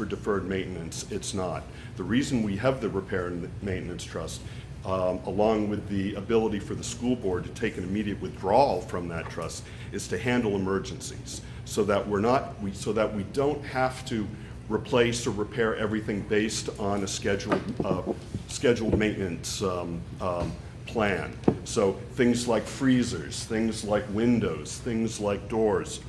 deferred maintenance. It's not. The reason we have the repair and maintenance trust, along with the ability for the school board to take an immediate withdrawal from that trust, is to handle emergencies, so that we don't have to replace or repair everything based on a scheduled maintenance plan. So things like freezers, things like windows, things like doors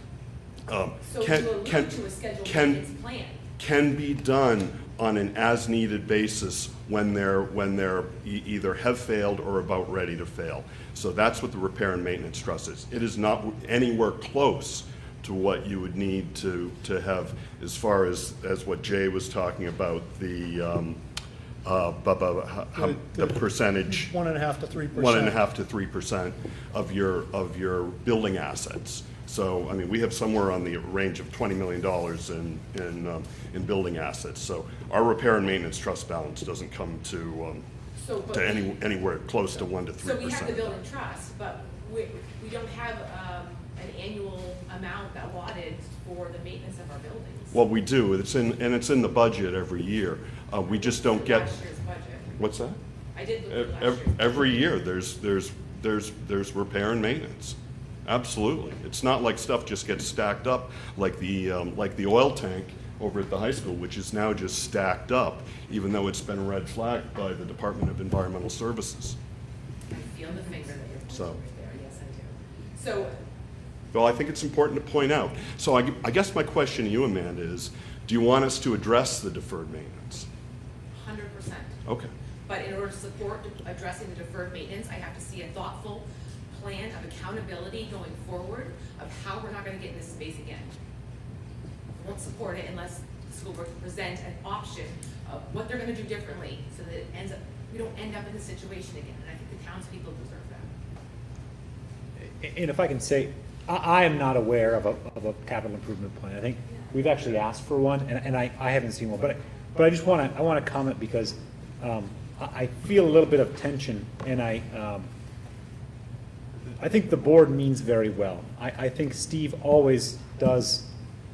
So to allude to a scheduled maintenance plan. can be done on an as-needed basis when they're either have failed or about ready to fail. So that's what the repair and maintenance trust is. It is not anywhere close to what you would need to have as far as what Jay was talking about, the percentage. 1.5% to 3%. 1.5% to 3% of your building assets. So, I mean, we have somewhere on the range of $20 million in building assets. So our repair and maintenance trust balance doesn't come to anywhere close to 1% to 3%. So we have the building trust, but we don't have an annual amount allotted for the maintenance of our buildings. Well, we do. It's in the budget every year. We just don't get. Last year's budget. What's that? I did look at last year's. Every year, there's repair and maintenance. Absolutely. It's not like stuff just gets stacked up like the oil tank over at the high school, which is now just stacked up, even though it's been red flagged by the Department of Environmental Services. I feel the finger that you're pointing So. right there. Yes, I do. So Well, I think it's important to point out. So I guess my question to you, Amanda, is Do you want us to address the deferred maintenance? 100%. Okay. But in order to support addressing the deferred maintenance, I have to see a thoughtful plan of accountability going forward of how we're not gonna get in this space again. I won't support it unless the school board can present an option of what they're gonna do differently so that it ends up, we don't end up in this situation again. And I think the townspeople deserve that. And if I can say, I am not aware of a capital improvement plan. I think we've actually asked for one, and I haven't seen one. But I just want to comment because I feel a little bit of tension, and I think the board means very well. I think Steve always does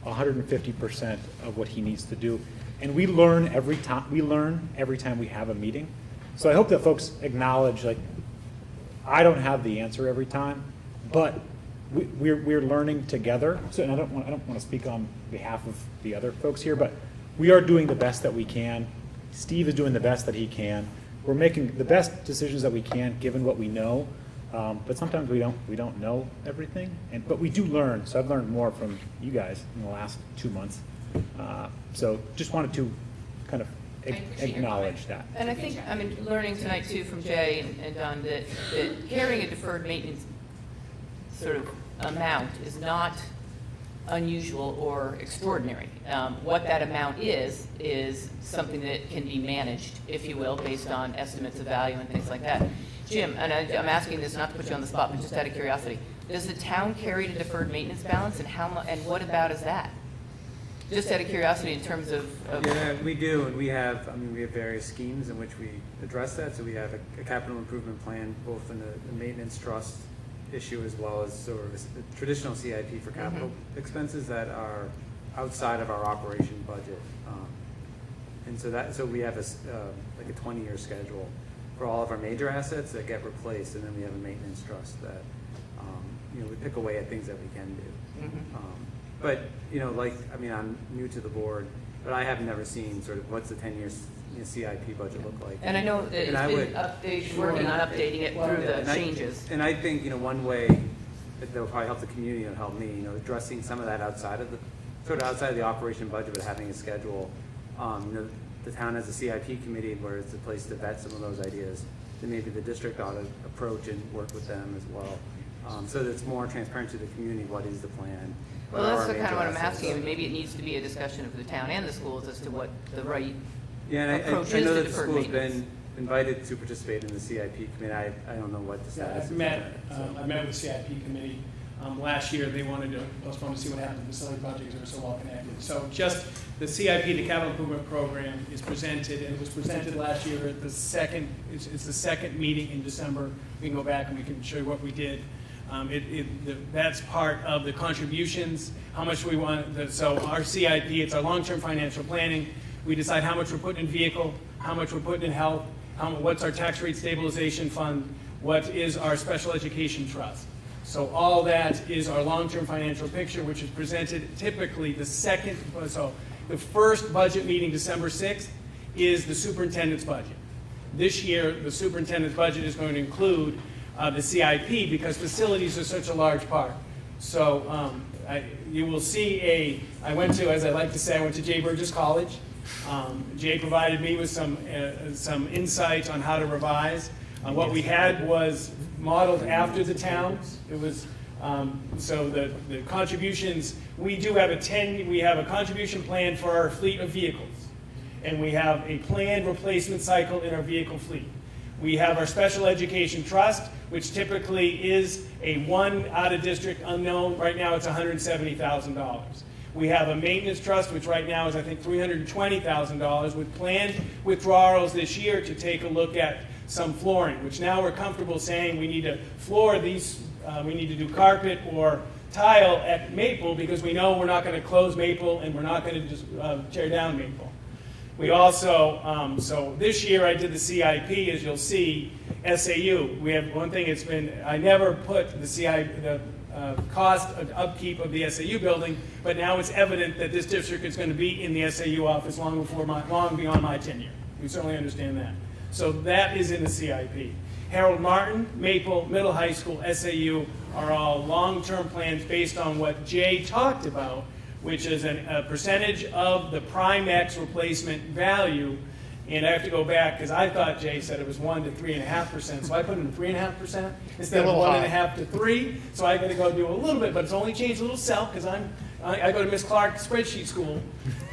150% of what he needs to do, and we learn every time. We learn every time we have a meeting. So I hope that folks acknowledge, like, I don't have the answer every time, but we're learning together. So, and I don't want to speak on behalf of the other folks here, but we are doing the best that we can. Steve is doing the best that he can. We're making the best decisions that we can given what we know. But sometimes we don't know everything, but we do learn. So I've learned more from you guys in the last 2 months. So just wanted to kind of acknowledge that. And I think, I mean, learning tonight too from Jay and Don that carrying a deferred maintenance sort of amount is not unusual or extraordinary. What that amount is something that can be managed, if you will, based on estimates of value and things like that. Jim, and I'm asking this not to put you on the spot, but just out of curiosity, does the town carry a deferred maintenance balance, and how much, and what about is that? Just out of curiosity in terms of Yeah, we do, and we have various schemes in which we address that. So we have a capital improvement plan, both in the maintenance trust issue as well as sort of a traditional CIP for capital expenses that are outside of our operation budget. And so we have like a 20-year schedule for all of our major assets that get replaced, and then we have a maintenance trust that we pick away at things that we can do. But I'm new to the board, but I have never seen sort of what's the 10-year CIP budget look like. And I know that it's been working on updating it through the changes. And I think one way that will probably help the community and help me, addressing some of that outside of the operation budget, but having a schedule. The town has a CIP committee where it's a place to vet some of those ideas. Then maybe the district ought to approach and work with them as well, so that it's more transparent to the community. What is the plan? Well, that's kind of what I'm asking. I mean, maybe it needs to be a discussion of the town and the schools as to what the right approach I is know to that the deferred school's maintenance. been invited to participate in the CIP committee. I don't know what the status is. I met with the CIP committee last year. They wanted to postpone to see what happened to the facility project because they were so well connected. So just the CIP, the capital improvement program, is presented, and it was presented last year at the second. It's the second meeting in December. We can go back and we can show you what we did. That's part of the contributions, how much we want. So our CIP, it's our long-term financial planning. We decide how much we're putting in vehicle, how much we're putting in health, what's our tax rate stabilization fund, what is our special education trust. So all that is our long-term financial picture, which is presented typically the first budget meeting, December 6th, is the superintendent's budget. This year, the superintendent's budget is going to include the CIP because facilities are such a large part. So you will see I went to Jay Burgess College. Jay provided me with some insight on how to revise. What we had was modeled after the town. It was so the contributions. We do have we have a contribution plan for our fleet of vehicles, and we have a planned replacement cycle in our vehicle fleet. We have our special education trust, which typically is a one out-of-district unknown. Right now it's $170,000. We have a maintenance trust, which right now is, I think, $320,000, with planned withdrawals this year to take a look at some flooring, which now we're comfortable saying we need to floor these, we need to do carpet or tile at Maple because we know we're not going to close Maple and we're not going to just tear down Maple. We also, so this year I did the CIP, as you'll see, SAU. We have one thing, I never put the cost of upkeep of the SAU building, but now it's evident that this district is going to be in the SAU office long beyond my tenure. We certainly understand that. So that is in the CIP. Harold Martin, Maple, Middle High School, SAU are all long-term plans based on what Jay talked about which is a percentage of the prime X replacement value. And I have to go back, because I thought Jay said it was 1 to 3.5%, so I put in 3.5% instead of 1.5 to 3. So I got to go do a little bit, but it's only changed a little cell because I go to Miss Clark's spreadsheet school,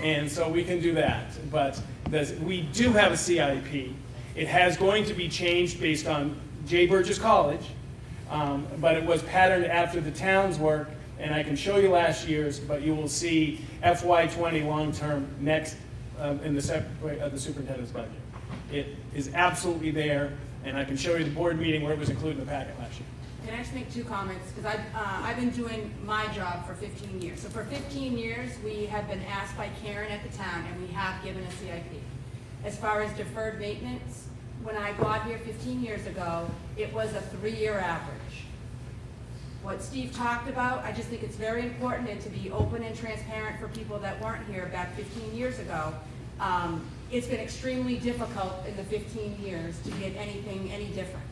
and so we can do that. But we do have a CIP. It has going to be changed based on J. Burgess College, but it was patterned after the town's work, and I can show you last year's, but you will see FY20 long-term next in the superintendent's budget. It is absolutely there, and I can show you the board meeting where it was included in the packet last year. Can I just make 2 comments? Because I've been doing my job for 15 years. So for 15 years, we have been asked by Karen at the town, and we have given a CIP. As far as deferred maintenance, when I got here 15 years ago, it was a 3-year average. What Steve talked about, I just think it's very important and to be open and transparent for people that weren't here back 15 years ago. It's been extremely difficult in the 15 years to get anything any different.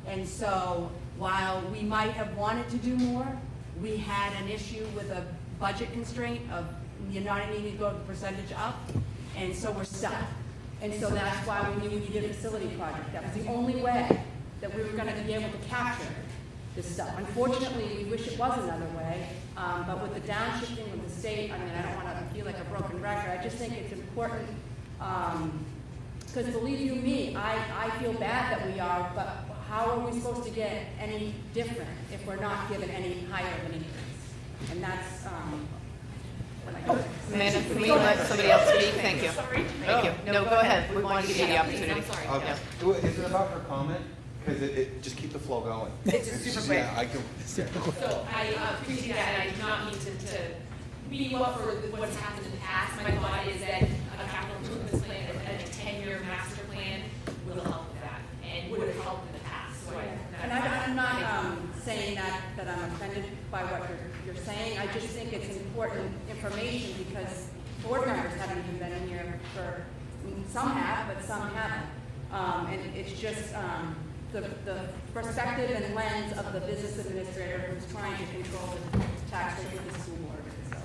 And so while we might have wanted to do more, we had an issue with a budget constraint of you're not needing to go the percentage up, and so we're stuck. And so that's why we knew we needed a facility project. That was the only way that we were going to be able to capture this stuff. Unfortunately, we wish it was another way, but with the downshifting with the state, I mean, I don't want to feel like a broken record. I just think it's important, because believe you me, I feel bad that we are, but how are we supposed to get any different if we're not given any higher of an increase? And that's what I go. Amanda, can we let somebody else speak? Thank you. Thank you. No, go ahead. We want to give you the opportunity. I'm sorry. Okay. Is it about her comment? Because it just keep the flow going. It's super quick. Yeah, I can. So I appreciate that, and I do not mean to beat you up for what's happened in the past. My thought is that a capital improvements plan, a 10-year master plan will help with that, and would have helped in the past. So And I'm not saying that I'm offended by what you're saying. I just think it's important information because board members haven't even been in here for, some have, but some haven't. And it's just the perspective and lens of the business administrator who's trying to control the tax rate for the school board. So.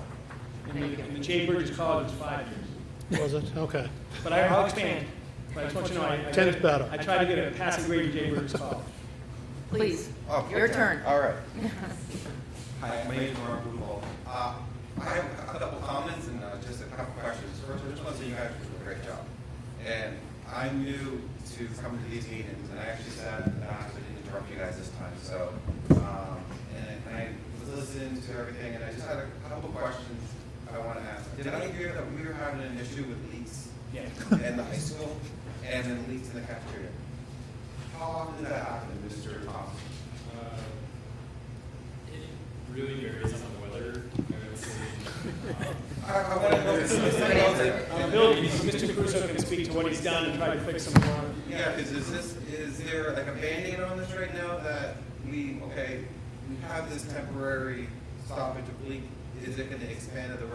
And the J. Burgess College is 5 years. Was it? Okay. But I'll expand. But I just want you to know, I 10's better. I try to get a passing grade in J. Burgess College. Please, Oh, your turn. All right. Hi, my name is Mark Blumenthal. I have a couple comments and just a couple questions. First, I just want to say you guys do a great job. And I'm new to coming to these meetings, and I actually sat back, so I didn't interrupt you guys this time. So, and I was listening to everything, and I just had a couple questions I want to ask. Did I hear that we were having an issue with leaks in the high school and then leaks in the cafeteria? How often does that happen, Mr. Thompson? It really varies on the weather. I would say, I want to know. Bill, Mr. Crusoe can speak to what he's done and try to fix some more. Yeah, is there like a Band-Aid on this right now that we have this temporary stoppage of leak? Is it going to expand to the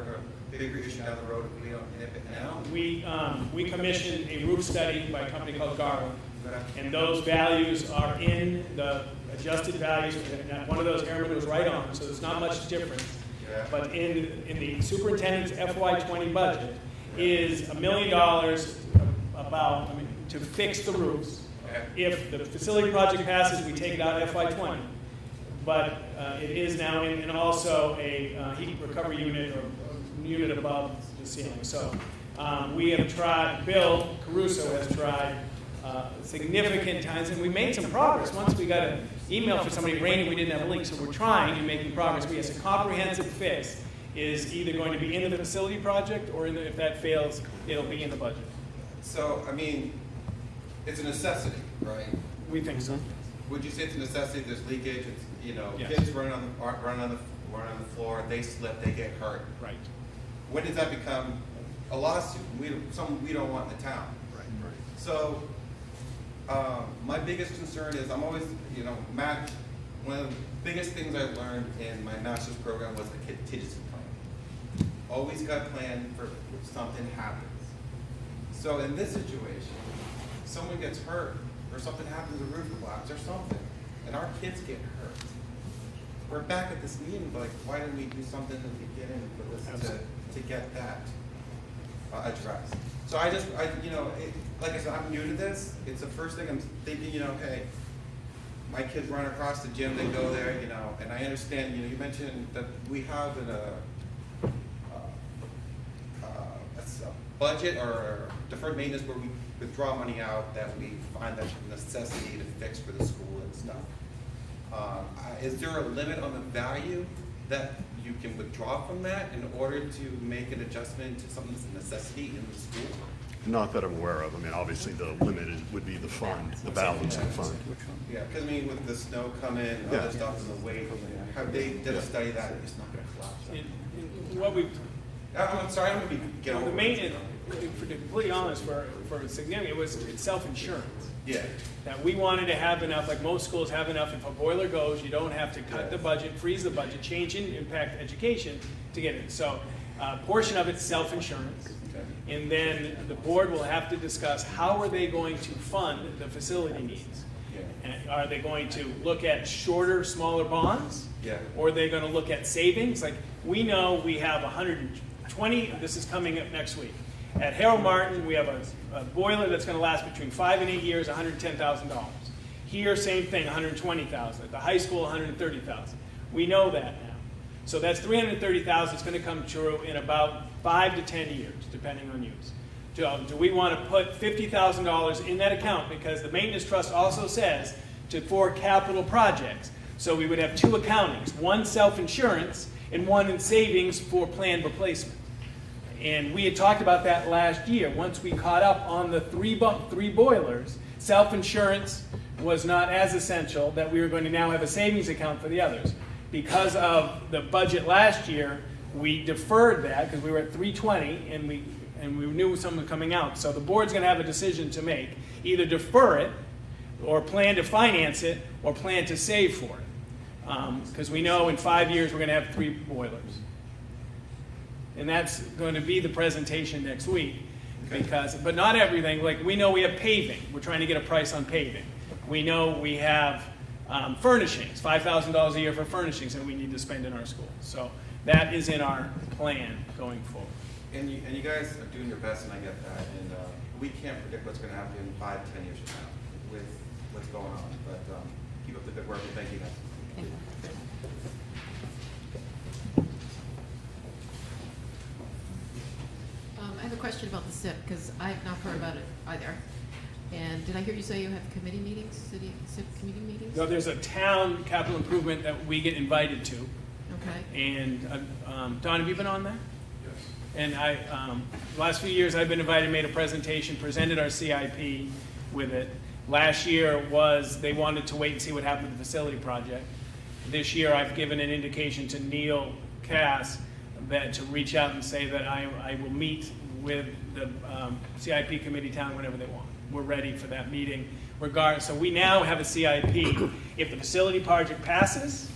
bigger issue down the road if we don't nip it now? We commissioned a roof study by a company called Garland, and those values are in the adjusted values. One of those airmen was right on, so there's not much difference. Yeah. But in the superintendent's FY20 budget is $1 million to fix the roofs. Okay. If the facility project passes, we take it out of FY20. But it is now and also a heat recovery unit or unit above the ceiling. So we have tried, Bill Caruso has tried significant times, and we made some progress. Once we got an email from somebody raining, we didn't have a leak, so we're trying and making progress. We have a comprehensive fix is either going to be in the facility project or if that fails, it'll be in the budget. So, I mean, it's a necessity, right? We think so. Would you say it's a necessity? There's leakage. It's, Yes. kids running on the floor. They slip. They get hurt. Right. When does that become a lawsuit? Something we don't want in the town. Right. So, my biggest concern is I'm always, Matt. One of the biggest things I learned in my master's program was the contingency plan. Always got a plan for if something happens. So in this situation, someone gets hurt or something happens, a roof collapse or something, and our kids get hurt. we're back at this meeting, but like, why didn't we do something at the beginning for this to get that addressed? So like I said, I'm new to this. It's the first thing I'm thinking, hey, my kids run across the gym, they go there, and I understand, you mentioned that we have a budget or deferred maintenance where we withdraw money out that we find that's a necessity to fix for the school and stuff. Is there a limit on the value that you can withdraw from that in order to make an adjustment to something that's a necessity in the school? Not that I'm aware of. I mean, obviously the limit would be the fund, the balance of the fund. Yeah, because with the snow coming and other stuff in the weight, have they did a study that it's not going to collapse? What we, I'm sorry, I'm going to be getting the maintenance, to be completely honest, for significant, it's self-insurance. Yeah. That we wanted to have enough, like most schools have enough, if a boiler goes, you don't have to cut the budget, freeze the budget, change in impact education to get it. So a portion of it's self-insurance. And then the board will have to discuss how are they going to fund the facility needs. And are they going to look at shorter, smaller bonds? Yeah. Or are they going to look at savings? Like, we know we have 120, this is coming up next week. At Harold Martin, we have a boiler that's going to last between 5 and 8 years, $110,000. Here, same thing, $120,000. At the high school, $130,000. We know that now. So that's $330,000. It's going to come true in about 5 to 10 years, depending on use. Do we want to put $50,000 in that account? Because the maintenance trust also says for capital projects. So we would have 2 accountings, one self-insurance and one in savings for planned replacement. And we had talked about that last year. Once we caught up on the three boilers, self-insurance was not as essential, that we were going to now have a savings account for the others. Because of the budget last year, we deferred that because we were at 320 and we knew someone coming out. So the board's going to have a decision to make. Either defer it or plan to finance it or plan to save for it. Because we know in 5 years we're going to have 3 boilers. And that's going to be the presentation next week. But not everything. Like, we know we have paving. We're trying to get a price on paving. We know we have furnishings, $5,000 a year for furnishings that we need to spend in our school. So that is in our plan going forward. And you guys are doing your best, and I get that. And we can't predict what's going to happen in 5, 10 years from now with what's going on. But keep up the good work, and thank you guys. Thank you. I have a question about the SIP, because I have not heard about it either. And did I hear you say you have committee meetings, city SIP committee meetings? No, there's a town capital improvement that we get invited to. Okay. And Don, have you been on that? Yes. And the last few years I've been invited, made a presentation, presented our CIP with it. Last year they wanted to wait and see what happened with the facility project. This year I've given an indication to Neil Cass that to reach out and say that I will meet with the CIP committee town whenever they want. We're ready for that meeting. So we now have a CIP. If the facility project passes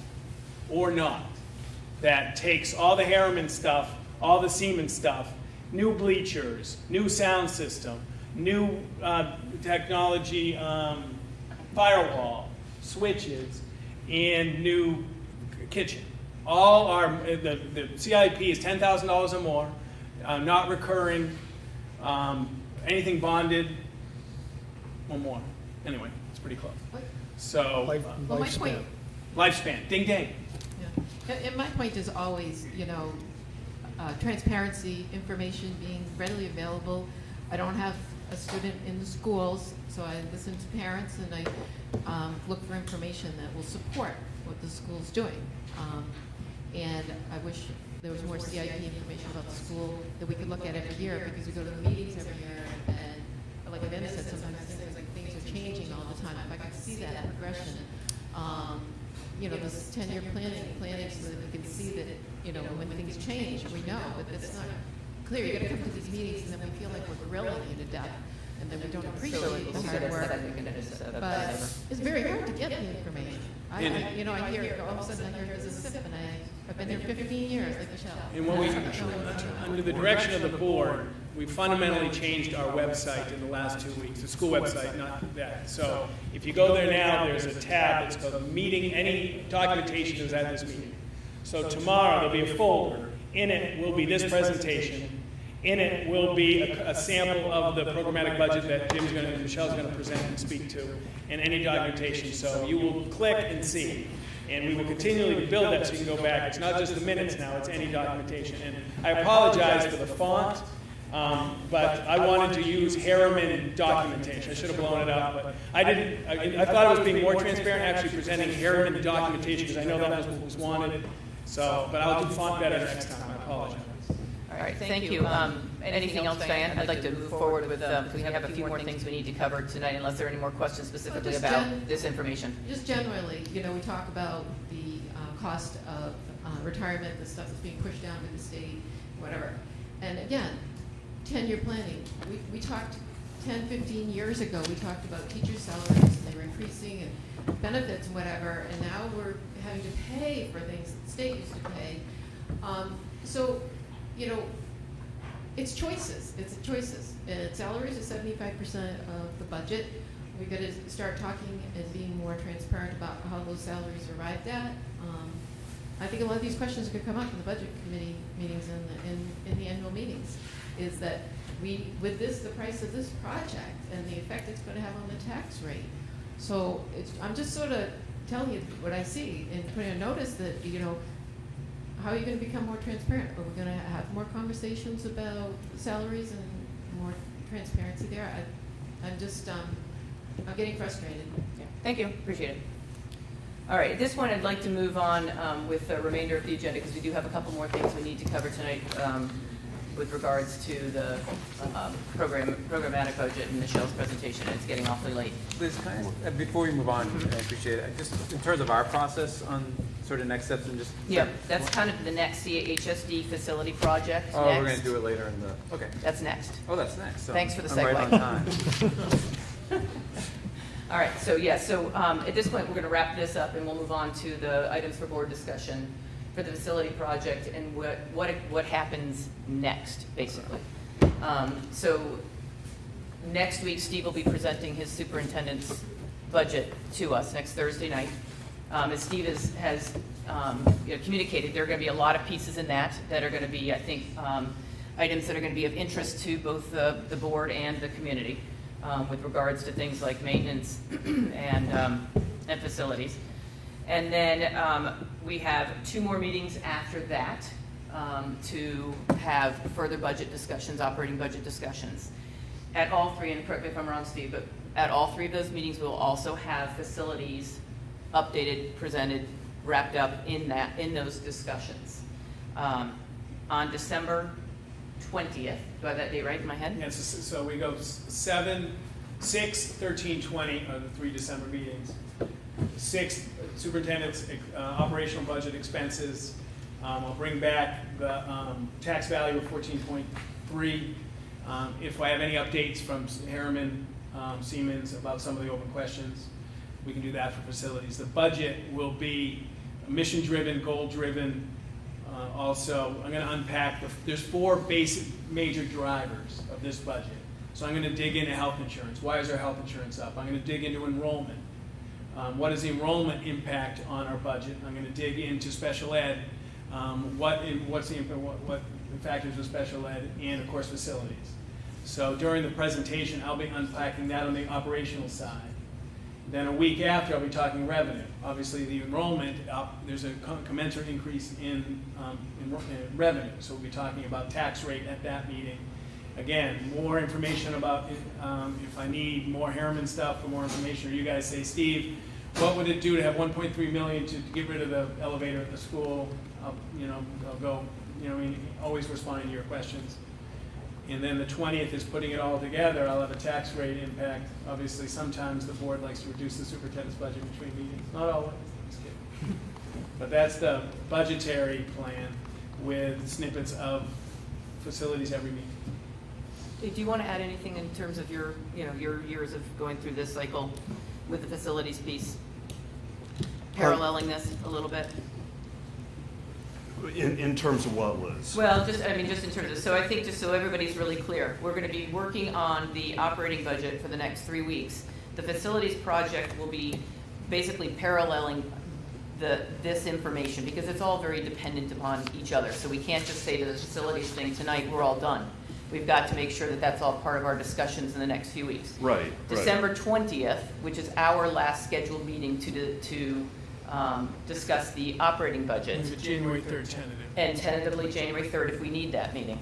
or not, that takes all the Harriman stuff, all the Siemens stuff, new bleachers, new sound system, new technology, firewall, switches, and new kitchen. All the CIP is $10,000 or more, not recurring, anything bonded, or more. Anyway, it's pretty close. So, Well, my point, lifespan, ding ding. yeah. And my point is always, transparency, information being readily available. I don't have a student in the schools, so I listen to parents and I look for information that will support what the school's doing. And I wish there was more CIP information about the school that we could look at every year, because we go to the meetings every year, and like Ben said, sometimes things are changing all the time. If I could see that progression, this 10-year planning so that we can see that, when things change, we know, but that's not clear. You gotta come to these meetings and then we feel like we're grilling you to death. and then we don't So appreciate we'll the see hard that work. second and it's, But it's very hard to get the information. I hear it, all of a sudden I hear there's a SIP, and I've been there 15 years, like Michelle. And what we, under the direction of the board, we fundamentally changed our website in the last 2 weeks, the school website, not that. So if you go there now, there's a tab that's called meeting, any documentation that was at this meeting. So tomorrow, there'll be a folder. In it will be this presentation. In it will be a sample of the programmatic budget that Michelle's going to present and speak to, and any documentation. So you will click and see. And we will continually build that so you can go back. It's not just the minutes now, it's any documentation. And I apologize for the font, but I wanted to use Harriman documentation. I should have blown it up, but I didn't. I thought I was being more transparent, actually presenting Harriman documentation, because I know that was what was wanted. So, but I'll do font better next time. I apologize. All right, thank you. Anything else, Diane? I'd like to move forward with, because we have a few more things we need to cover tonight, unless there are any more questions specifically Just about this information. Just generally, we talk about the cost of retirement, the stuff that's being pushed down to the state, whatever. And again, 10-year planning. We talked 10, 15 years ago, we talked about teacher salaries, and they were increasing, and benefits and whatever, and now we're having to pay for things that the state used to pay. It's choices. It's choices. Salaries are 75% of the budget. We've got to start talking and being more transparent about how those salaries are arrived at. I think a lot of these questions could come up in the budget committee meetings and in the annual meetings. Is that with the price of this project and the effect it's going to have on the tax rate. So I'm just sort of telling you what I see and putting a notice that how are you going to become more transparent? Are we going to have more conversations about salaries and more transparency there? I'm just, I'm getting frustrated. Yeah. Thank you, appreciate it. All right, at this point, I'd like to move on with the remainder of the agenda, because we do have a couple more things we need to cover tonight with regards to the programmatic budget and Michelle's presentation. It's getting awfully late. Liz, can I, before we move on, I appreciate it, just in terms of our process on sort of next steps and just... Yep, that's kind of the next HSD facility project. Oh, next. We're going to do it later in the... Okay. That's next. Oh, that's next. So Thanks for the I'm segue. right on time. All right, so at this point, we're going to wrap this up, and we'll move on to the items for board discussion for the facility project and what happens next, basically. So next week, Steve will be presenting his superintendent's budget to us next Thursday night. As Steve has communicated, there are going to be a lot of pieces in that are going to be, I think, items that are going to be of interest to both the board and the community with regards to things like maintenance and facilities. And then we have 2 more meetings after that to have further budget discussions, operating budget discussions. At all 3, and correct me if I'm wrong, Steve, but at all 3 of those meetings, we'll also have facilities updated, presented, wrapped up in those discussions. On December 20th, do I have that date right in my head? Yes, so we go 7, 6, 13, 20 are the 3 December meetings. 6th, superintendent's operational budget expenses. I'll bring back the tax value of 14.3. If I have any updates from Harriman, Siemens about some of the open questions, we can do that for facilities. The budget will be mission-driven, goal-driven. Also, I'm going to unpack, there's 4 basic major drivers of this budget. So I'm going to dig into health insurance. Why is our health insurance up? I'm going to dig into enrollment. What is the enrollment impact on our budget? I'm going to dig into special ed. What's the impact, what the factors of special ed, and of course facilities. So during the presentation, I'll be unpacking that on the operational side. Then a week after, I'll be talking revenue. Obviously, the enrollment, there's a commensurate increase in revenue. So we'll be talking about tax rate at that meeting. Again, more information about if I need more Harriman stuff or more information, or you guys say, Steve, what would it do to have 1.3 million to get rid of the elevator at the school? I'll go, always responding to your questions. And then the 20th is putting it all together. I'll have a tax rate impact. Obviously, sometimes the board likes to reduce the superintendent's budget between meetings. Not always, I'm just kidding. But that's the budgetary plan with snippets of facilities every meeting. Do you want to add anything in terms of your years of going through this cycle with the facilities piece? Paralleling this a little bit? In terms of what, Liz? Well, just in terms of, so I think just so everybody's really clear, we're going to be working on the operating budget for the next 3 weeks. The facilities project will be basically paralleling this information because it's all very dependent upon each other. So we can't just say to the facilities thing tonight, we're all done. We've got to make sure that that's all part of our discussions in the next few weeks. Right. December 20th, which is our last scheduled meeting to discuss the operating budget. Is it January 3rd tentative? And tentatively January 3rd if we need that meeting.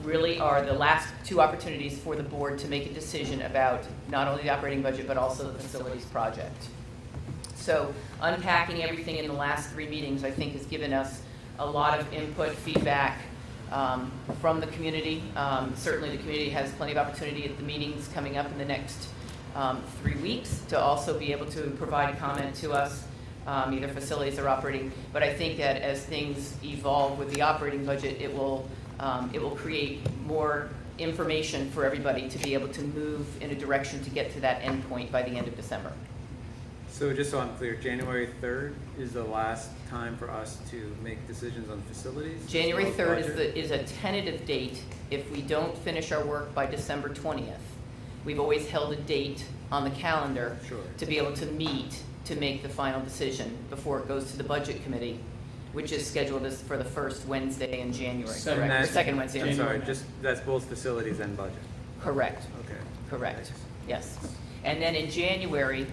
Really are the last 2 opportunities for the board to make a decision about not only the operating budget but also the facilities project. So unpacking everything in the last 3 meetings I think has given us a lot of input, feedback from the community. Certainly the community has plenty of opportunity at the meetings coming up in the next 3 weeks to also be able to provide comment to us, either facilities or operating. But I think that as things evolve with the operating budget, it will create more information for everybody to be able to move in a direction to get to that end point by the end of December. So just so I'm clear, January 3rd is the last time for us to make decisions on facilities? January 3rd is a tentative date if we don't finish our work by December 20th. We've always held a date on the calendar to be able to meet to make the final decision before it goes to the budget committee, which is scheduled as for the first Wednesday in January, correct? The second Wednesday. I'm sorry, that's both facilities and budget? Correct. Okay. Correct, yes. And then in January,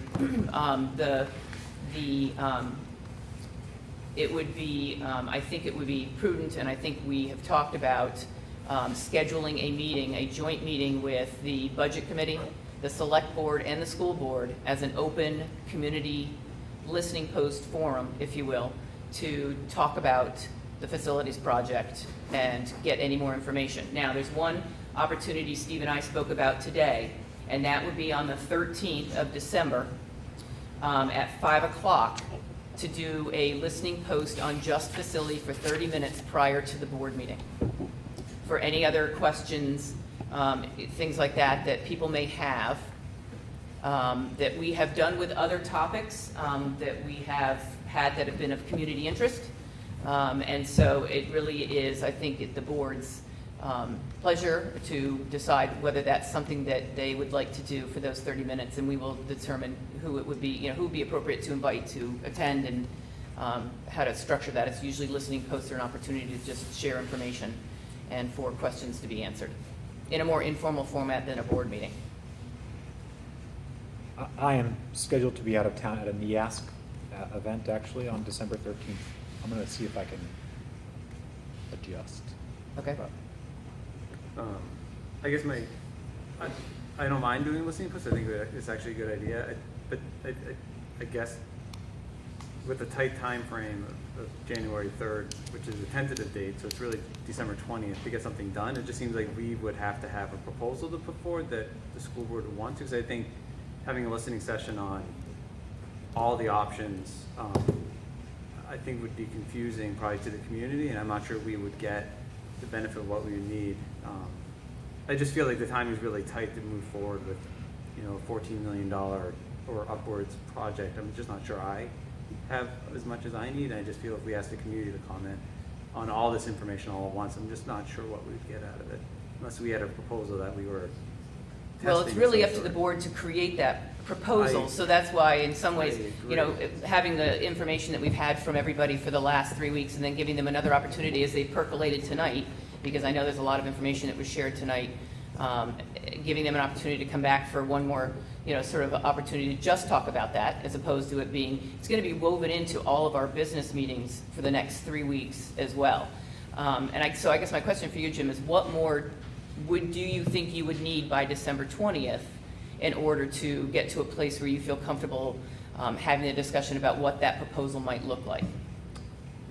it would be, I think it would be prudent, and I think we have talked about scheduling a meeting, a joint meeting with the budget committee, the select board, and the school board as an open community listening post forum, if you will, to talk about the facilities project and get any more information. Now, there's one opportunity Steve and I spoke about today, and that would be on the 13th of December at 5 o'clock to do a listening post on just facility for 30 minutes prior to the board meeting. For any other questions, things like that, that people may have, that we have done with other topics that we have had that have been of community interest. And so it really is, I think, the board's pleasure to decide whether that's something that they would like to do for those 30 minutes, and we will determine who it would be, who would be appropriate to invite to attend and how to structure that. It's usually listening posts are an opportunity to just share information and for questions to be answered in a more informal format than a board meeting. I am scheduled to be out of town at a NEASC event actually on December 13th. I'm going to see if I can adjust. Okay. I guess I don't mind doing listening posts. I think it's actually a good idea. But I guess with the tight time frame of January 3rd, which is a tentative date, so it's really December 20th to get something done, it just seems like we would have to have a proposal to put forward that the school board would want to. Because I think having a listening session on all the options, I think would be confusing probably to the community, and I'm not sure we would get the benefit of what we would need. I just feel like the time is really tight to move forward with, a $14 million or upwards project. I'm just not sure I have as much as I need. I just feel if we ask the community to comment on all this information all at once, I'm just not sure what we'd get out of it, unless we had a proposal that we were testing. Well, it's really up to the board to create that proposal, so that's why in some ways, having the information that we've had from everybody for the last 3 weeks and then giving them another opportunity as they percolated tonight, because I know there's a lot of information that was shared tonight, giving them an opportunity to come back for one more, sort of opportunity to just talk about that, as opposed to it being, it's going to be woven into all of our business meetings for the next 3 weeks as well. So I guess my question for you, Jim, is what more do you think you would need by December 20th in order to get to a place where you feel comfortable having a discussion about what that proposal might look like?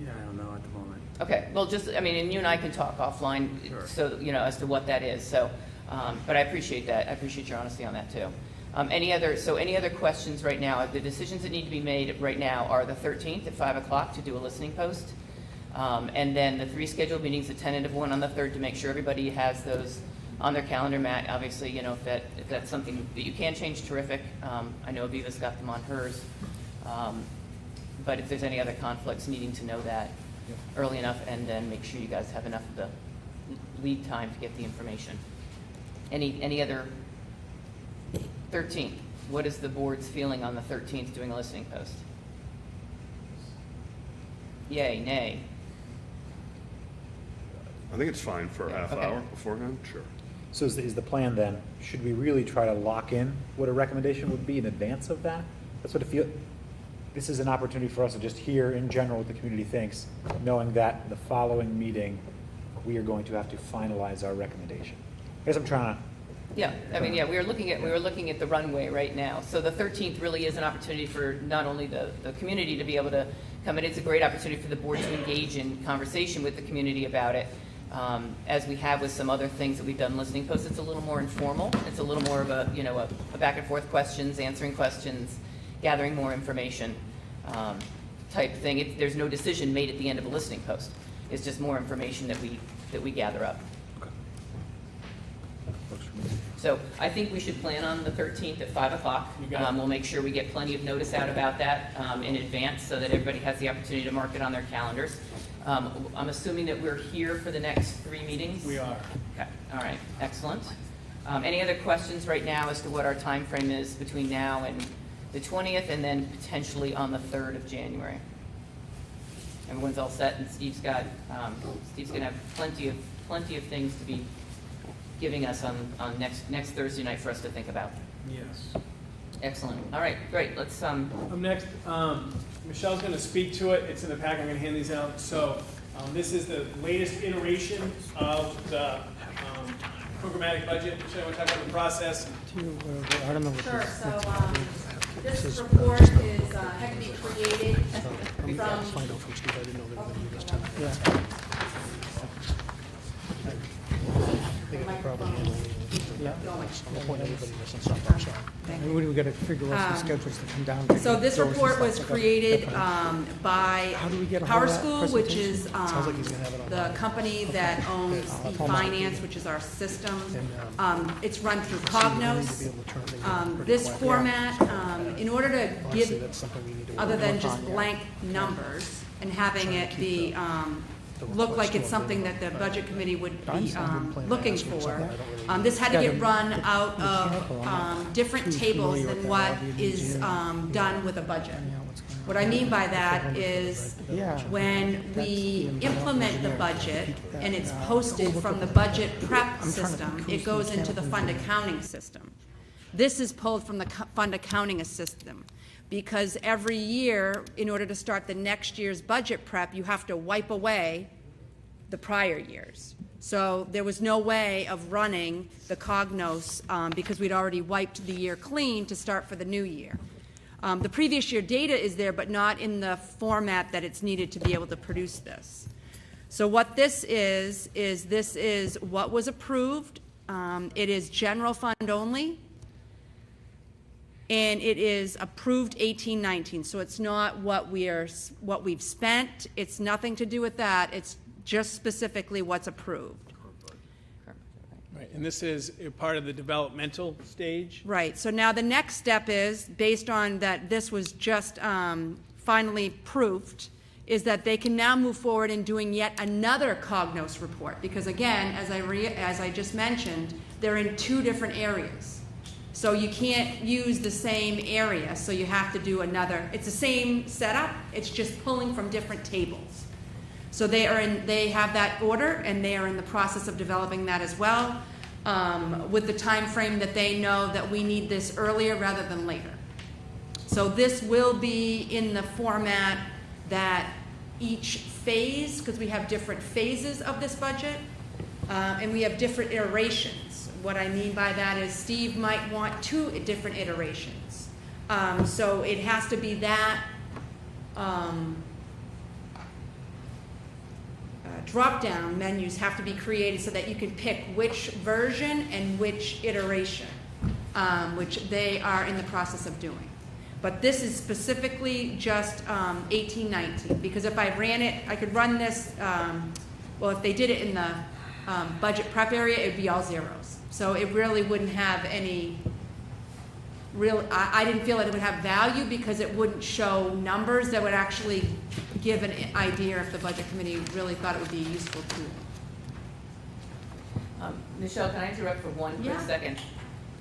Yeah, I don't know at the moment. Okay, well, and you and I can talk offline, so, as to what that is, so, but I appreciate that. I appreciate your honesty on that, too. Any other questions right now? The decisions that need to be made right now are the 13th at 5 o'clock to do a listening post, and then the 3 scheduled meetings, a tentative one on the 3rd to make sure everybody has those on their calendar. Matt, obviously, you know, if that's something that you can change, terrific. I know Aviva's got them on hers. But if there's any other conflicts, needing to know that early enough, and then make sure you guys have enough of the lead time to get the information. Any other? 13th, what is the board's feeling on the 13th doing a listening post? Yay, nay? I think it's fine for a half Okay. hour beforehand, sure. So is the plan then, should we really try to lock in what a recommendation would be in advance of that? That's what it feels, this is an opportunity for us to just hear in general what the community thinks, knowing that the following meeting, we are going to have to finalize our recommendation. I guess I'm trying to. Yeah, I mean, yeah, we were looking at the runway right now. So the 13th really is an opportunity for not only the community to be able to come in, it's a great opportunity for the board to engage in conversation with the community about it. As we have with some other things that we've done listening posts, it's a little more informal. It's a little more of a, you know, a back and forth questions, answering questions, gathering more information type thing. There's no decision made at the end of a listening post. It's just more information that we gather up. So I think we should plan on the 13th at 5 o'clock. We'll make sure we get plenty of notice out about that in advance so that everybody has the opportunity to mark it on their calendars. I'm assuming that we're here for the next 3 meetings? We are. Okay, all right, excellent. Any other questions right now as to what our time frame is between now and the 20th and then potentially on the 3rd of January? Everyone's all set, and Steve's gonna have plenty of things to be giving us on next Thursday night for us to think about. Yes. Excellent. All right, great. Let's Up next, Michelle's going to speak to it. It's in the pack. I'm going to hand these out. So this is the latest iteration of the programmatic budget. Michelle, want to talk about the process? Sure, so this report is, had to be created We got to figure out some schedules to come down. So this report was created by Power School, which is the company that owns eFinance, which is our system. It's run through Cognos. This format, in order to give, other than just blank numbers and having it be look like it's something that the budget committee would be looking for. This had to get run out of different tables than what is done with a budget. What I mean by that is when we implement the budget and it's posted from the budget prep system, it goes into the fund accounting system. This is pulled from the fund accounting system. Because every year, in order to start the next year's budget prep, you have to wipe away the prior years. So there was no way of running the Cognos because we'd already wiped the year clean to start for the new year. The previous year data is there, but not in the format that it's needed to be able to produce this. So what this is this is what was approved. It is general fund only. And it is approved 18-19, so it's not what we've spent. It's nothing to do with that. It's just specifically what's approved. Right, and this is a part of the developmental stage. Right. So now the next step is, based on that this was just finally proofed, is that they can now move forward in doing yet another Cognos report. Because again, as I just mentioned, they're in 2 different areas. So you can't use the same area, so you have to do another. It's the same setup, it's just pulling from different tables. So they have that order, and they are in the process of developing that as well, with the time frame that they know that we need this earlier rather than later. So this will be in the format that each phase, because we have different phases of this budget, and we have different iterations. What I mean by that is Steve might want 2 different iterations. So it has to be that drop-down menus have to be created so that you can pick which version and which iteration, which they are in the process of doing. But this is specifically just 18-19, because if I ran it, I could run this, well, if they did it in the budget prep area, it'd be all zeros. So it really wouldn't have any real, I didn't feel that it would have value because it wouldn't show numbers that would actually give an idea if the budget committee really thought it would be a useful tool. Michelle, can I interrupt for one quick Yeah. second?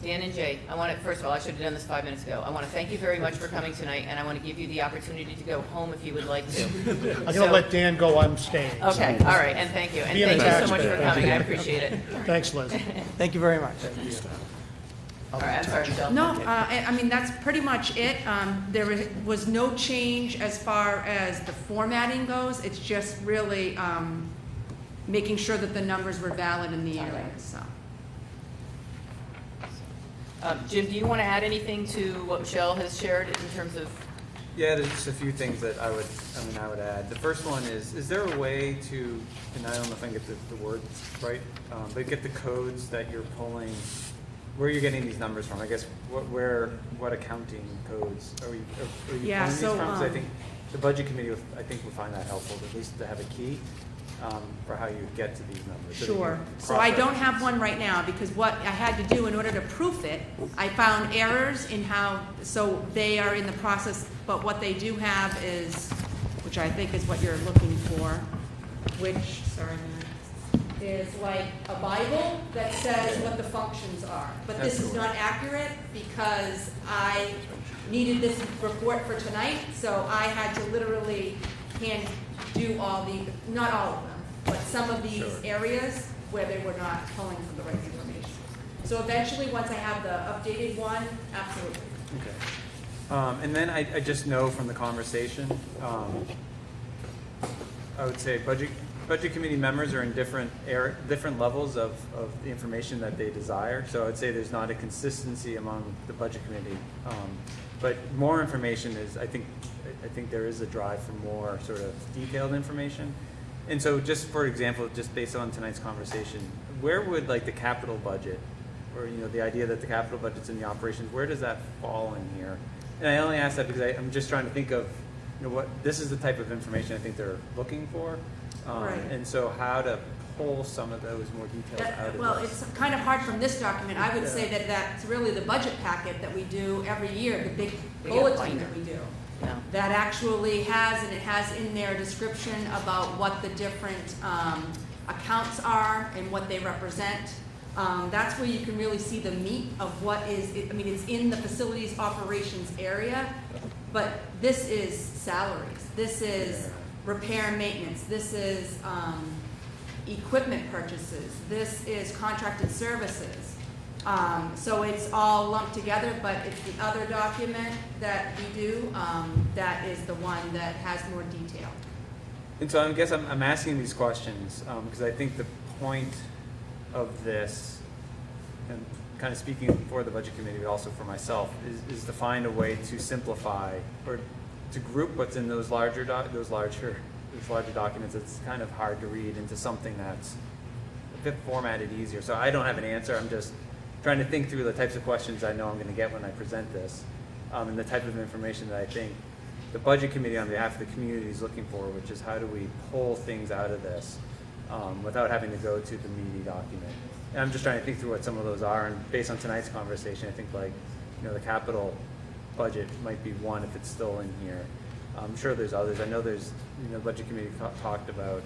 Dan and Jay, I want to, first of all, I should have done this 5 minutes ago. I want to thank you very much for coming tonight, and I want to give you the opportunity to go home if you would like to. I'm going to let Dan go, I'm staying. Okay, all right, and thank you. And Being a thank you so much for taxpayer. coming, I appreciate it. Thanks, Liz. Thank you very much. All right, I'm sorry, Michelle. No, I mean, that's pretty much it. Was no change as far as the formatting goes. It's just really making sure that the numbers were valid in the area, so. Jim, do you want to add anything to what Michelle has shared in terms of? Yeah, there's just a few things that I would add. The first one is there a way to, and I don't know if I can get the words right, but get the codes that you're pulling, where you're getting these numbers from? I guess what accounting codes are you pulling these from? Because I think the budget committee, I think, would find that helpful, at least to have a key for how you get to these numbers. Sure. So I don't have one right now because what I had to do in order to proof it, I found errors in how, so they are in the process, but what they do have is, which I think is what you're looking for, which, sorry, is like a Bible that says what the functions are. But this is not accurate because I needed this report for tonight, so I had to literally hand do all the, not all of them, but some of these areas where they were not pulling from the right information. So eventually, once I have the updated one, absolutely. Okay. And then I just know from the conversation, I would say budget committee members are in different levels of the information that they desire. So I'd say there's not a consistency among the budget committee. But more information is, I think there is a drive for more sort of detailed information. And so just for example, just based on tonight's conversation, where would like the capital budget, or the idea that the capital budget's in the operations, where does that fall in here? And I only ask that because I'm just trying to think of, what this is the type of information I think they're looking for. Right. And so how to pull some of those more details out of Well, this. it's kind of hard from this document. I would say that that's really the budget packet that we do every year, the big bulletin that we do. No. That actually has, and it has in there a description about what the different accounts are and what they represent. That's where you can really see the meat of what is, it's in the facilities operations area, but this is salaries, this is repair and maintenance, this is equipment purchases, this is contracted services. So it's all lumped together, but it's the other document that we do that is the one that has more detail. And so I guess I'm asking these questions because I think the point of this, and kind of speaking for the budget committee, but also for myself, is to find a way to simplify or to group what's in those larger documents. It's kind of hard to read into something that's a bit formatted easier. So I don't have an answer. I'm just trying to think through the types of questions I know I'm going to get when I present this, and the type of information that I think the budget committee on behalf of the community is looking for, which is how do we pull things out of this without having to go to the meaty document. And I'm just trying to think through what some of those are, and based on tonight's conversation, I think the capital budget might be one if it's still in here. I'm sure there's others. I know there's, the budget committee talked about,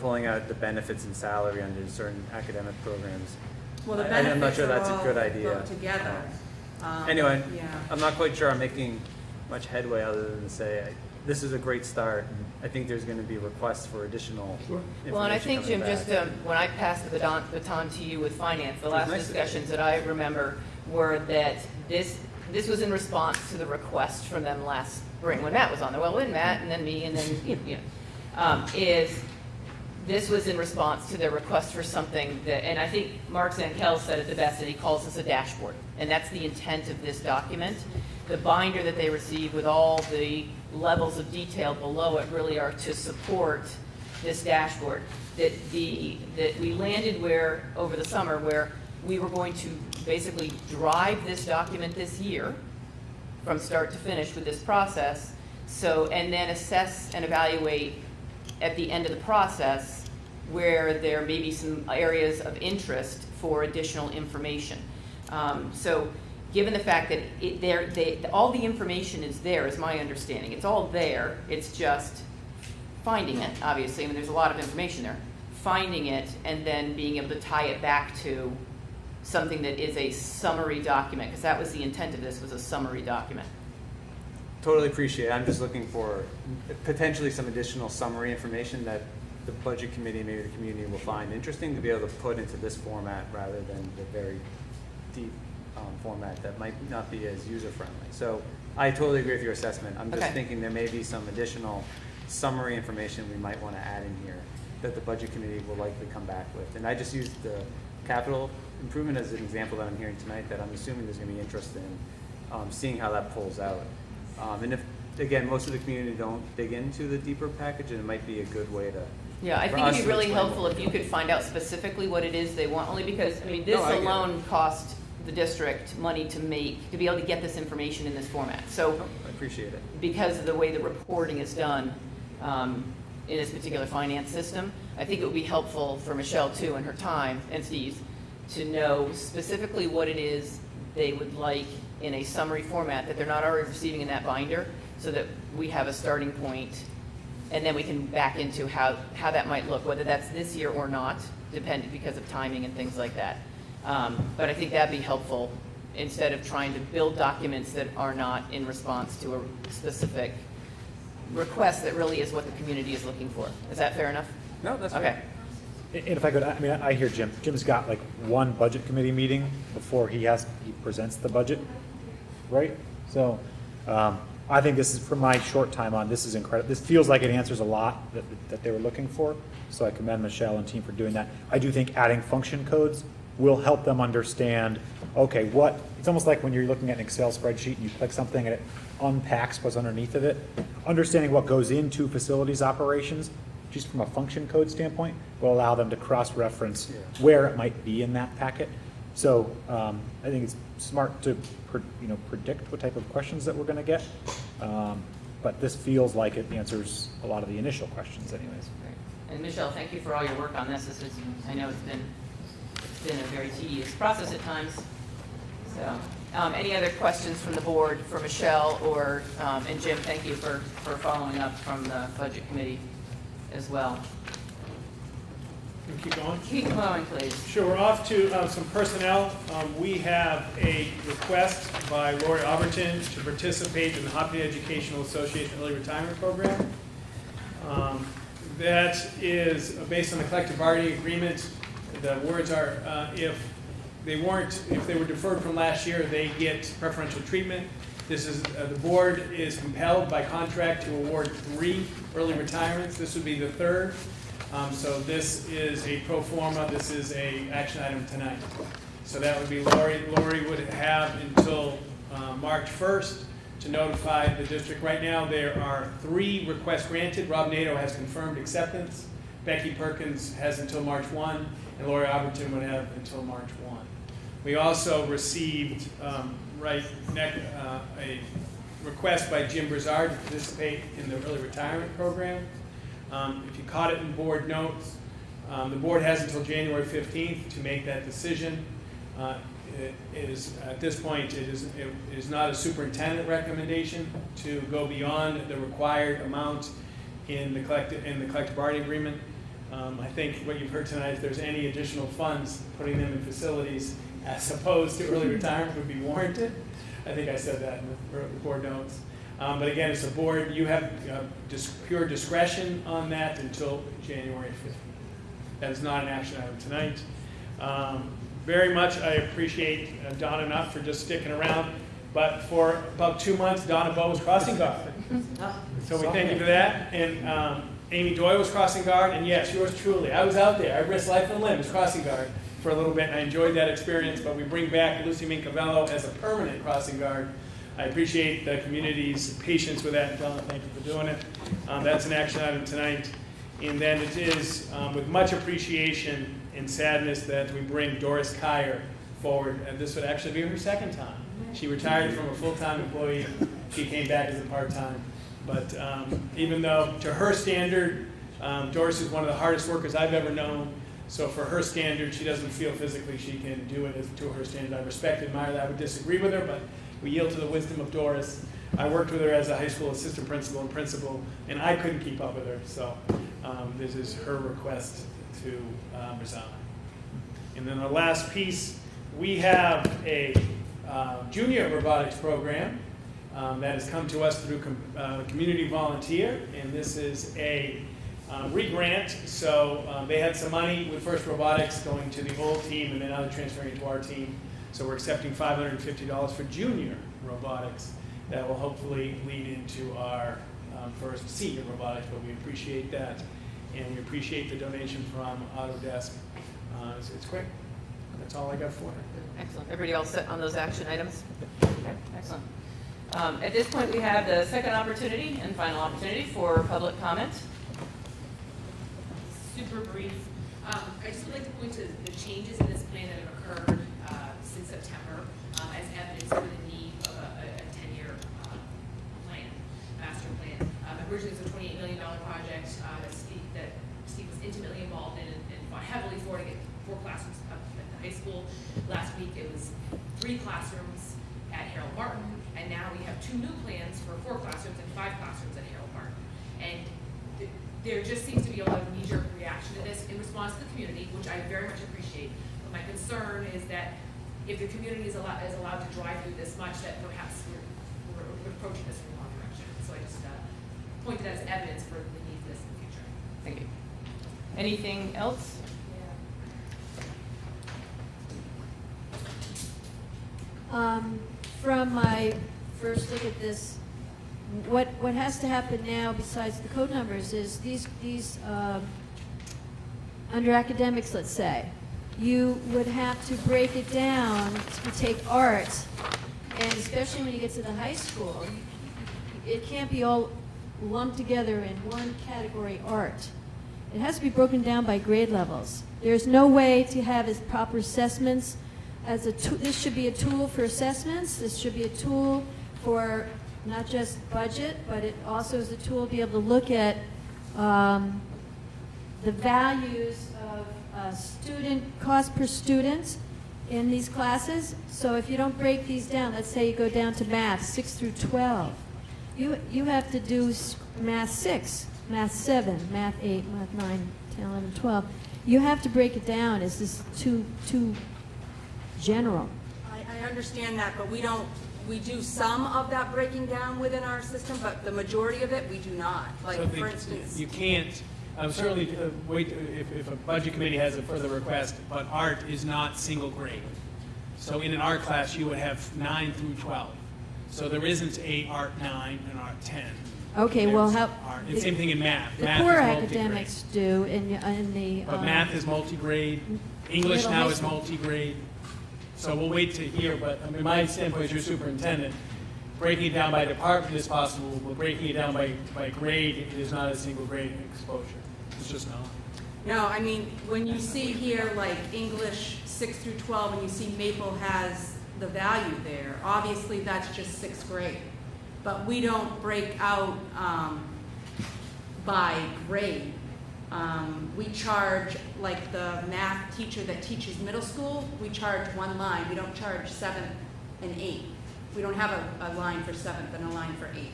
pulling out the benefits and salary under certain academic programs. Well, the I'm not benefits sure that's are a good all idea. lumped together. Anyway, Yeah. I'm not quite sure I'm making much headway other than to say this is a great start. I think there's going to be requests for additional information. Well, and I think, Jim, coming just back. when I passed the baton to you with finance, the last nice of discussions that I remember were that this was in response to the request from them last spring when Matt was on there. Well, when Matt and then me and then this was in response to their request for something that, and I think Mark Zankel said it the best, that he calls this a dashboard, and that's the intent of this document. The binder that they receive with all the levels of detail below it really are to support this dashboard. That we landed over the summer where we were going to basically drive this document this year from start to finish with this process, and then assess and evaluate at the end of the process where there may be some areas of interest for additional information. So given the fact that all the information is there, is my understanding. It's all there, it's just finding it, obviously. I mean, there's a lot of information there. Finding it and then being able to tie it back to something that is a summary document, because that was the intent of this, was a summary document. Totally appreciate it. I'm just looking for potentially some additional summary information that the budget committee, maybe the community will find interesting to be able to put into this format rather than the very deep format that might not be as user-friendly. So I totally agree with your assessment. I'm just thinking there may be some additional summary information we might want to add in here that the budget committee will likely come back with. And I just used the capital improvement as an example that I'm hearing tonight that I'm assuming there's going to be interest in seeing how that pulls out. And if, again, most of the community don't dig into the deeper package, and it might be a good way to. Yeah, I think it'd be really helpful if you could find out specifically what it is they want, only because, I mean, this alone cost the district money to be able to get this information in this format. So I appreciate it. Because of the way the reporting is done in this particular finance system, I think it would be helpful for Michelle too, and her time, and Steve's, to know specifically what it is they would like in a summary format that they're not already receiving in that binder, so that we have a starting point, and then we can back into how that might look, whether that's this year or not, depending because of timing and things like that. But I think that'd be helpful instead of trying to build documents that are not in response to a specific request that really is what the community is looking for. Is that fair enough? No, that's okay. And if I could, I mean, I hear Jim. Jim's got like one budget committee meeting before he presents the budget, right? So I think this is, from my short time on, this is incredible. This feels like it answers a lot that they were looking for. So I commend Michelle and team for doing that. I do think adding function codes will help them understand, okay, it's almost like when you're looking at an Excel spreadsheet and you click something and it unpacks what's underneath of it. Understanding what goes into facilities operations, just from a function code standpoint, will allow them to cross-reference where it might be in that packet. So I think it's smart to predict what type of questions that we're going to get. But this feels like it answers a lot of the initial questions anyways. Great. And Michelle, thank you for all your work on this. I know it's been a very tedious process at times. So, any other questions from the board for Michelle or, and Jim, thank you for following up from the budget committee as well. Can we keep going? Keep going, please. Sure, we're off to some personnel. We have a request by Lori Alberton to participate in the Hopkinton Educational Association Early Retirement Program. That is based on the collective bargaining agreement. The words are, if they were deferred from last year, they get preferential treatment. This is, the board is compelled by contract to award 3 early retirements. This would be the 3rd. So this is a pro forma, this is a action item tonight. So that would be Lori. Lori would have until March 1st to notify the district. Right now there are 3 requests granted. Rob Nato has confirmed acceptance. Becky Perkins has until March 1, and Lori Alberton would have until March 1. We also received a request by Jim Brizard to participate in the early retirement program. If you caught it in board notes, the board has until January 15th to make that decision. At this point, it is not a superintendent recommendation to go beyond the required amount in the collective bargaining agreement. I think what you've heard tonight, if there's any additional funds, putting them in facilities as opposed to early retirement would be warranted. I think I said that in the board notes. But again, it's a board, you have pure discretion on that until January 15th. That is not an action item tonight. Very much I appreciate Donna Nutt for just sticking around, but for about 2 months, Donna Bowe was crossing guard. So we thank you for that. And Amy Doyle was crossing guard, and yes, yours truly. I was out there. I risked life and limb as crossing guard for a little bit, and I enjoyed that experience, but we bring back Lucy Mincavello as a permanent crossing guard. I appreciate the community's patience with that, and Donna, thank you for doing it. That's an action item tonight. And then it is with much appreciation and sadness that we bring Doris Kyer forward, and this would actually be her 2nd time. She retired from a full-time employee. She came back as a part-time. But even though, to her standard, Doris is one of the hardest workers I've ever known, so for her standard, she doesn't feel physically she can do it to her standard. I respect and admire that. I would disagree with her, but we yield to the wisdom of Doris. I worked with her as a high school assistant principal and principal, and I couldn't keep up with her, so this is her request to resign. And then the last piece, we have a junior robotics program that has come to us through community volunteer, and this is a re-grant. So they had some money with First Robotics going to the old team, and then now they're transferring it to our team. So we're accepting $550 for junior robotics that will hopefully lead into our first senior robotics, but we appreciate that. And we appreciate the donation from Autodesk. It's quick. That's all I got for it. Excellent. Everybody all set on those action items? Okay, excellent. At this point, we have the second opportunity and final opportunity for public comment. Super brief. I just would like to point to the changes in this plan that have occurred since September as evidence for the need of a 10-year plan, master plan. Originally, it was a $28 million project that Steve was intimately involved in and fought heavily for to get 4 classrooms up at the high school. Last week, it was 3 classrooms at Harold Martin, and now we have 2 new plans for 4 classrooms and 5 classrooms at Harold Martin. And there just seems to be a lot of knee-jerk reaction to this in response to the community, which I very much appreciate. But my concern is that if the community is allowed to drive through this much, that perhaps we're approaching this from the wrong direction. So I just point to that as evidence for the need for this in the future. Thank you. Anything else? From my first look at this, what has to happen now, besides the code numbers, is these under academics, let's say, you would have to break it down to take art, and especially when you get to the high school, it can't be all lumped together in one category, art. It has to be broken down by grade levels. There's no way to have as proper assessments as this should be a tool for assessments. This should be a tool for not just budget, but it also is a tool to be able to look at the values of student cost per student in these classes. So if you don't break these down, let's say you go down to math 6 through 12, you have to do math 6, math 7, math 8, math 9, 10, 11, 12. You have to break it down. Is this too general? I understand that, but we do some of that breaking down within our system, but the majority of it, we do not. Like, So for instance, you can't, certainly wait if a budget committee has a further request, but art is not single grade. So in an art class, you would have 9 through 12. So there isn't a art 9 and art 10. Okay, well, how... And same thing in math. The Math core is multi-grade. academics do in the... But math is multi-grade, English middle now high is school. multi-grade. So we'll wait to hear, but I mean, my standpoint as your superintendent, breaking it down by department is possible, but breaking it down by grade, it is not a single grade exposure. It's just not. no, I mean, when you see here, like, English 6 through 12, and you see Maple has the value there, obviously that's just 6th grade. But we don't break out by grade. We charge, like the math teacher that teaches middle school, we charge one line. We don't charge 7th and 8th. We don't have a line for 7th and a line for 8th.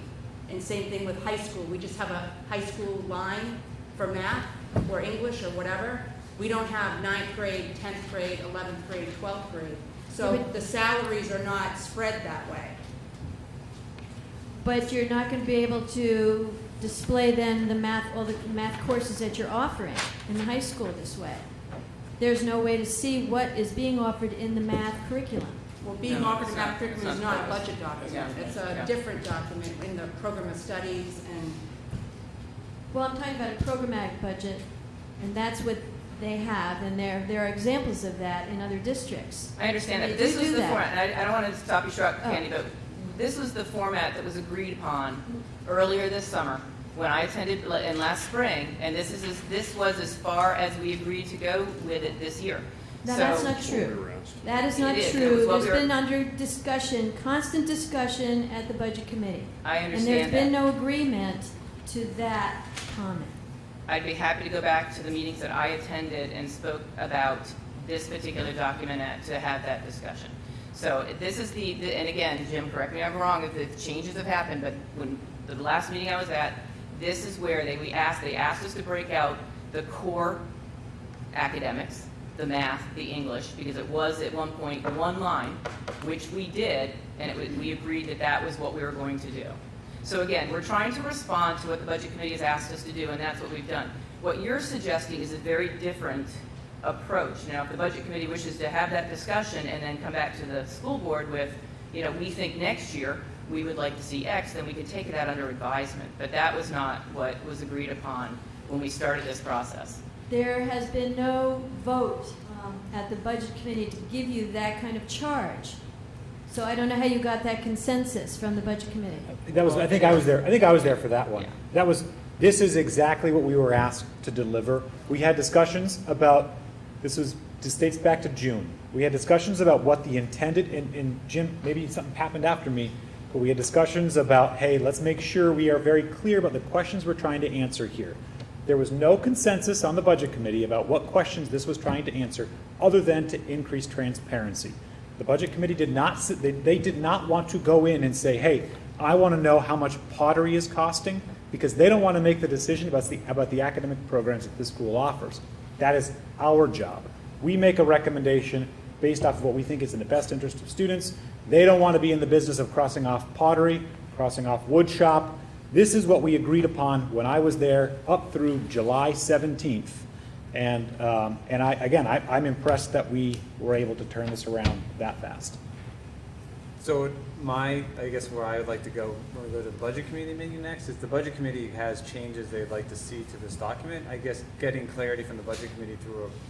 And same thing with high school. We just have a high school line for math or English or whatever. We don't have 9th grade, 10th grade, 11th grade, 12th grade. So the salaries are not spread that way. But you're not going to be able to display then all the math courses that you're offering in the high school this way. There's no way to see what is being offered in the math curriculum. Well, being offered in math curriculum is not a budget document. It's a different document in the program of studies and... Well, I'm talking about a programmatic budget, and that's what they have, and there are examples of that in other districts. I understand that. They But this do was do the that. format, and I don't want to stop you short, Candy, but this was the format that was agreed upon earlier this summer when I attended in last spring, and this was as far as we agreed to go with it this year. Now, So- that's not true. That is not It is. It true. was what There's we were- been under discussion, constant discussion at the budget committee. I And understand there's been that. no agreement to that comment. I'd be happy to go back to the meetings that I attended and spoke about this particular document to have that discussion. So this is and again, Jim, correct me if I'm wrong, if the changes have happened, but when the last meeting I was at, this is where they asked us to break out the core academics, the math, the English, because it was at one point one line, which we did, and we agreed that that was what we were going to do. So again, we're trying to respond to what the Budget Committee has asked us to do, and that's what we've done. What you're suggesting is a very different approach. Now, if the Budget Committee wishes to have that discussion and then come back to the school board with, we think next year we would like to see X, then we could take it out under advisement. But that was not what was agreed upon when we started this process. There has been no vote at the Budget Committee to give you that kind of charge. So I don't know how you got that consensus from the Budget Committee. I think I was there. I think I was there for that one. Yeah. This is exactly what we were asked to deliver. We had discussions about, this dates back to June. We had discussions about what the intended, and Jim, maybe something happened after me, but we had discussions about, hey, let's make sure we are very clear about the questions we're trying to answer here. There was no consensus on the Budget Committee about what questions this was trying to answer, other than to increase transparency. The Budget Committee did not want to go in and say, hey, I want to know how much pottery is costing, because they don't want to make the decision about the academic programs that this school offers. That is our job. We make a recommendation based off of what we think is in the best interest of students. They don't want to be in the business of crossing off pottery, crossing off wood shop. This is what we agreed upon when I was there up through July 17th. And I'm impressed that we were able to turn this around that fast. So I guess where I would like to go, when we go to the Budget Committee meeting next, is the Budget Committee has changes they'd like to see to this document. I guess getting clarity from the Budget Committee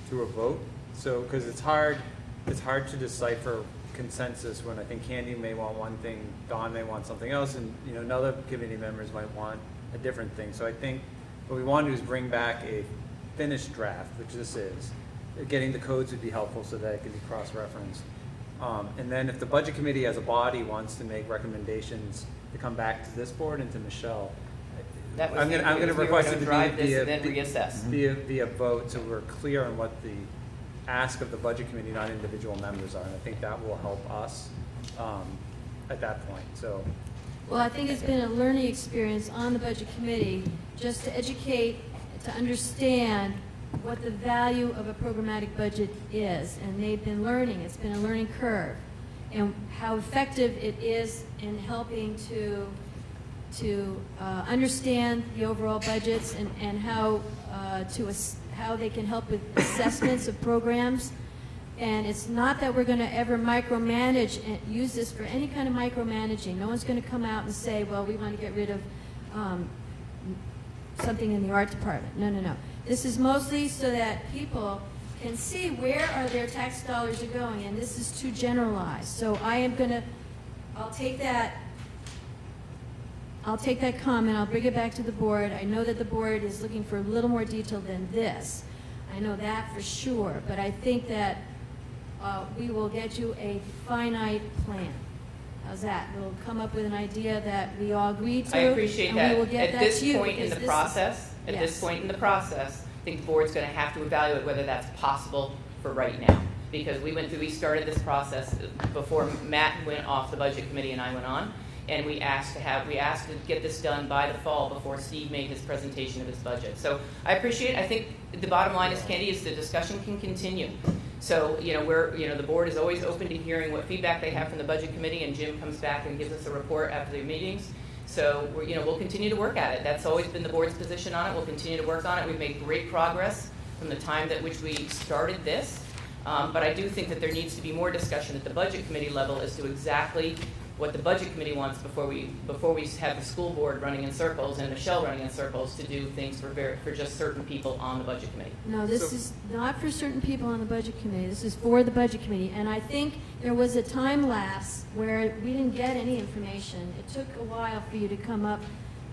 through a vote. So, because it's hard to decipher consensus when I think Candy may want one thing, Don may want something else, and other committee members might want a different thing. So I think what we want to do is bring back a finished draft, which this is. Getting the codes would be helpful so that it can be cross-referenced. And then if the Budget Committee as a body wants to make recommendations to come back to this board and to Michelle, I'm going to request it to be via vote, so we're clear on what the ask of the Budget Committee, not individual members are. And I think that will help us at that point. So, well, I think it's been a learning experience on the Budget Committee just to educate, to understand what the value of a programmatic budget is, and they've been learning. It's been a learning curve, and how effective it is in helping to understand the overall budgets and how they can help with assessments of programs. And it's not that we're going to ever micromanage and use this for any kind of micromanaging. No one's going to come out and say, well, we want to get rid of something in the art department. No, no, no. This is mostly so that people can see where are their tax dollars are going, and this is too generalized. So I'll take that comment, I'll bring it back to the board. I know that the board is looking for a little more detail than this. I know that for sure, but I think that we will get you a finite plan. How's that? We'll come up with an idea that we all agree to. I appreciate and that. We will get At that this to you, point in the because process, at this point in the process, I think the board's going to have to evaluate whether that's possible for right now. Because we started this process before Matt went off the Budget Committee and I went on, and we asked to get this done by the fall before Steve made his presentation of his budget. So I appreciate it. I think the bottom line is, Candy, is the discussion can continue. So, the board is always open to hearing what feedback they have from the Budget Committee, and Jim comes back and gives us a report after the meetings. So, we'll continue to work at it. That's always been the board's position on it. We'll continue to work on it. We've made great progress from the time at which we started this. But I do think that there needs to be more discussion at the Budget Committee level as to exactly what the Budget Committee wants before we have the school board running in circles and Michelle running in circles to do things for just certain people on the Budget Committee. No, this is not for certain people on the Budget Committee. This is for the Budget Committee. And I think there was a time lapse where we didn't get any information. It took a while for you to come up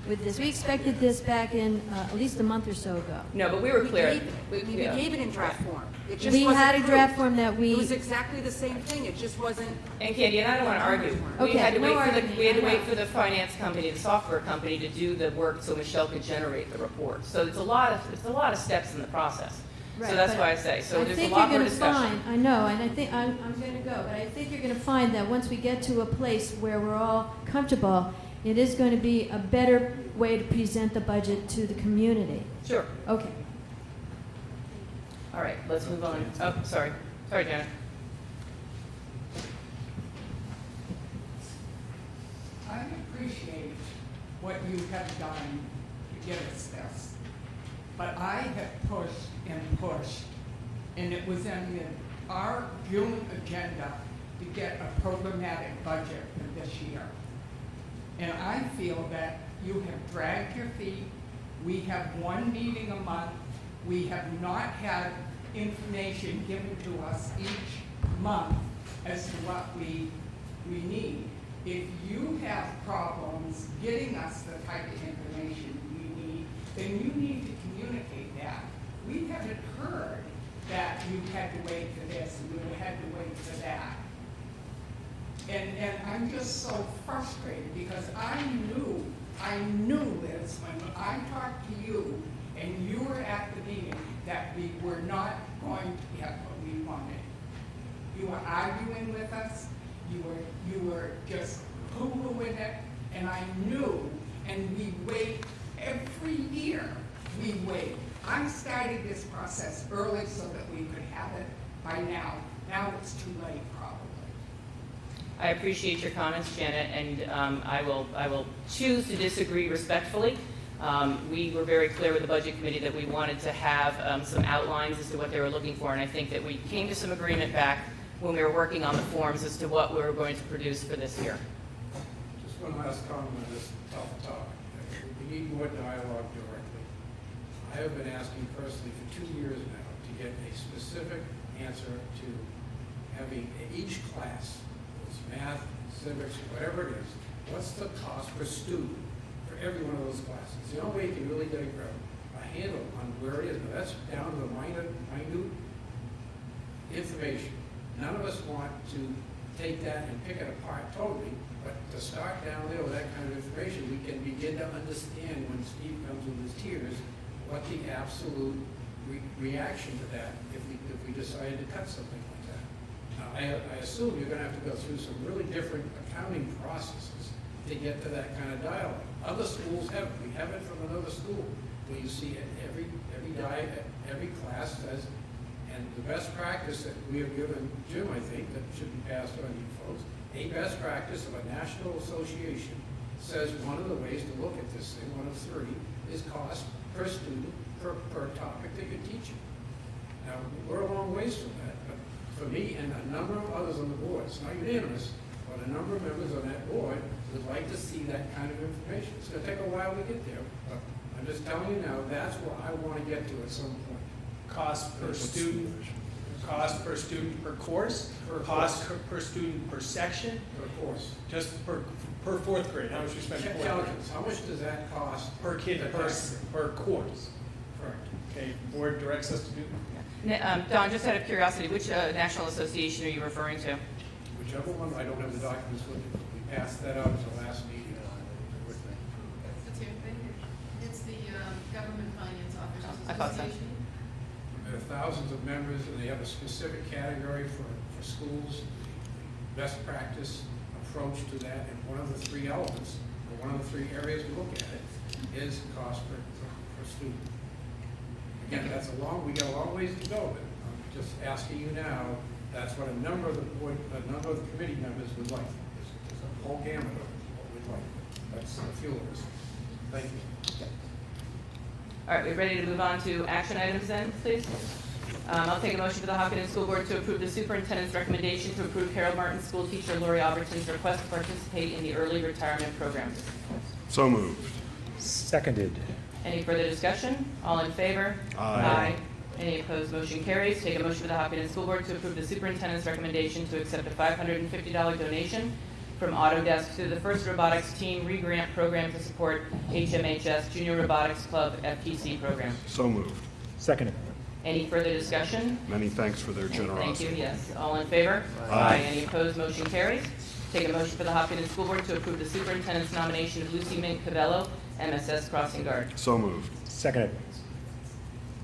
with this. We expected this back in at least a month or so ago. No, but we were clear. We gave it in draft form. It just We wasn't had a draft approved. form that we. It was exactly the same thing, it just wasn't. And Candy, and I don't want to argue. We Okay, had to no wait for arguing, we had to I wait know. for the finance company, the software company, to do the work so Michelle could generate the report. So it's a lot of steps in the process. So Right, that's but why I say, so I there's a think lot you're more gonna discussion. find- I know, and I think, I'm gonna go, but I think you're gonna find that once we get to a place where we're all comfortable, it is going to be a better way to present the budget to the community. Sure. Okay. All right, let's move on. Oh, sorry. Sorry, Janet. I appreciate what you have done to give us this, but I have pushed and pushed, and it was in our June agenda to get a programmatic budget for this year. And I feel that you have dragged your feet. We have one meeting a month. We have not had information given to us each month as to what we need. If you have problems getting us the type of information we need, then you need to communicate that. We haven't heard that you had to wait for this and you had to wait for that. And I'm just so frustrated because I knew, Liz, when I talked to you and you were at the meeting, that we were not going to get what we wanted. You were arguing with us, you were just poo-pooing it, and I knew, and we wait every year, we wait. I started this process early so that we could have it by now. Now it's too late, probably. I appreciate your comments, Janet, and I will choose to disagree respectfully. We were very clear with the Budget Committee that we wanted to have some outlines as to what they were looking for, and I think that we came to some agreement back when we were working on the forms as to what we were going to produce for this year. Just one last comment on this tough topic. We need more dialogue directly. I have been asking personally for 2 years now to get a specific answer to having each class, whether it's math, civics, whatever it is, what's the cost per student for every one of those classes? The only way you can really get a handle on where it is. Now that's down to the minute information. None of us want to take that and pick it apart totally, but to start down there with that kind of information, we can begin to understand when Steve comes with his tears, what the absolute reaction to that if we decided to cut something like that. Now, I assume you're gonna have to go through some really different accounting processes to get to that kind of dialogue. Other schools have it. We have it from another school, where you see it every class says, and the best practice that we have given Jim, I think, that should be passed on to you folks, a best practice of a national association says one of the ways to look at this thing, one of 3, is cost per student per topic that you're teaching. Now, we're a long ways from that, but for me and a number of others on the board, it's not unanimous, but a number of members on that board would like to see that kind of information. It's gonna take a while to get there, but I'm just telling you now, that's where I wanna get to at some point. Cost per student per course, cost per student per section, Per course. just per 4th grade, how much you spend in 4th grade? Calculus, how much does that cost? Per kid, per course. Correct. Okay, board directs us to do. Don, just out of curiosity, which national association are you referring to? Whichever one, I don't have the documents with me, we passed that out at the last meeting. It's the Government Finance Officers I thought so. Association. There are thousands of members, and they have a specific category for schools, best practice approach to that, and one of the 3 elements, or one of the 3 areas we look at it, is cost per student. Again, we got a long ways to go, but I'm just asking you now, that's what a number of the committee members would like. There's a whole gamut of what we'd like. That's a few of us. Thank you. All right, we ready to move on to action items then, please? I'll take a motion for the Hopkinton School Board to approve the superintendent's recommendation to approve Harold Martin school teacher Lori Albertson's request to participate in the early retirement program. So moved. Seconded. Any further discussion? All in favor? Aye. Any opposed? Motion carries. Take a motion for the Hopkinton School Board to approve the superintendent's recommendation to accept a $550 donation from Autodesk to the First Robotics Team Re-Grant Program to support HMHS Junior Robotics Club FTC program. So moved. Seconded. Any further discussion? Many thanks for their Thank generosity. you, yes. All in favor? Aye. Any opposed? Motion carries. Take a motion for the Hopkinton School Board to approve the superintendent's nomination of Lucy Mint Cavello, MSS Crossing Guard. So moved. Seconded.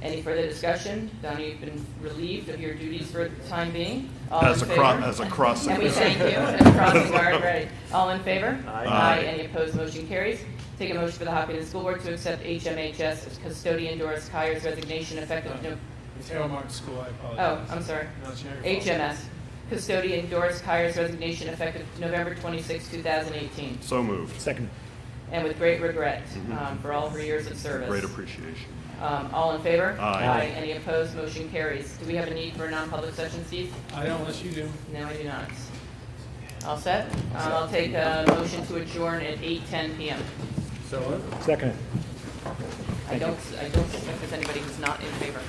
Any further discussion? Donnie, you've been relieved of your duties for the time being. All As in a favor? as a crossing And we guard. thank you, as a crossing guard, right. All in favor? Aye. Any opposed? Motion carries. Take a motion for the Hopkinton School Board to accept HMHS custodian Doris Kyer's resignation effective It's Harold Martin School, I Oh, apologize. I'm sorry. No, it's not your fault. HMS custodian Doris Kyer's resignation effective November 26, 2018. So moved. Seconded. And with great regret for all her years of service. Great appreciation. All in favor? Aye. Any opposed? Motion carries. Do we have a need for a non-public session, Steve? I don't unless you do. No, I do not. All set? I'll take a motion to adjourn at 8:10 PM. So, Seconded. I don't suspect there's anybody who's not in favor.